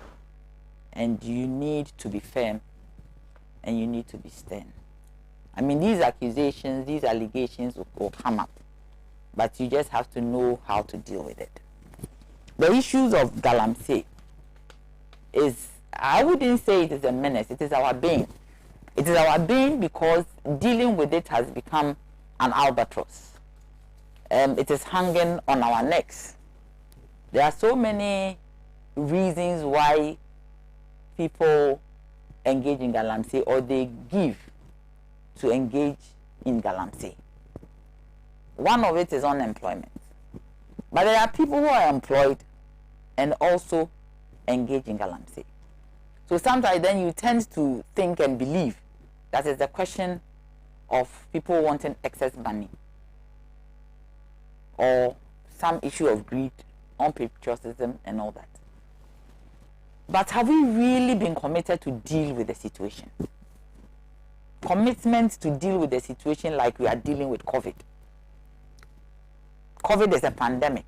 and you need to be firm, and you need to be stern. I mean, these accusations, these allegations will come up, but you just have to know how to deal with it. The issues of Galamsey is, I wouldn't say it is a menace, it is our being. It is our being because dealing with it has become an albatross. It is hanging on our necks. There are so many reasons why people engage in Galamsey, or they give to engage in Galamsey. One of it is unemployment. But there are people who are employed and also engage in Galamsey. So sometimes then you tend to think and believe that it's a question of people wanting excess money, or some issue of greed unpatriotism and all that. But have we really been committed to deal with the situation? Commitment to deal with the situation like we are dealing with COVID. COVID is a pandemic.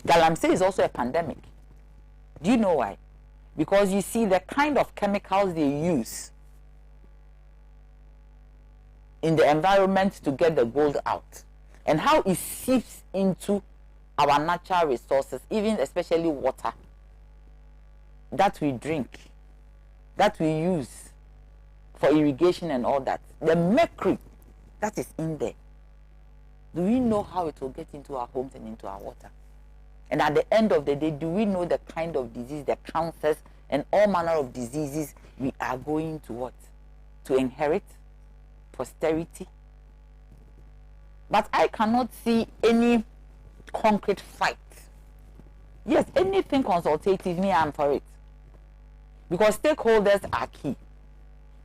Galamsey is also a pandemic. Do you know why? Because you see the kind of chemicals they use in the environment to get the gold out, and how it seeps into our natural resources, even especially water that we drink, that we use for irrigation and all that. The mercury that is in there, do we know how it will get into our homes and into our water? And at the end of the day, do we know the kind of disease, the cancers and all manner of diseases we are going to what? To inherit? Posterity? But I cannot see any concrete fight. Yes, anything consultative, me, I'm for it. Because stakeholders are key.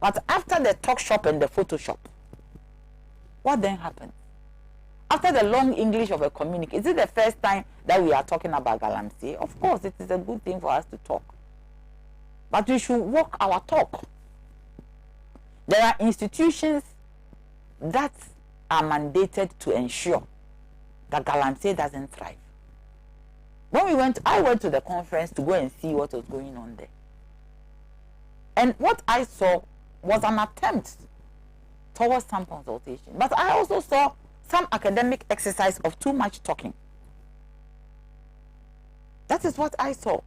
But after the talk shop and the Photoshop, what then happens? After the long English of a communique, is it the first time that we are talking about Galamsey? Of course, it is a good thing for us to talk. But we should walk our talk. There are institutions that are mandated to ensure that Galamsey doesn't thrive. When I went to the conference to go and see what was going on there. And what I saw was an attempt towards some consultation. But I also saw some academic exercise of too much talking. That is what I saw.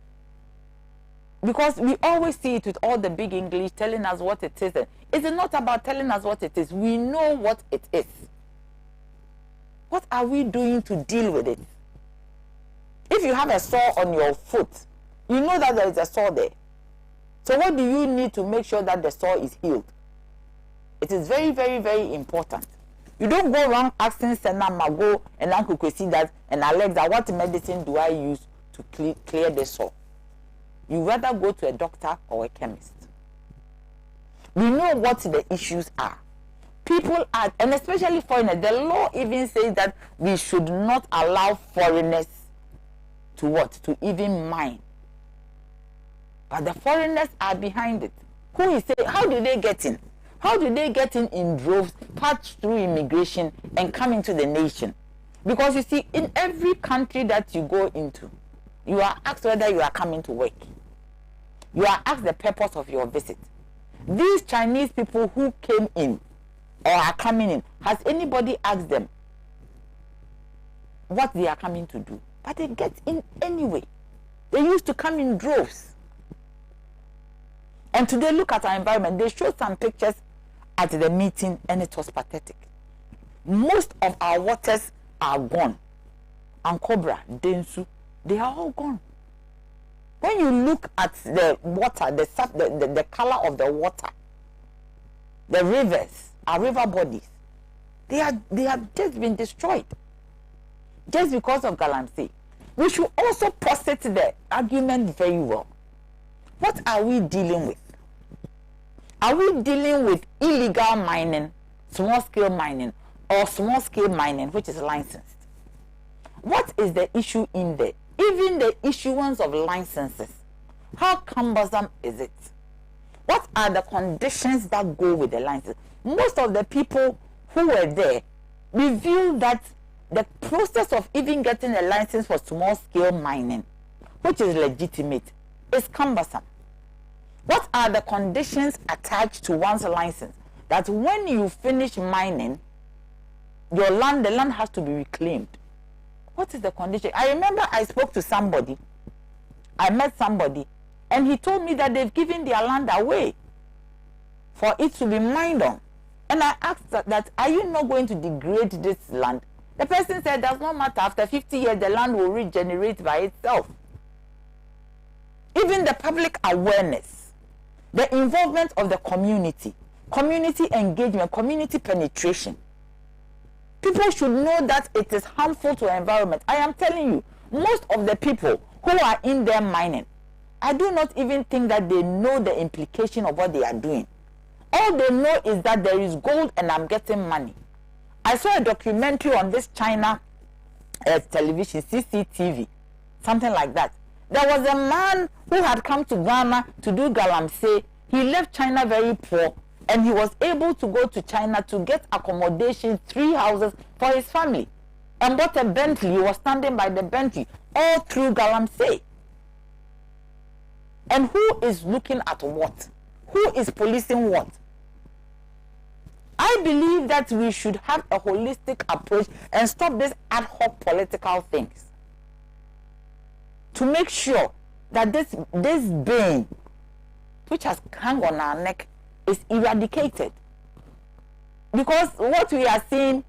Because we always see it with all the big English telling us what it is. It is not about telling us what it is. We know what it is. What are we doing to deal with it? If you have a sore on your foot, you know that there is a sore there. So what do you need to make sure that the sore is healed? It is very, very, very important. You don't go around asking Sena, Mago, and Uncle Kwesi that, and Alexa, what medicine do I use to clear the sore? You rather go to a doctor or a chemist. We know what the issues are. People are, and especially foreigners, the law even says that we should not allow foreigners to what? To even mine. But the foreigners are behind it. Who is saying, how do they get in? How do they get in droves, pass through immigration, and come into the nation? Because you see, in every country that you go into, you are asked whether you are coming to work. You are asked the purpose of your visit. These Chinese people who came in or are coming in, has anybody asked them what they are coming to do? But they get in anyway. They used to come in droves. And today, look at our environment. They showed some pictures at the meeting, and it was pathetic. Most of our waters are gone. Ankobra, Densu, they are all gone. When you look at the water, the color of the water, the rivers, our river bodies, they have just been destroyed. Just because of Galamsey. We should also posit the argument very well. What are we dealing with? Are we dealing with illegal mining, small-scale mining, or small-scale mining, which is licensed? What is the issue in there? Even the issuance of licenses, how cumbersome is it? What are the conditions that go with the license? Most of the people who were there revealed that the process of even getting a license for small-scale mining, which is legitimate, is cumbersome. What are the conditions attached to one's license? That when you finish mining, the land has to be reclaimed. What is the condition? I remember I spoke to somebody, I met somebody, and he told me that they've given their land away for it to be mined on. And I asked that are you not going to degrade this land? The person said, does not matter, after 50 years, the land will regenerate by itself. Even the public awareness, the involvement of the community engagement, community penetration. People should know that it is harmful to the environment. I am telling you, most of the people who are in there mining, I do not even think that they know the implication of what they are doing. All they know is that there is gold and I'm getting money. I saw a documentary on this China television, CCTV, something like that. There was a man who had come to Ghana to do Galamsey. He left China very poor, and he was able to go to China to get accommodation, 3 houses for his family, and bought a Bentley. He was standing by the Bentley all through Galamsey. And who is looking at what? Who is policing what? I believe that we should have a holistic approach and stop this ad hoc political things, to make sure that this bane which has hung on our neck is eradicated. Because what we are seeing,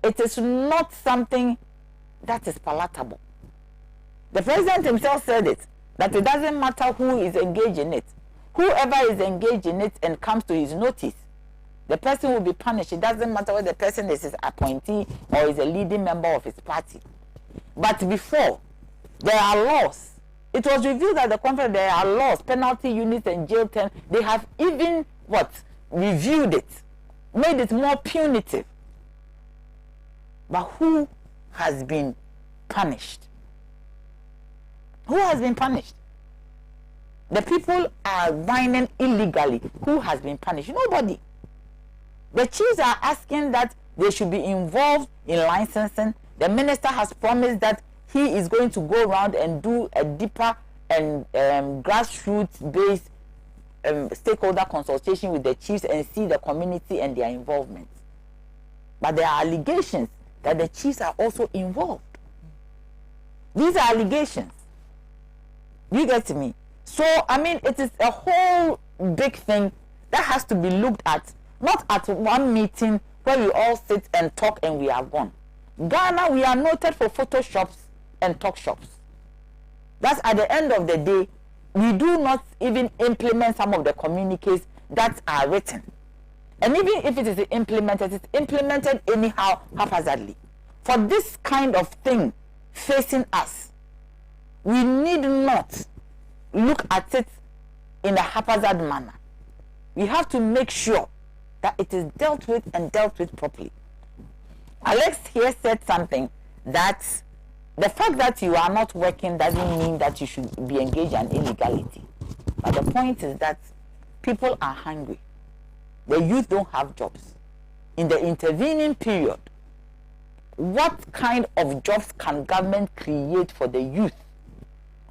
it is not something that is palatable. The president himself said it, that it doesn't matter who is engaged in it. Whoever is engaged in it and comes to his notice, the person will be punished. It doesn't matter whether the person is his appointee or is a leading member of his party. But before, there are laws. It was revealed at the conference there are laws, penalty units and jail terms. They have even reviewed it, made it more punitive. But who has been punished? Who has been punished? The people are mining illegally. Who has been punished? Nobody. The chiefs are asking that they should be involved in licensing. The minister has promised that he is going to go around and do a deeper and grassroots-based stakeholder consultation with the chiefs and see the community and their involvement. But there are allegations that the chiefs are also involved. These are allegations. You get me? So, I mean, it is a whole big thing that has to be looked at, not at one meeting where we all sit and talk and we are gone. Ghana, we are noted for photoshops and talk shops. That's at the end of the day, we do not even implement some of the communiques that are written. And even if it is implemented, it's implemented anyhow, haphazardly. For this kind of thing facing us, we need not look at it in a haphazard manner. We have to make sure that it is dealt with and dealt with properly. Alex here said something that the fact that you are not working doesn't mean that you should be engaged in illegality. But the point is that people are hungry. The youth don't have jobs. In the intervening period, what kind of jobs can government create for the youth?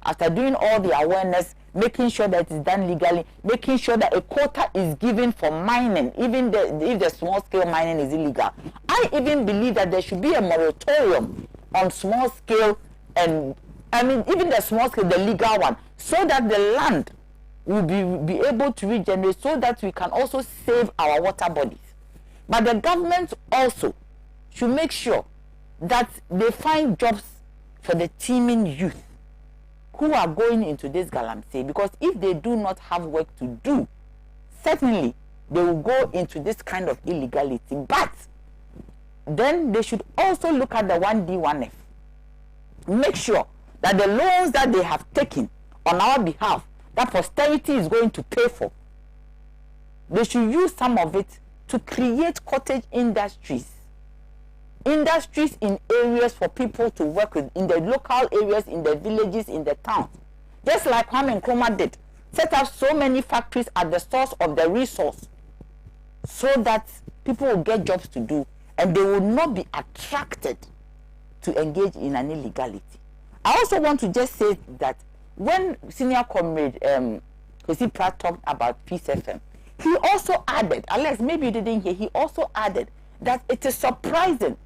After doing all the awareness, making sure that it's done legally, making sure that a quota is given for mining, even if the small-scale mining is illegal. I even believe that there should be a moratorium on small-scale, and I mean even the small-scale, the legal one, so that the land will be able to regenerate, so that we can also save our water bodies. But the government also should make sure that they find jobs for the teeming youth who are going into this Galamsey, because if they do not have work to do, certainly they will go into this kind of illegality. But then they should also look at the 1D, 1F. Make sure that the loans that they have taken on our behalf, that posterity is going to pay for, they should use some of it to create cottage industries. Industries in areas for people to work with, in the local areas, in the villages, in the towns. Just like Kwame Nkrumah did. Set up so many factories at the source of the resource, so that people will get jobs to do and they will not be attracted to engage in an illegality. I also want to just say that when Senior Comrade Kwesi Pratt talked about Peace FM, he also added, Alex, maybe you didn't hear, he also added that it is surprising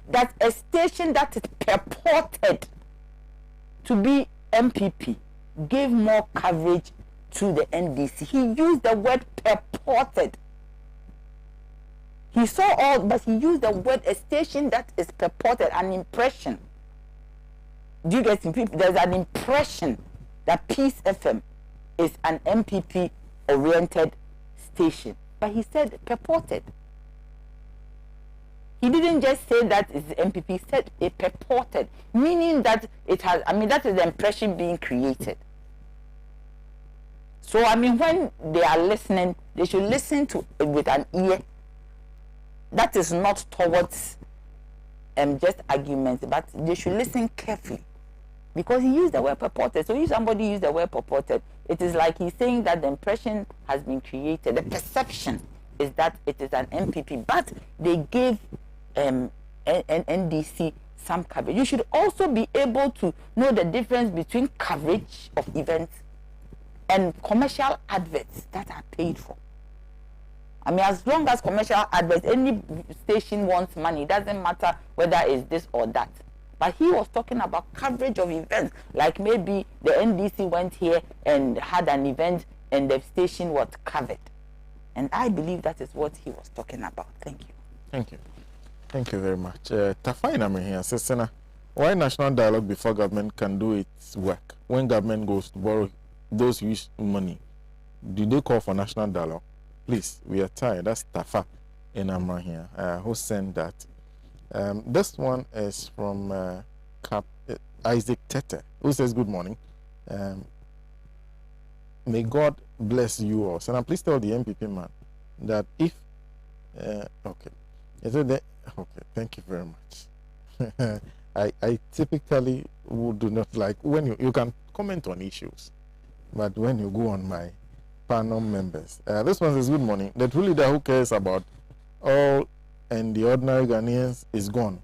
that a station that is purported to be MPP gave more coverage to the NDC. He used the word purported. He saw all, but he used the word a station that is purported, an impression. Do you get it? There's an impression that Peace FM is an MPP-oriented station. But he said purported. He didn't just say that it's MPP, he said it purported, meaning that it has, I mean, that is the impression being created. So, I mean, when they are listening, they should listen to it with an ear that is not towards just arguments, but they should listen carefully. Because he used the word purported. So if somebody used the word purported, it is like he's saying that the impression has been created. The perception is that it is an MPP, but they gave an NDC some coverage. You should also be able to know the difference between coverage of events and commercial adverts that are paid for. I mean, as long as commercial adverts, any station wants money, it doesn't matter whether it's this or that. But he was talking about coverage of events, like maybe the NDC went here and had an event and the station was covered. And I believe that is what he was talking about. Thank you. Thank you. Thank you very much. Tafaina me here says, Sena, why national dialogue before government can do its work? When government goes to borrow those who use money, do they call for national dialogue? Please, we are tired. That's Tafa in Amra here. Who sent that? This one is from Isaac Tete, who says, good morning. May God bless you all. Sena, please tell the MPP man that if... okay. Is it that? Okay, thank you very much. I typically do not like when you can comment on issues, but when you go on my panel members, this one says, good morning. The true leader who cares about all and the ordinary Ghanaians is gone.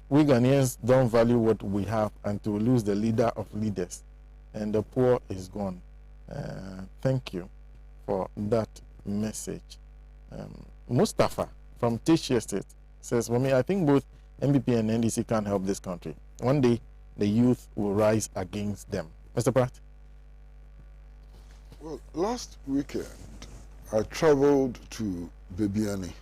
We Ghanaians don't value what we have until we lose the leader of leaders, and the poor is gone. Thank you for that message. Mustafa from Tishi Estate says, for me, I think both MPP and NDC can't help this country. One day, the youth will rise against them. Mr. Pratt? Well, last weekend, I traveled to Bebiani.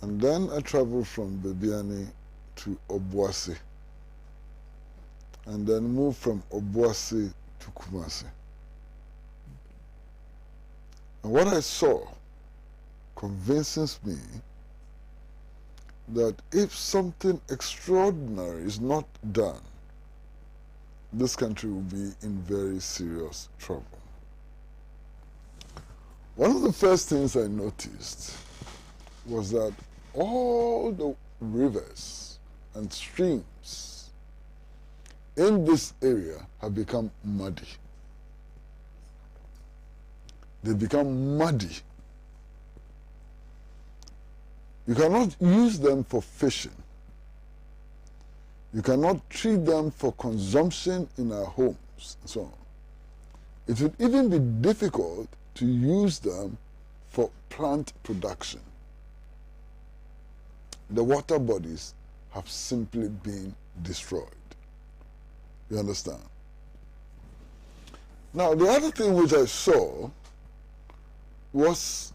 And then I traveled from Bebiani to Obuasi. And then moved from Obuasi to Kumasi. And what I saw convinces me that if something extraordinary is not done, this country will be in very serious trouble. One of the first things I noticed was that all the rivers and streams in this area have become muddy. They become muddy. You cannot use them for fishing. You cannot treat them for consumption in our homes and so on. It would even be difficult to use them for plant production. The water bodies have simply been destroyed. You understand? Now, the other thing which I saw was,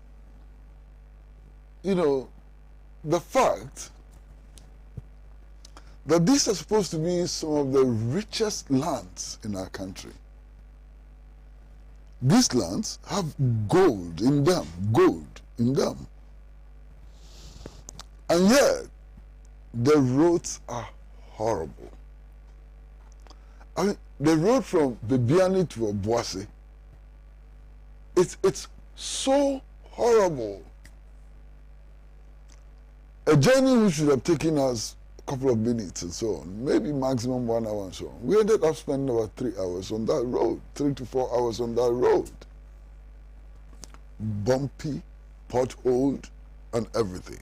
the fact that these are supposed to be some of the richest lands in our country. These lands have gold in them. And yet, the roads are horrible. I mean, the road from Bebiani to Obuasi, it's so horrible. A journey which should have taken us a couple of minutes and so on, maybe maximum 1 hour and so on. We ended up spending about 3 hours on that road, 3 to 4 hours on that road. Bumpy, potholed, and everything.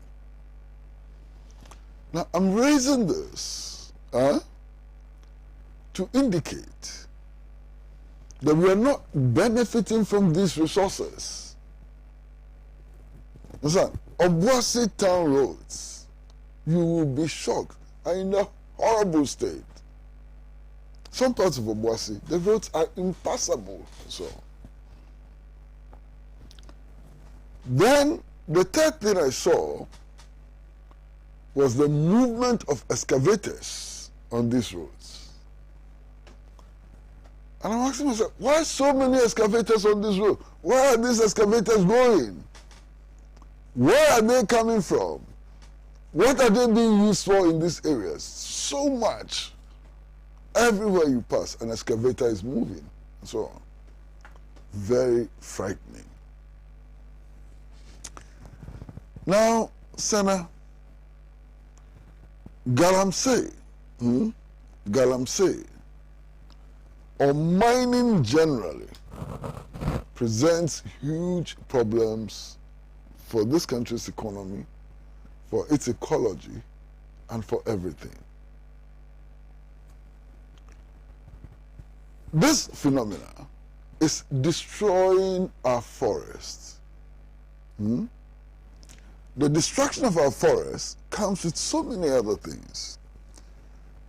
Now, I'm raising this to indicate that we are not benefiting from these resources. Listen, Obuasi town roads, you will be shocked, are in a horrible state. Some parts of Obuasi, the roads are impassable. So, then the third thing I saw was the movement of excavators on these roads. And I'm asking myself, why so many excavators on this road? Where are these excavators going? Where are they coming from? What are they being used for in these areas? So much. Everywhere you pass, an excavator is moving, and so on. Very frightening. Now, Sena, Galamsey, Galamsey, or mining generally, presents huge problems for this country's economy, for its ecology, and for everything. This phenomena is destroying our forests. The destruction of our forests comes with so many other things.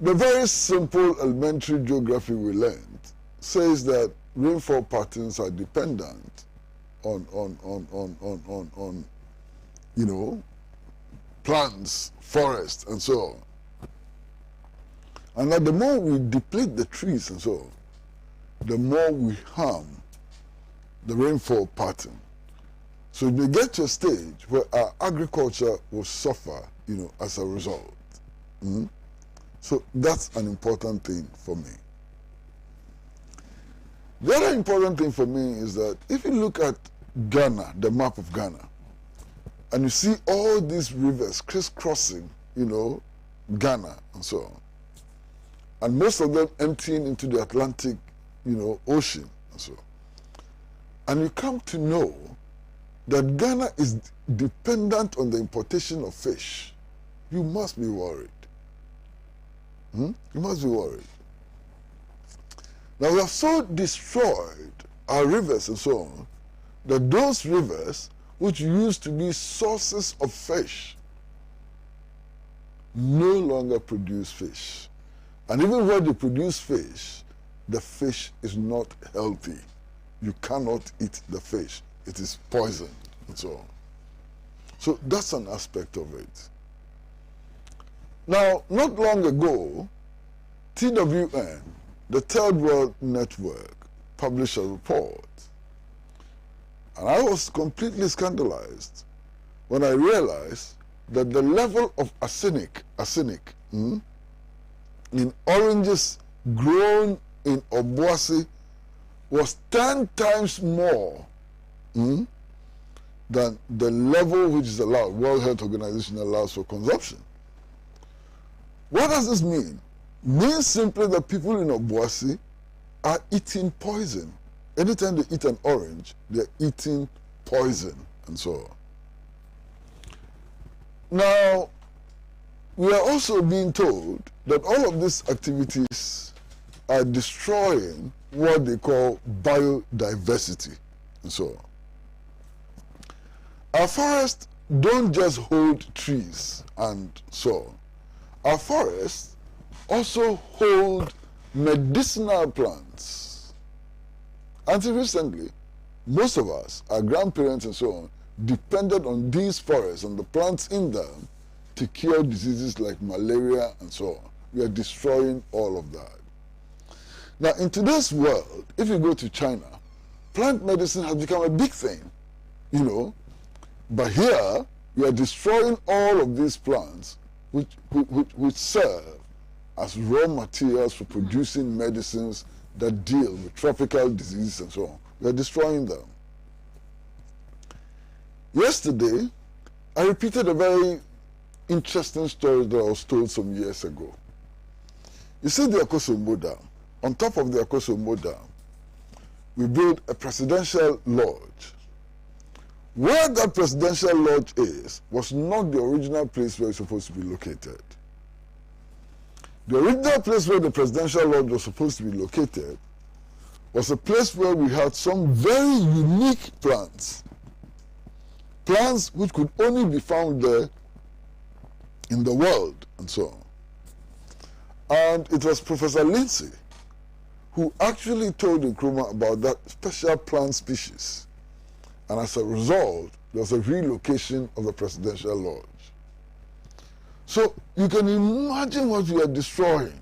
The very simple elementary geography we learned says that rainfall patterns are dependent on you know, plants, forests, and so on. And that the more we deplete the trees and so on, the more we harm the rainfall pattern. So we get to a stage where our agriculture will suffer, you know, as a result. So that's an important thing for me. The other important thing for me is that if you look at Ghana, the map of Ghana, and you see all these rivers crisscrossing, you know, Ghana and so on, and most of them emptying into the Atlantic, you know, Ocean and so on, and you come to know that Ghana is dependent on the importation of fish, you must be worried. You must be worried. Now we have so destroyed our rivers and so on, that those rivers which used to be sources of fish no longer produce fish. And even when they produce fish, the fish is not healthy. You cannot eat the fish. It is poisoned and so on. So that's an aspect of it. Now, not long ago, TWN, the Third World Network, published a report. And I was completely scandalized when I realized that the level of arsenic in oranges grown in Obuasi was 10 times more than the level which is allowed, World Health Organization allows for consumption. What does this mean? It means simply that people in Obuasi are eating poison. Anytime they eat an orange, they're eating poison and so on. Now, we are also being told that all of these activities are destroying what they call biodiversity and so on. Our forests don't just hold trees and so on. Our forests also hold medicinal plants. Until recently, most of us, our grandparents and so on, depended on these forests and the plants in them to cure diseases like malaria and so on. We are destroying all of that. Now, in today's world, if you go to China, plant medicine has become a big thing, you know. But here, we are destroying all of these plants which serve as raw materials for producing medicines that deal with tropical diseases and so on. We are destroying them. Yesterday, I repeated a very interesting story that I was told some years ago. You see the Akosombo Dam. On top of the Akosombo Dam, we built a presidential lodge. Where that presidential lodge is was not the original place where it's supposed to be located. The original place where the presidential lodge was supposed to be located was a place where we had some very unique plants. Plants which could only be found there in the world and so on. And it was Professor Lindsay who actually told Nkrumah about that special plant species. And as a result, there was a relocation of the presidential lodge. So you can imagine what we are destroying.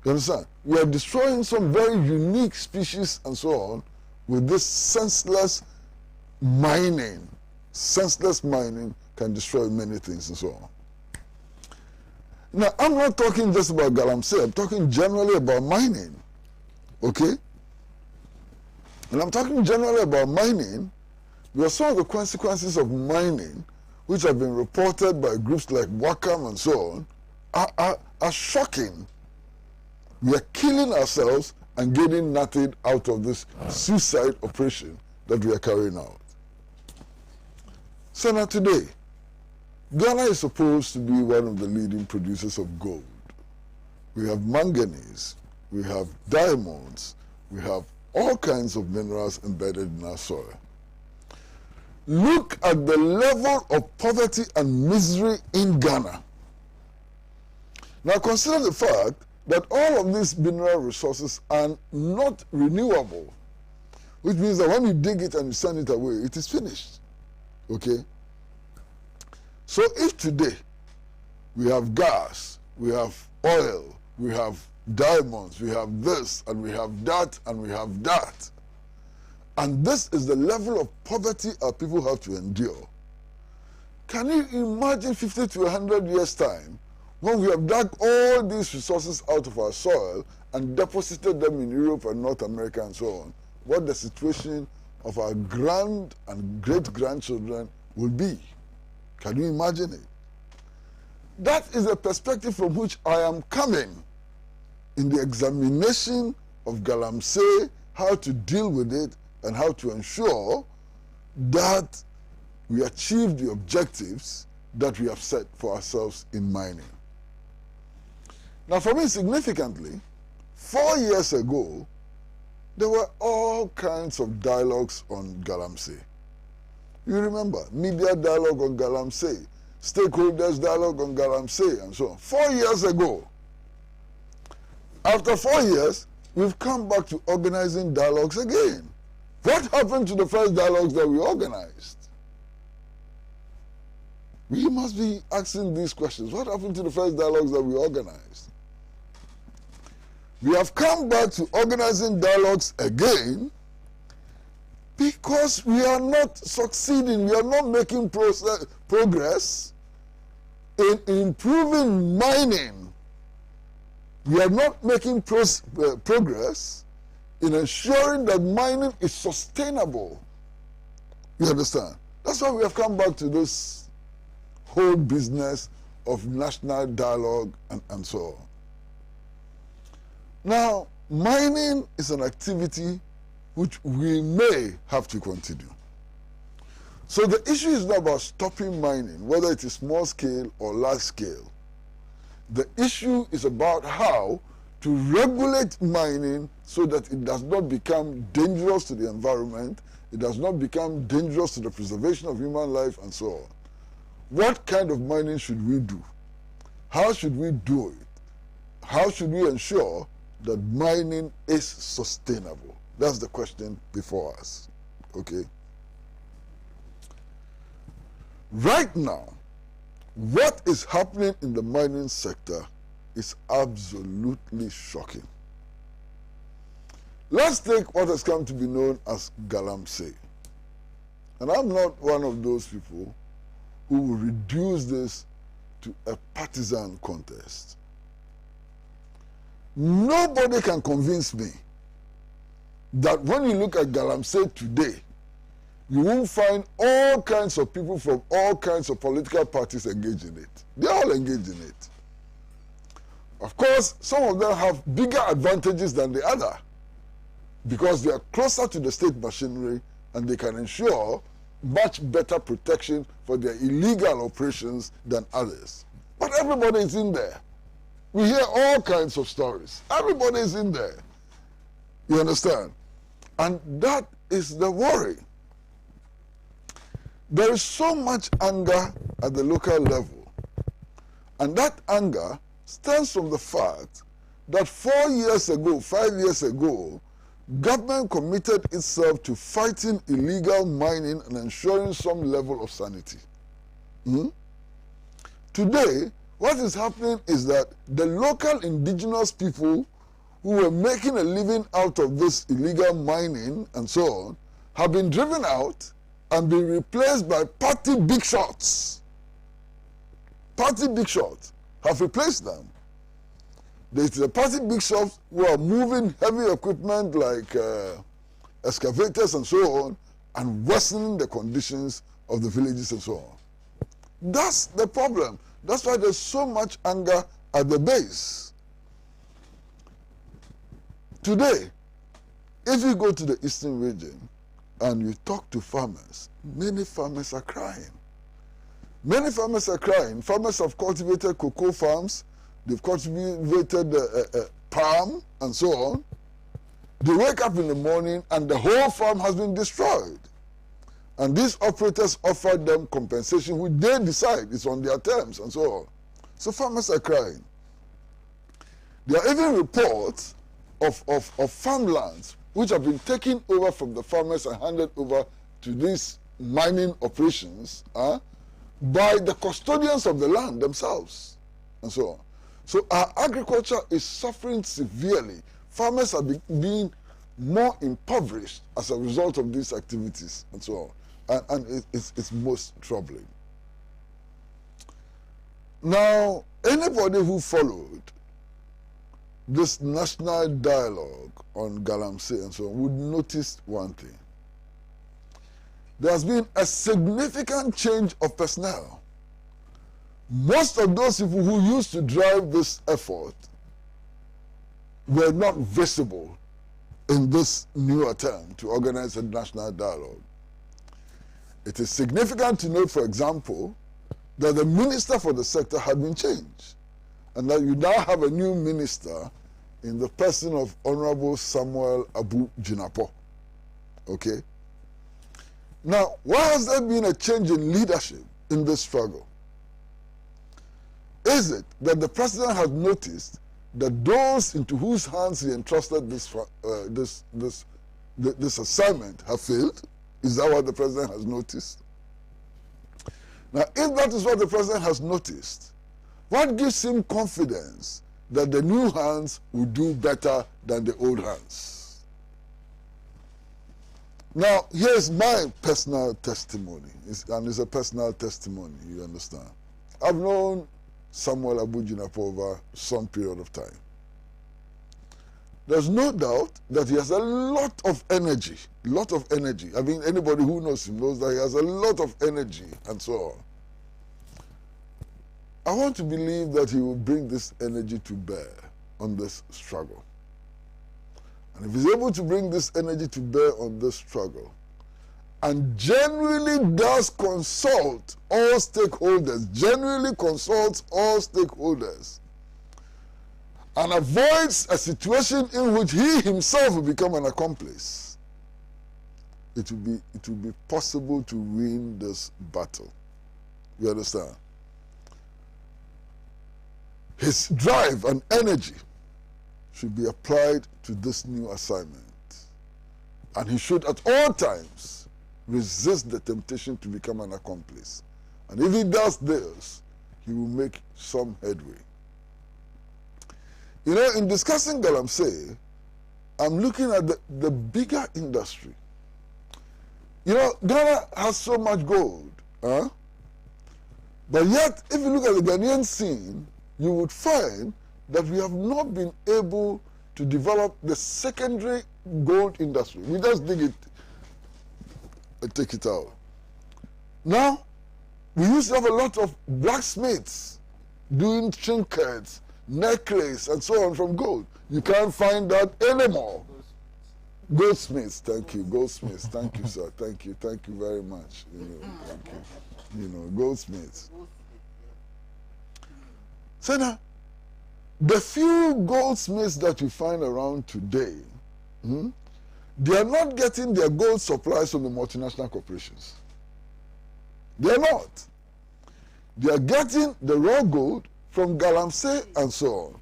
You understand? We are destroying some very unique species and so on with this senseless mining. Senseless mining can destroy many things and so on. Now, I'm not talking just about Galamsey, I'm talking generally about mining. Okay? And I'm talking generally about mining because some of the consequences of mining, which have been reported by groups like Wakam and so on, are shocking. We are killing ourselves and getting nothing out of this suicide operation that we are carrying out. So now today, Ghana is supposed to be one of the leading producers of gold. We have manganese, we have diamonds, we have all kinds of minerals embedded in our soil. Look at the level of poverty and misery in Ghana. Now consider the fact that all of these mineral resources are not renewable, which means that when you dig it and you send it away, it is finished. Okay? So if today we have gas, we have oil, we have diamonds, we have this, and we have that, and we have that, and this is the level of poverty our people have to endure, can you imagine 50 to 100 years' time when we have dug all these resources out of our soil and deposited them in Europe and North America and so on, what the situation of our grand and great-grandchildren will be? Can you imagine it? That is the perspective from which I am coming in the examination of Galamsey, how to deal with it and how to ensure that we achieve the objectives that we have set for ourselves in mining. Now, for me, significantly, 4 years ago, there were all kinds of dialogues on Galamsey. You remember, media dialogue on Galamsey, stakeholders dialogue on Galamsey, and so on. 4 years ago. After 4 years, we've come back to organizing dialogues again. What happened to the first dialogues that we organized? We must be asking these questions. What happened to the first dialogues that we organized? We have come back to organizing dialogues again because we are not succeeding, we are not making progress in improving mining. We are not making progress in ensuring that mining is sustainable. You understand? That's why we have come back to this whole business of national dialogue and so on. Now, mining is an activity which we may have to continue. So the issue is not about stopping mining, whether it is small scale or large scale. The issue is about how to regulate mining so that it does not become dangerous to the environment, it does not become dangerous to the preservation of human life and so on. What kind of mining should we do? How should we do it? How should we ensure that mining is sustainable? That's the question before us, okay? Right now, what is happening in the mining sector is absolutely shocking. Let's take what has come to be known as Galamsey. And I'm not one of those people who will reduce this to a partisan contest. Nobody can convince me that when you look at Galamsey today, you won't find all kinds of people from all kinds of political parties engaged in it. They're all engaged in it. Of course, some of them have bigger advantages than the other because they are closer to the state machinery and they can ensure much better protection for their illegal operations than others. But everybody is in there. We hear all kinds of stories. Everybody is in there. You understand? And that is the worry. There is so much anger at the local level. And that anger stems from the fact that 4 years ago, 5 years ago, government committed itself to fighting illegal mining and ensuring some level of sanity. Today, what is happening is that the local indigenous people who were making a living out of this illegal mining and so on have been driven out and been replaced by party big shots. Party big shots have replaced them. There's the party big shots who are moving heavy equipment like excavators and so on and worsening the conditions of the villages and so on. That's the problem. That's why there's so much anger at the base. Today, if you go to the eastern region and you talk to farmers, many farmers are crying. Many farmers are crying. Farmers have cultivated cocoa farms, they've cultivated palm and so on. They wake up in the morning and the whole farm has been destroyed. And these operators offer them compensation which they decide is on their terms and so on. So farmers are crying. There are even reports of farmlands which have been taken over from the farmers and handed over to these mining operations by the custodians of the land themselves and so on. So our agriculture is suffering severely. Farmers are being more impoverished as a result of these activities and so on. And it's most troubling. Now, anybody who followed this national dialogue on Galamsey and so on would notice one thing. There has been a significant change of personnel. Most of those people who used to drive this effort were not visible in this new attempt to organize a national dialogue. It is significant to note, for example, that the minister for the sector had been changed, and that you now have a new minister in the person of Honorable Samuel Abu Jinapo. Okay? Now, why has there been a change in leadership in this struggle? Is it that the president has noticed that those into whose hands he entrusted this assignment have failed? Is that what the president has noticed? Now, if that is what the president has noticed, what gives him confidence that the new hands will do better than the old hands? Now, here's my personal testimony, and it's a personal testimony, you understand. I've known Samuel Abu Jinapo over some period of time. There's no doubt that he has a lot of energy, I mean, anybody who knows him knows that he has a lot of energy and so on. I want to believe that he will bring this energy to bear on this struggle. And if he's able to bring this energy to bear on this struggle, and genuinely does consult all stakeholders, and avoids a situation in which he himself will become an accomplice, it will be possible to win this battle. You understand? His drive and energy should be applied to this new assignment. And he should at all times resist the temptation to become an accomplice. And if he does this, he will make some headway. You know, in discussing Galamsey, I'm looking at the bigger industry. You know, Ghana has so much gold, but yet, if you look at the Ghanaian scene, you would find that we have not been able to develop the secondary gold industry. We just dig it and take it out. Now, we used to have a lot of blacksmiths doing trinkets, necklace, and so on from gold. You can't find that anymore. Goldsmiths, thank you. Goldsmiths, thank you, sir. Thank you very much. Thank you. Goldsmiths. Sena, the few goldsmiths that you find around today, they are not getting their gold supplies from the multinational corporations. They are not. They are getting the raw gold from Galamsey and so on.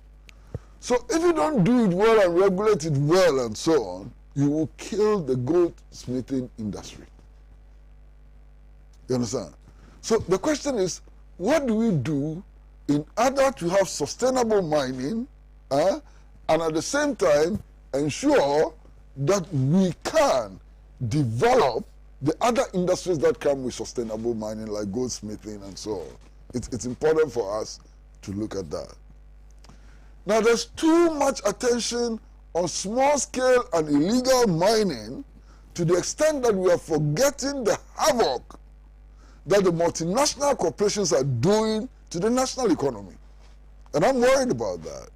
So if you don't do it well and regulate it well and so on, you will kill the goldsmithing industry. You understand? So the question is, what do we do in order to have sustainable mining and at the same time ensure that we can develop the other industries that come with sustainable mining, like goldsmithing and so on? It's important for us to look at that. Now, there's too much attention on small-scale and illegal mining to the extent that we are forgetting the havoc that the multinational corporations are doing to the national economy. And I'm worried about that.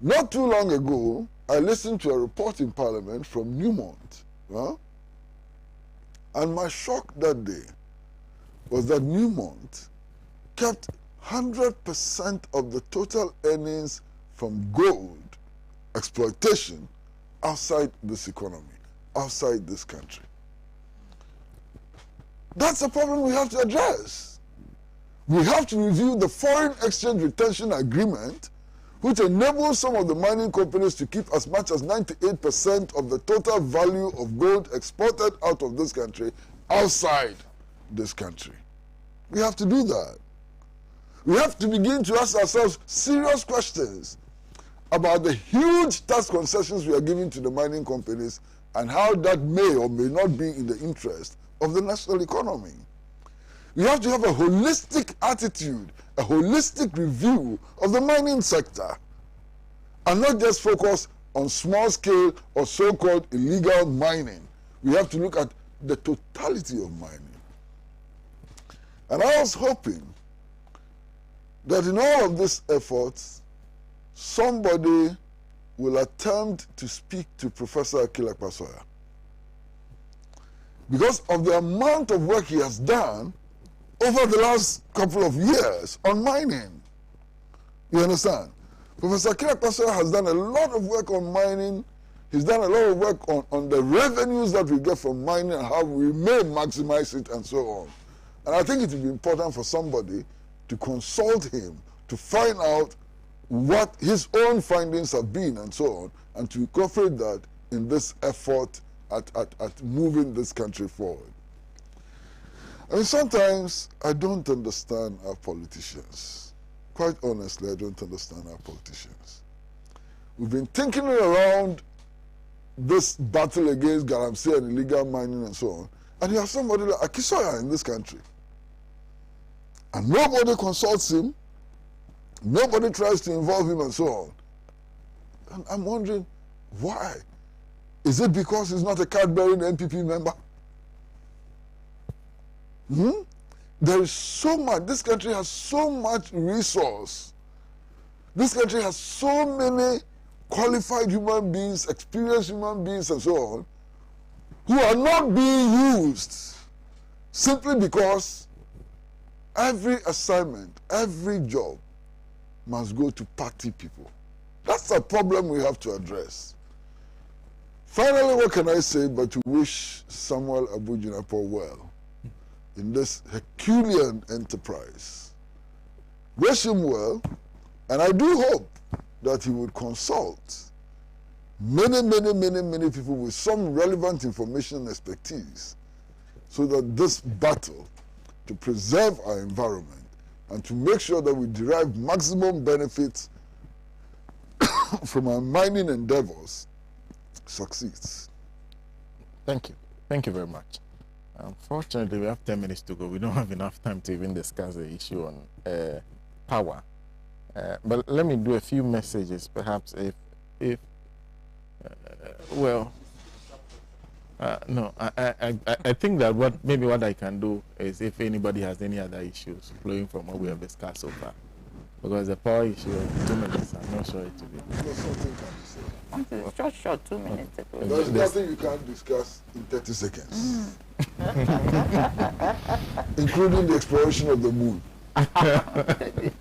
Not too long ago, I listened to a report in Parliament from Newmont. And my shock that day was that Newmont kept 100% of the total earnings from gold exploitation outside this economy, outside this country. That's a problem we have to address. We have to review the foreign exchange retention agreement, which enables some of the mining companies to keep as much as 98% of the total value of gold exported out of this country outside this country. We have to do that. We have to begin to ask ourselves serious questions about the huge tax concessions we are giving to the mining companies and how that may or may not be in the interest of the national economy. We have to have a holistic attitude, a holistic review of the mining sector, and not just focus on small scale or so-called illegal mining. We have to look at the totality of mining. And I was hoping that in all of these efforts, somebody will attempt to speak to Professor Akilakpasoya, because of the amount of work he has done over the last couple of years on mining. You understand? Professor Akilakpasoya has done a lot of work on mining. He's done a lot of work on the revenues that we get from mining and how we may maximize it and so on. And I think it would be important for somebody to consult him to find out what his own findings have been and so on, and to incorporate that in this effort at moving this country forward. I mean, sometimes I don't understand our politicians. Quite honestly, I don't understand our politicians. We've been thinking around this battle against Galamsey and illegal mining and so on, and you have somebody like Akisoya in this country. And nobody consults him, nobody tries to involve him and so on. And I'm wondering, why? Is it because he's not a card-bearing NPP member? There is so much, this country has so much resource. This country has so many qualified human beings, experienced human beings and so on, who are not being used simply because every assignment, every job must go to party people. That's a problem we have to address. Finally, what can I say but to wish Samuel Abujinapo well in this Herculean enterprise. Wish him well, and I do hope that he would consult many people with some relevant information and expertise, so that this battle to preserve our environment and to make sure that we derive maximum benefits from our mining endeavors succeeds. Thank you. Thank you very much. Unfortunately, we have 10 minutes to go. We don't have enough time to even discuss the issue on power. But let me do a few messages, perhaps, no, I think that what I can do is, if anybody has any other issues flowing from what we have discussed so far, because the power issue, 2 minutes, I'm not sure it will be. Short, 2 minutes. There's nothing you can't discuss in 30 seconds, including the exploration of the moon.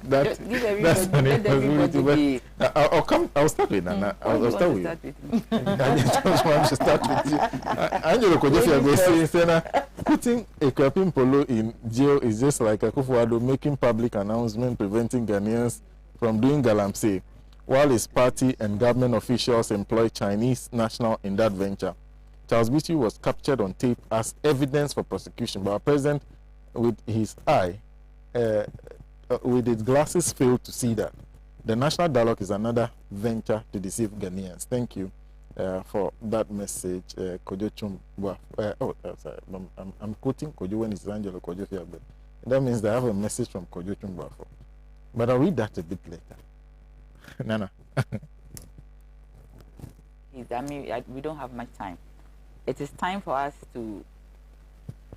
That's an impossibility. I'll start with Nana. I'll start with you. I just want to start with you. Angelo Kodefia was saying, Sena, putting a Kwapin Polo in jail is just like Akufo-Addo making public announcement preventing Ghanaians from doing Galamsey, while his party and government officials employ Chinese national in that venture. Charles Bichi was captured on tape as evidence for prosecution, but our president, with his eye, with its glasses, failed to see that. The national dialogue is another venture to deceive Ghanaians. Thank you for that message, Kojo Chumbwa. I'm quoting Kojo when it's Angelo Kojo here, but that means they have a message from Kojo Chumbwa. But I'll read that a bit later. Nana. I mean, we don't have much time. It is time for us to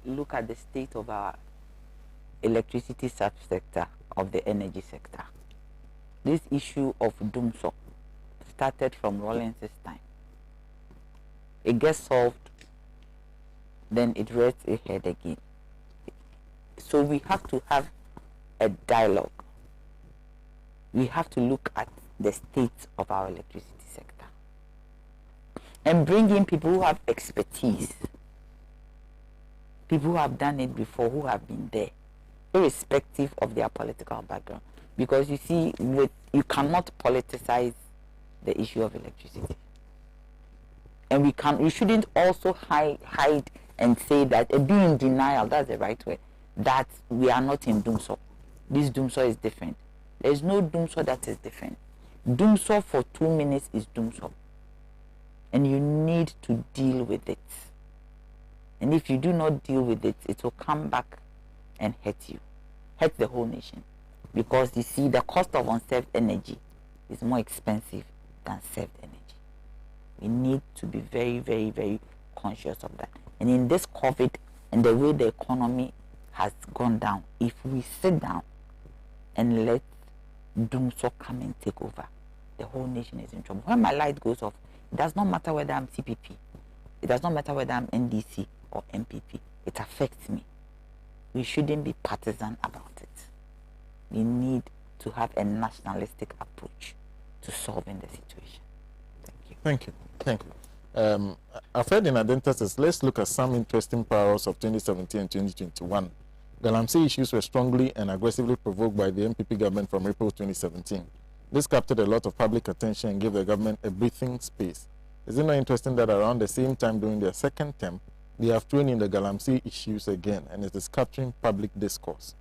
look at the state of our electricity subsector of the energy sector. this issue of Dumso started from Rawlins's time. It gets solved, then it rears its head again. So we have to have a dialogue. We have to look at the state of our electricity sector and bring in people who have expertise, people who have done it before, who have been there, irrespective of their political background. Because you see, you cannot politicize the issue of electricity. And we shouldn't also hide and say that, be in denial, that's the right way, that we are not in Dumso. This Dumso is different. There is no Dumso that is different. Dumso for 2 minutes is Dumso. And you need to deal with it. And if you do not deal with it, it will come back and hurt you, hurt the whole nation. Because you see, the cost of unserved energy is more expensive than served energy. We need to be very, very, very conscious of that. And in this COVID and the way the economy has gone down, if we sit down and let Dumso come and take over, the whole nation is in trouble. When my light goes off, it does not matter whether I'm CPP, it does not matter whether I'm NDC or MPP, it affects me. We shouldn't be partisan about it. We need to have a nationalistic approach to solving the situation. Thank you. Thank you. I've heard in Identitas, let's look at some interesting parallels of 2017 and 2021. Galamsey issues were strongly and aggressively provoked by the MPP government from April 2017. This captured a lot of public attention and gave the government a breathing space. Is it not interesting that around the same time during their second term, they have thrown in the Galamsey issues again, and it is capturing public discourse?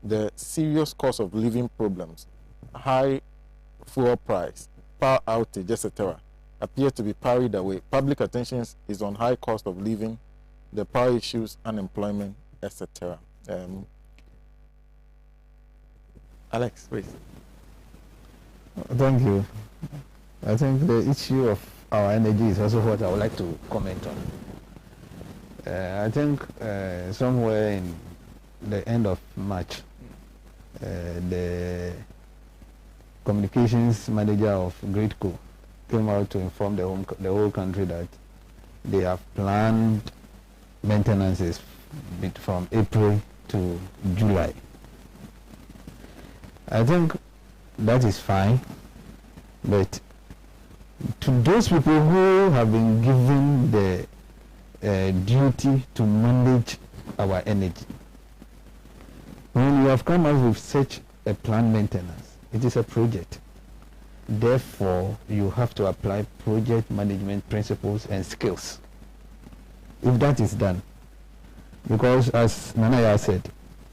The serious cost of living problems, high fuel price, power outage, etc., appear to be parried away. Public attention is on high cost of living, the power issues, unemployment, etc. Alex, please. Thank you. I think the issue of our energy is also what I would like to comment on. I think somewhere in the end of March, the communications manager of GridCo came out to inform the whole country that they have planned maintenances from April to July. I think that is fine, but to those people who have been given the duty to manage our energy, when you have come out with such a planned maintenance, it is a project. Therefore, you have to apply project management principles and skills. If that is done, because as Nanaya said,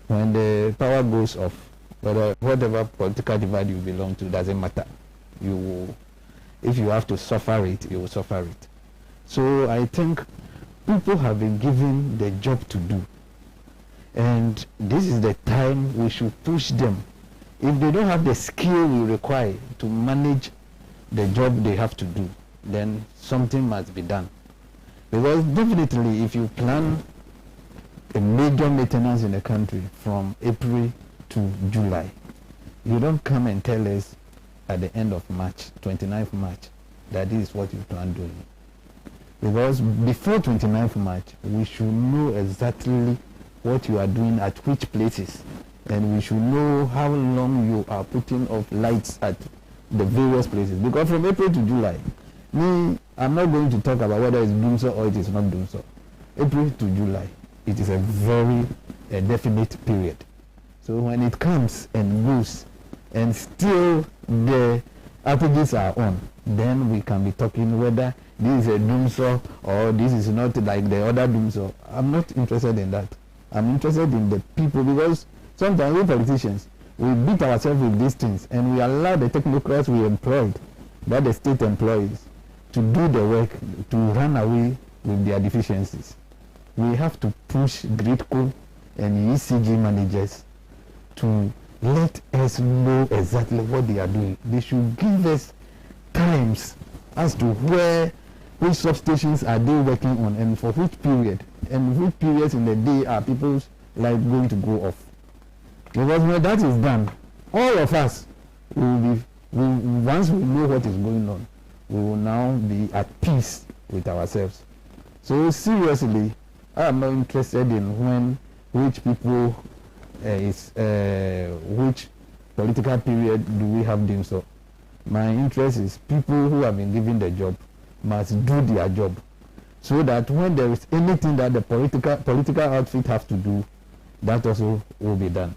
when the power goes off, whatever political divide you belong to doesn't matter. If you have to suffer it, you will suffer it. So I think people have been given the job to do, and this is the time we should push them. If they don't have the skill we require to manage the job they have to do, then something must be done. Because definitely, if you plan a major maintenance in the country from April to July, you don't come and tell us at the end of March, 29th March, that this is what you plan doing. Because before 29th March, we should know exactly what you are doing at which places, and we should know how long you are putting off lights at the various places. Because from April to July, I'm not going to talk about whether it's Dumso or it is not Dumso. April to July, it is a very definite period. So when it comes and goes, and still the outages are on, then we can be talking whether this is a Dumso or this is not like the other Dumso. I'm not interested in that. I'm interested in the people, because sometimes we politicians, we beat ourselves with these things, and we allow the technocrats we employed, that the state employees, to do the work, to run away with their deficiencies. We have to push GridCo and ECG managers to let us know exactly what they are doing. They should give us times as to which substations are they working on, and for which period, and which periods in the day are people's light going to go off. Because when that is done, all of us will be once we know what is going on, we will now be at peace with ourselves. So seriously, I am not interested in which people which political period do we have them so. My interest is people who have been given the job must do their job, so that when there is anything that the political outfit have to do, that also will be done.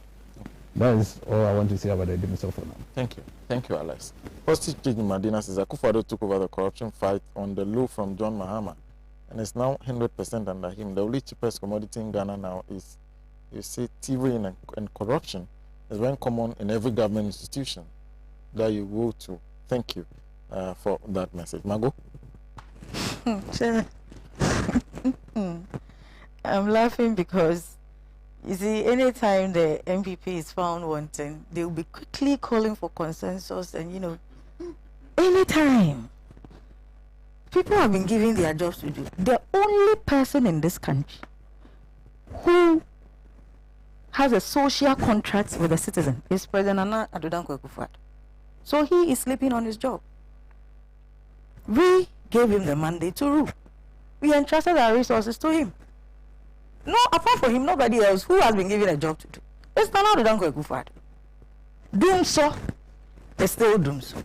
That is all I want to say about the DMSO for now. Thank you. Thank you, Alex. Hostage taking Madina says Akufo-Addo took over the corruption fight on the low from John Mahama and is now 100% under him. The only cheapest commodity in Ghana now is, you see, thievery and corruption is very common in every government institution that you go to. Thank you for that message. Margo? I'm laughing because, you see, anytime the MPP is found wanting, they will be quickly calling for consensus, and, you know, anytime. People have been given their jobs to do. The only person in this country who has a social contract with the citizen is President Nana Addo Dankwa Akufo-Addo. So he is sleeping on his job. We gave him the mandate to rule. We entrusted our resources to him. No, apart from him, nobody else who has been given a job to do. It's Nana Addo Dankwa Akufo-Addo. Doom so is still doom so.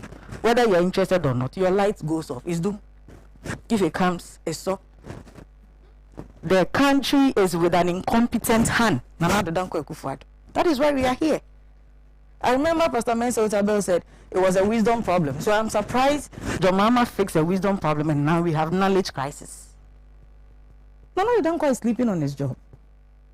Whether you're interested or not, your light goes off. It's doom. If it comes, it's so. The country is with an incompetent hand. Nana Addo Dankwa Akufo-Addo. That is why we are here. I remember Pastor Mensa Otabel said it was a wisdom problem. So I'm surprised John Mahama fixed a wisdom problem and now we have knowledge crisis. Nana Addo Dankwa is sleeping on his job.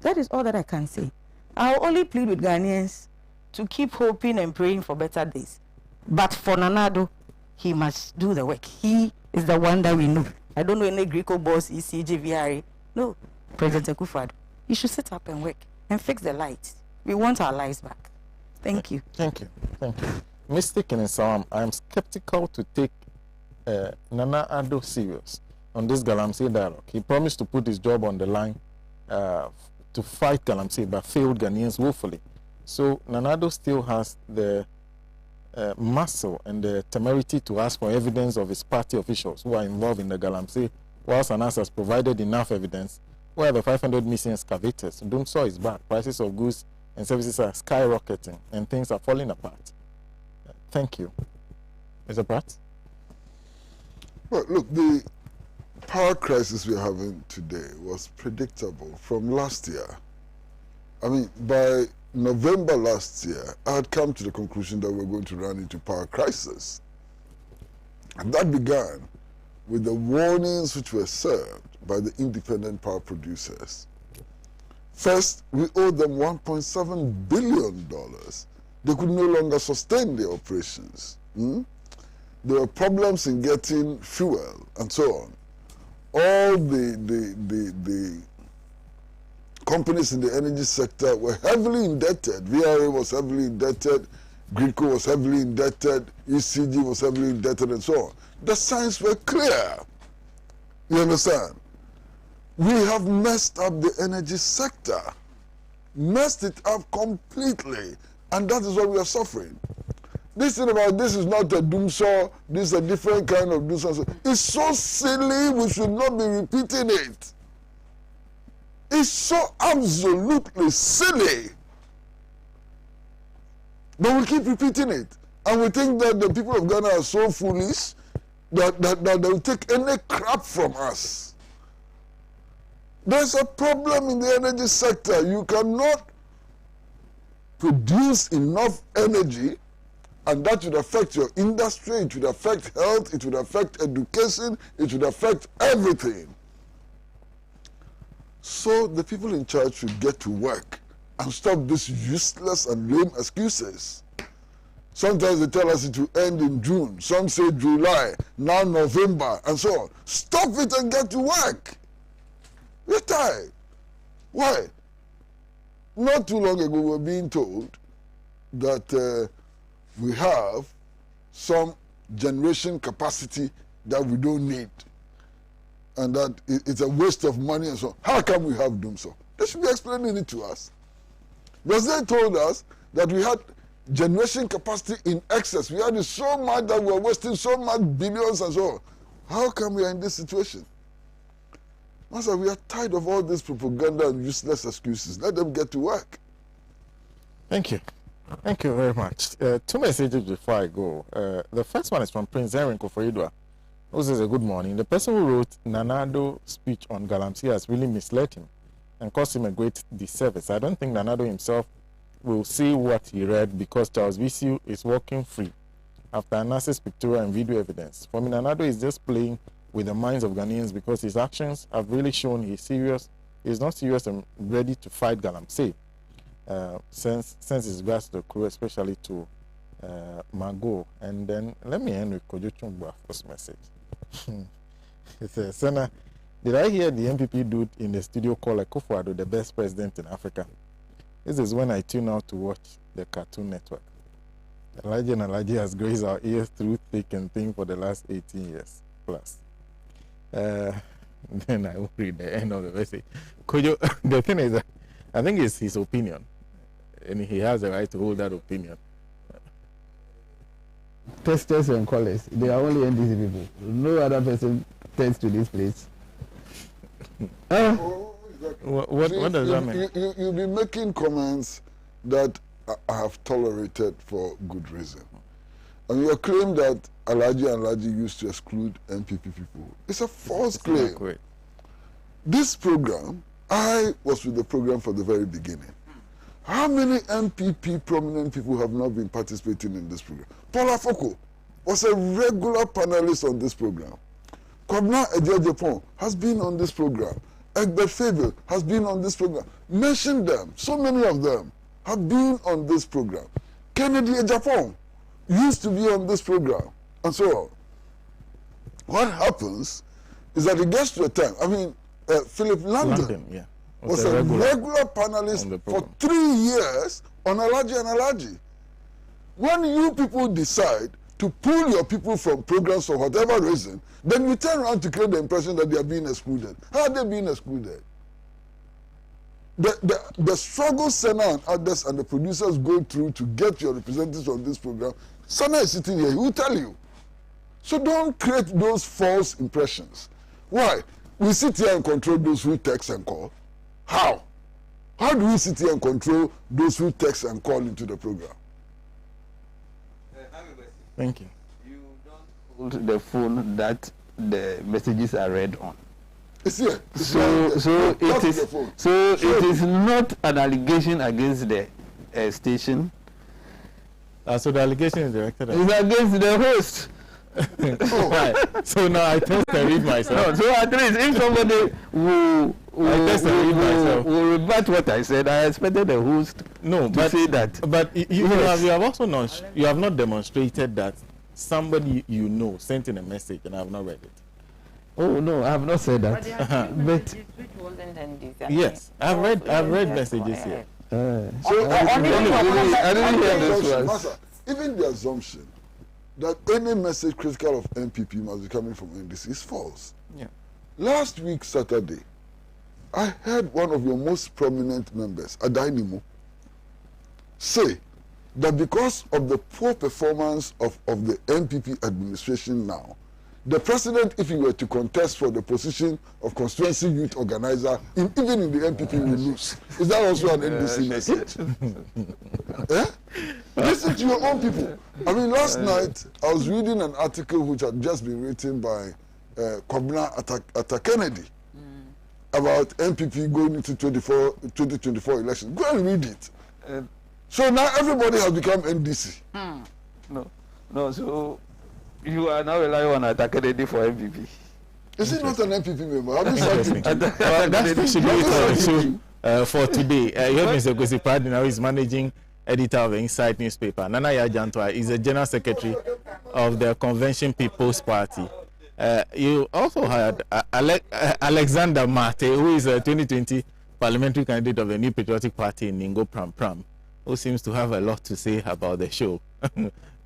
That is all that I can say. I'll only plead with Ghanaians to keep hoping and praying for better days. But for Nana Addo, he must do the work. He is the one that we know. I don't know any Greco boss, ECG, VRA. No, President Akufo-Addo. You should sit up and work and fix the lights. We want our lives back. Thank you. Thank you. Thank you. Mistaken in Sawam, I am skeptical to take Nana Addo serious on this Galamsey dialogue. He promised to put his job on the line to fight Galamsey, but failed Ghanaians woefully. So Nana Addo still has the muscle and the temerity to ask for evidence of his party officials who are involved in the Galamsey, whilst Anas has provided enough evidence. Where the 500 missing excavators, Dumso is back, prices of goods and services are skyrocketing, and things are falling apart. Thank you. Mr. Pratt? Well, look, the power crisis we're having today was predictable from last year. I mean, by November last year, I had come to the conclusion that we're going to run into power crisis. And that began with the warnings which were served by the independent power producers. First, we owed them $1.7 billion. They could no longer sustain their operations. There were problems in getting fuel and so on. All the companies in the energy sector were heavily indebted. VRA was heavily indebted, Greco was heavily indebted, ECG was heavily indebted, and so on. The signs were clear. You understand? We have messed up the energy sector, messed it up completely, and that is what we are suffering. This thing about this is not a doomsaw, this is a different kind of doomsaw. It's so silly, we should not be repeating it. It's so absolutely silly. But we keep repeating it. And we think that the people of Ghana are so foolish that they will take any crap from us. There's a problem in the energy sector. You cannot produce enough energy, and that would affect your industry, it would affect health, it would affect education, it would affect everything. So the people in charge should get to work and stop these useless and lame excuses. Sometimes they tell us it will end in June, some say July, now November, and so on. Stop it and get to work. We're tired. Why? Not too long ago, we were being told that we have some generation capacity that we don't need, and that it's a waste of money and so on. How come we have done so? They should be explaining it to us. Because they told us that we had generation capacity in excess. We had it so much that we are wasting so much billions and so on. How come we are in this situation? Master, we are tired of all this propaganda and useless excuses. Let them get to work. Thank you. Thank you very much. Two messages before I go. The first one is from Prince Henry Koforidwa, who says, good morning. The person who wrote Nanado's speech on Galamsey has really misled him and caused him a great disservice. I don't think Nanado himself will see what he read because Charles VCU is walking free after analysis, pictorial and video evidence. For me, Nanado is just playing with the minds of Ghanaians because his actions have really shown he's not serious and ready to fight Galamsey. Since his regards to the crew, especially to Mago. And then let me end with Kojo Chungba's first message. It says, Sena, did I hear the MPP dude in the studio call Akufo-Addo the best president in Africa? This is when I tune out to watch the Cartoon Network. Alhaji and Alhaji has grazed our ears through thick and thin for the last 18 years plus. Then I will read the end of the message. Kojo, the thing is that I think it's his opinion, and he has the right to hold that opinion. Testers and callers, they are only NDC people. No other person tends to this place. What does that mean? You'll be making comments that I have tolerated for good reason. And your claim that Alhaji and Alhaji used to exclude MPP people, it's a false claim. This program, I was with the program from the very beginning. How many MPP prominent people have not been participating in this program? Paula Foko was a regular panelist on this program. Kwabena Ejejepon has been on this program. Egbert Fable has been on this program. Mention them. So many of them have been on this program. Kennedy Ejapon used to be on this program, and so on. What happens is that it gets to a time, Philip London yeah, was a regular panelist for 3 years on Alhaji and Alhaji. When you people decide to pull your people from programs for whatever reason, then you turn around to create the impression that they are being excluded. How are they being excluded? The struggle Sena and others and the producers go through to get your representatives on this program, Sena is sitting here, he will tell you. So don't create those false impressions. Why? We sit here and control those who text and call. How? How do we sit here and control those who text and call into the program? Thank you. You don't hold the phone that the messages are read on. It's here. So it is not an allegation against the station. So the allegation is directed at... It's against the host. Right. So now I test and read myself. No, so at least if somebody will rebut what I said, I expected the host to say that. But you have also not demonstrated that somebody you know sent in a message and I have not read it. Oh no, I have not said that. But yes, I've read messages here. I didn't hear this one. Even the assumption that any message critical of MPP must be coming from NDC is false. Yeah. Last week, Saturday, I heard one of your most prominent members, Adainimo, say that because of the poor performance of the MPP administration now, the president, if he were to contest for the position of constituency youth organizer, even in the MPP, will lose. Is that also an NDC message? Listen to your own people. Last night, I was reading an article which had just been written by Kwabena Kennedy about MPP going into 2024 elections. Go and read it. So now everybody has become NDC. No, so you are now relying on Kennedy for MPP. Is he not an MPP member? Have you cited him? That should be it for the show for today. You have Mr. Kwesi Praddy now is managing editor of the Insight newspaper. Nana Yajantwa is the general secretary of the Convention People's Party. You also had Alexander Mate, who is a 2020 parliamentary candidate of the New Patriotic Party in Ningo Pram Pram, who seems to have a lot to say about the show.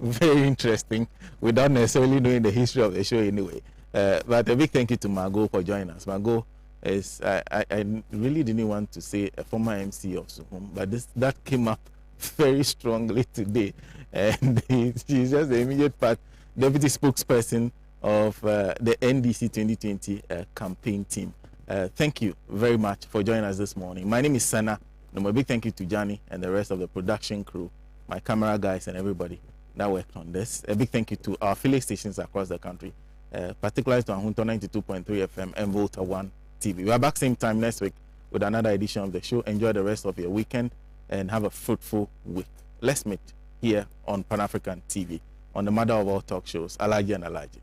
Very interesting, without necessarily knowing the history of the show anyway. But a big thank you to Margot for joining us. Margot is, I really didn't want to say a former MC of Suhum, but that came up very strongly today. And she's just the immediate deputy spokesperson of the NDC 2020 campaign team. Thank you very much for joining us this morning. My name is Sena Nombo. A big thank you to Johnny and the rest of the production crew, my camera guys and everybody that worked on this. A big thank you to our affiliate stations across the country, particularly to Ahunto 92.3 FM and Volta 1 TV. We are back same time next week with another edition of the show. Enjoy the rest of your weekend and have a fruitful week. Let's meet here on Pan African TV on the mother of all talk shows, Alhaji and Alhaji.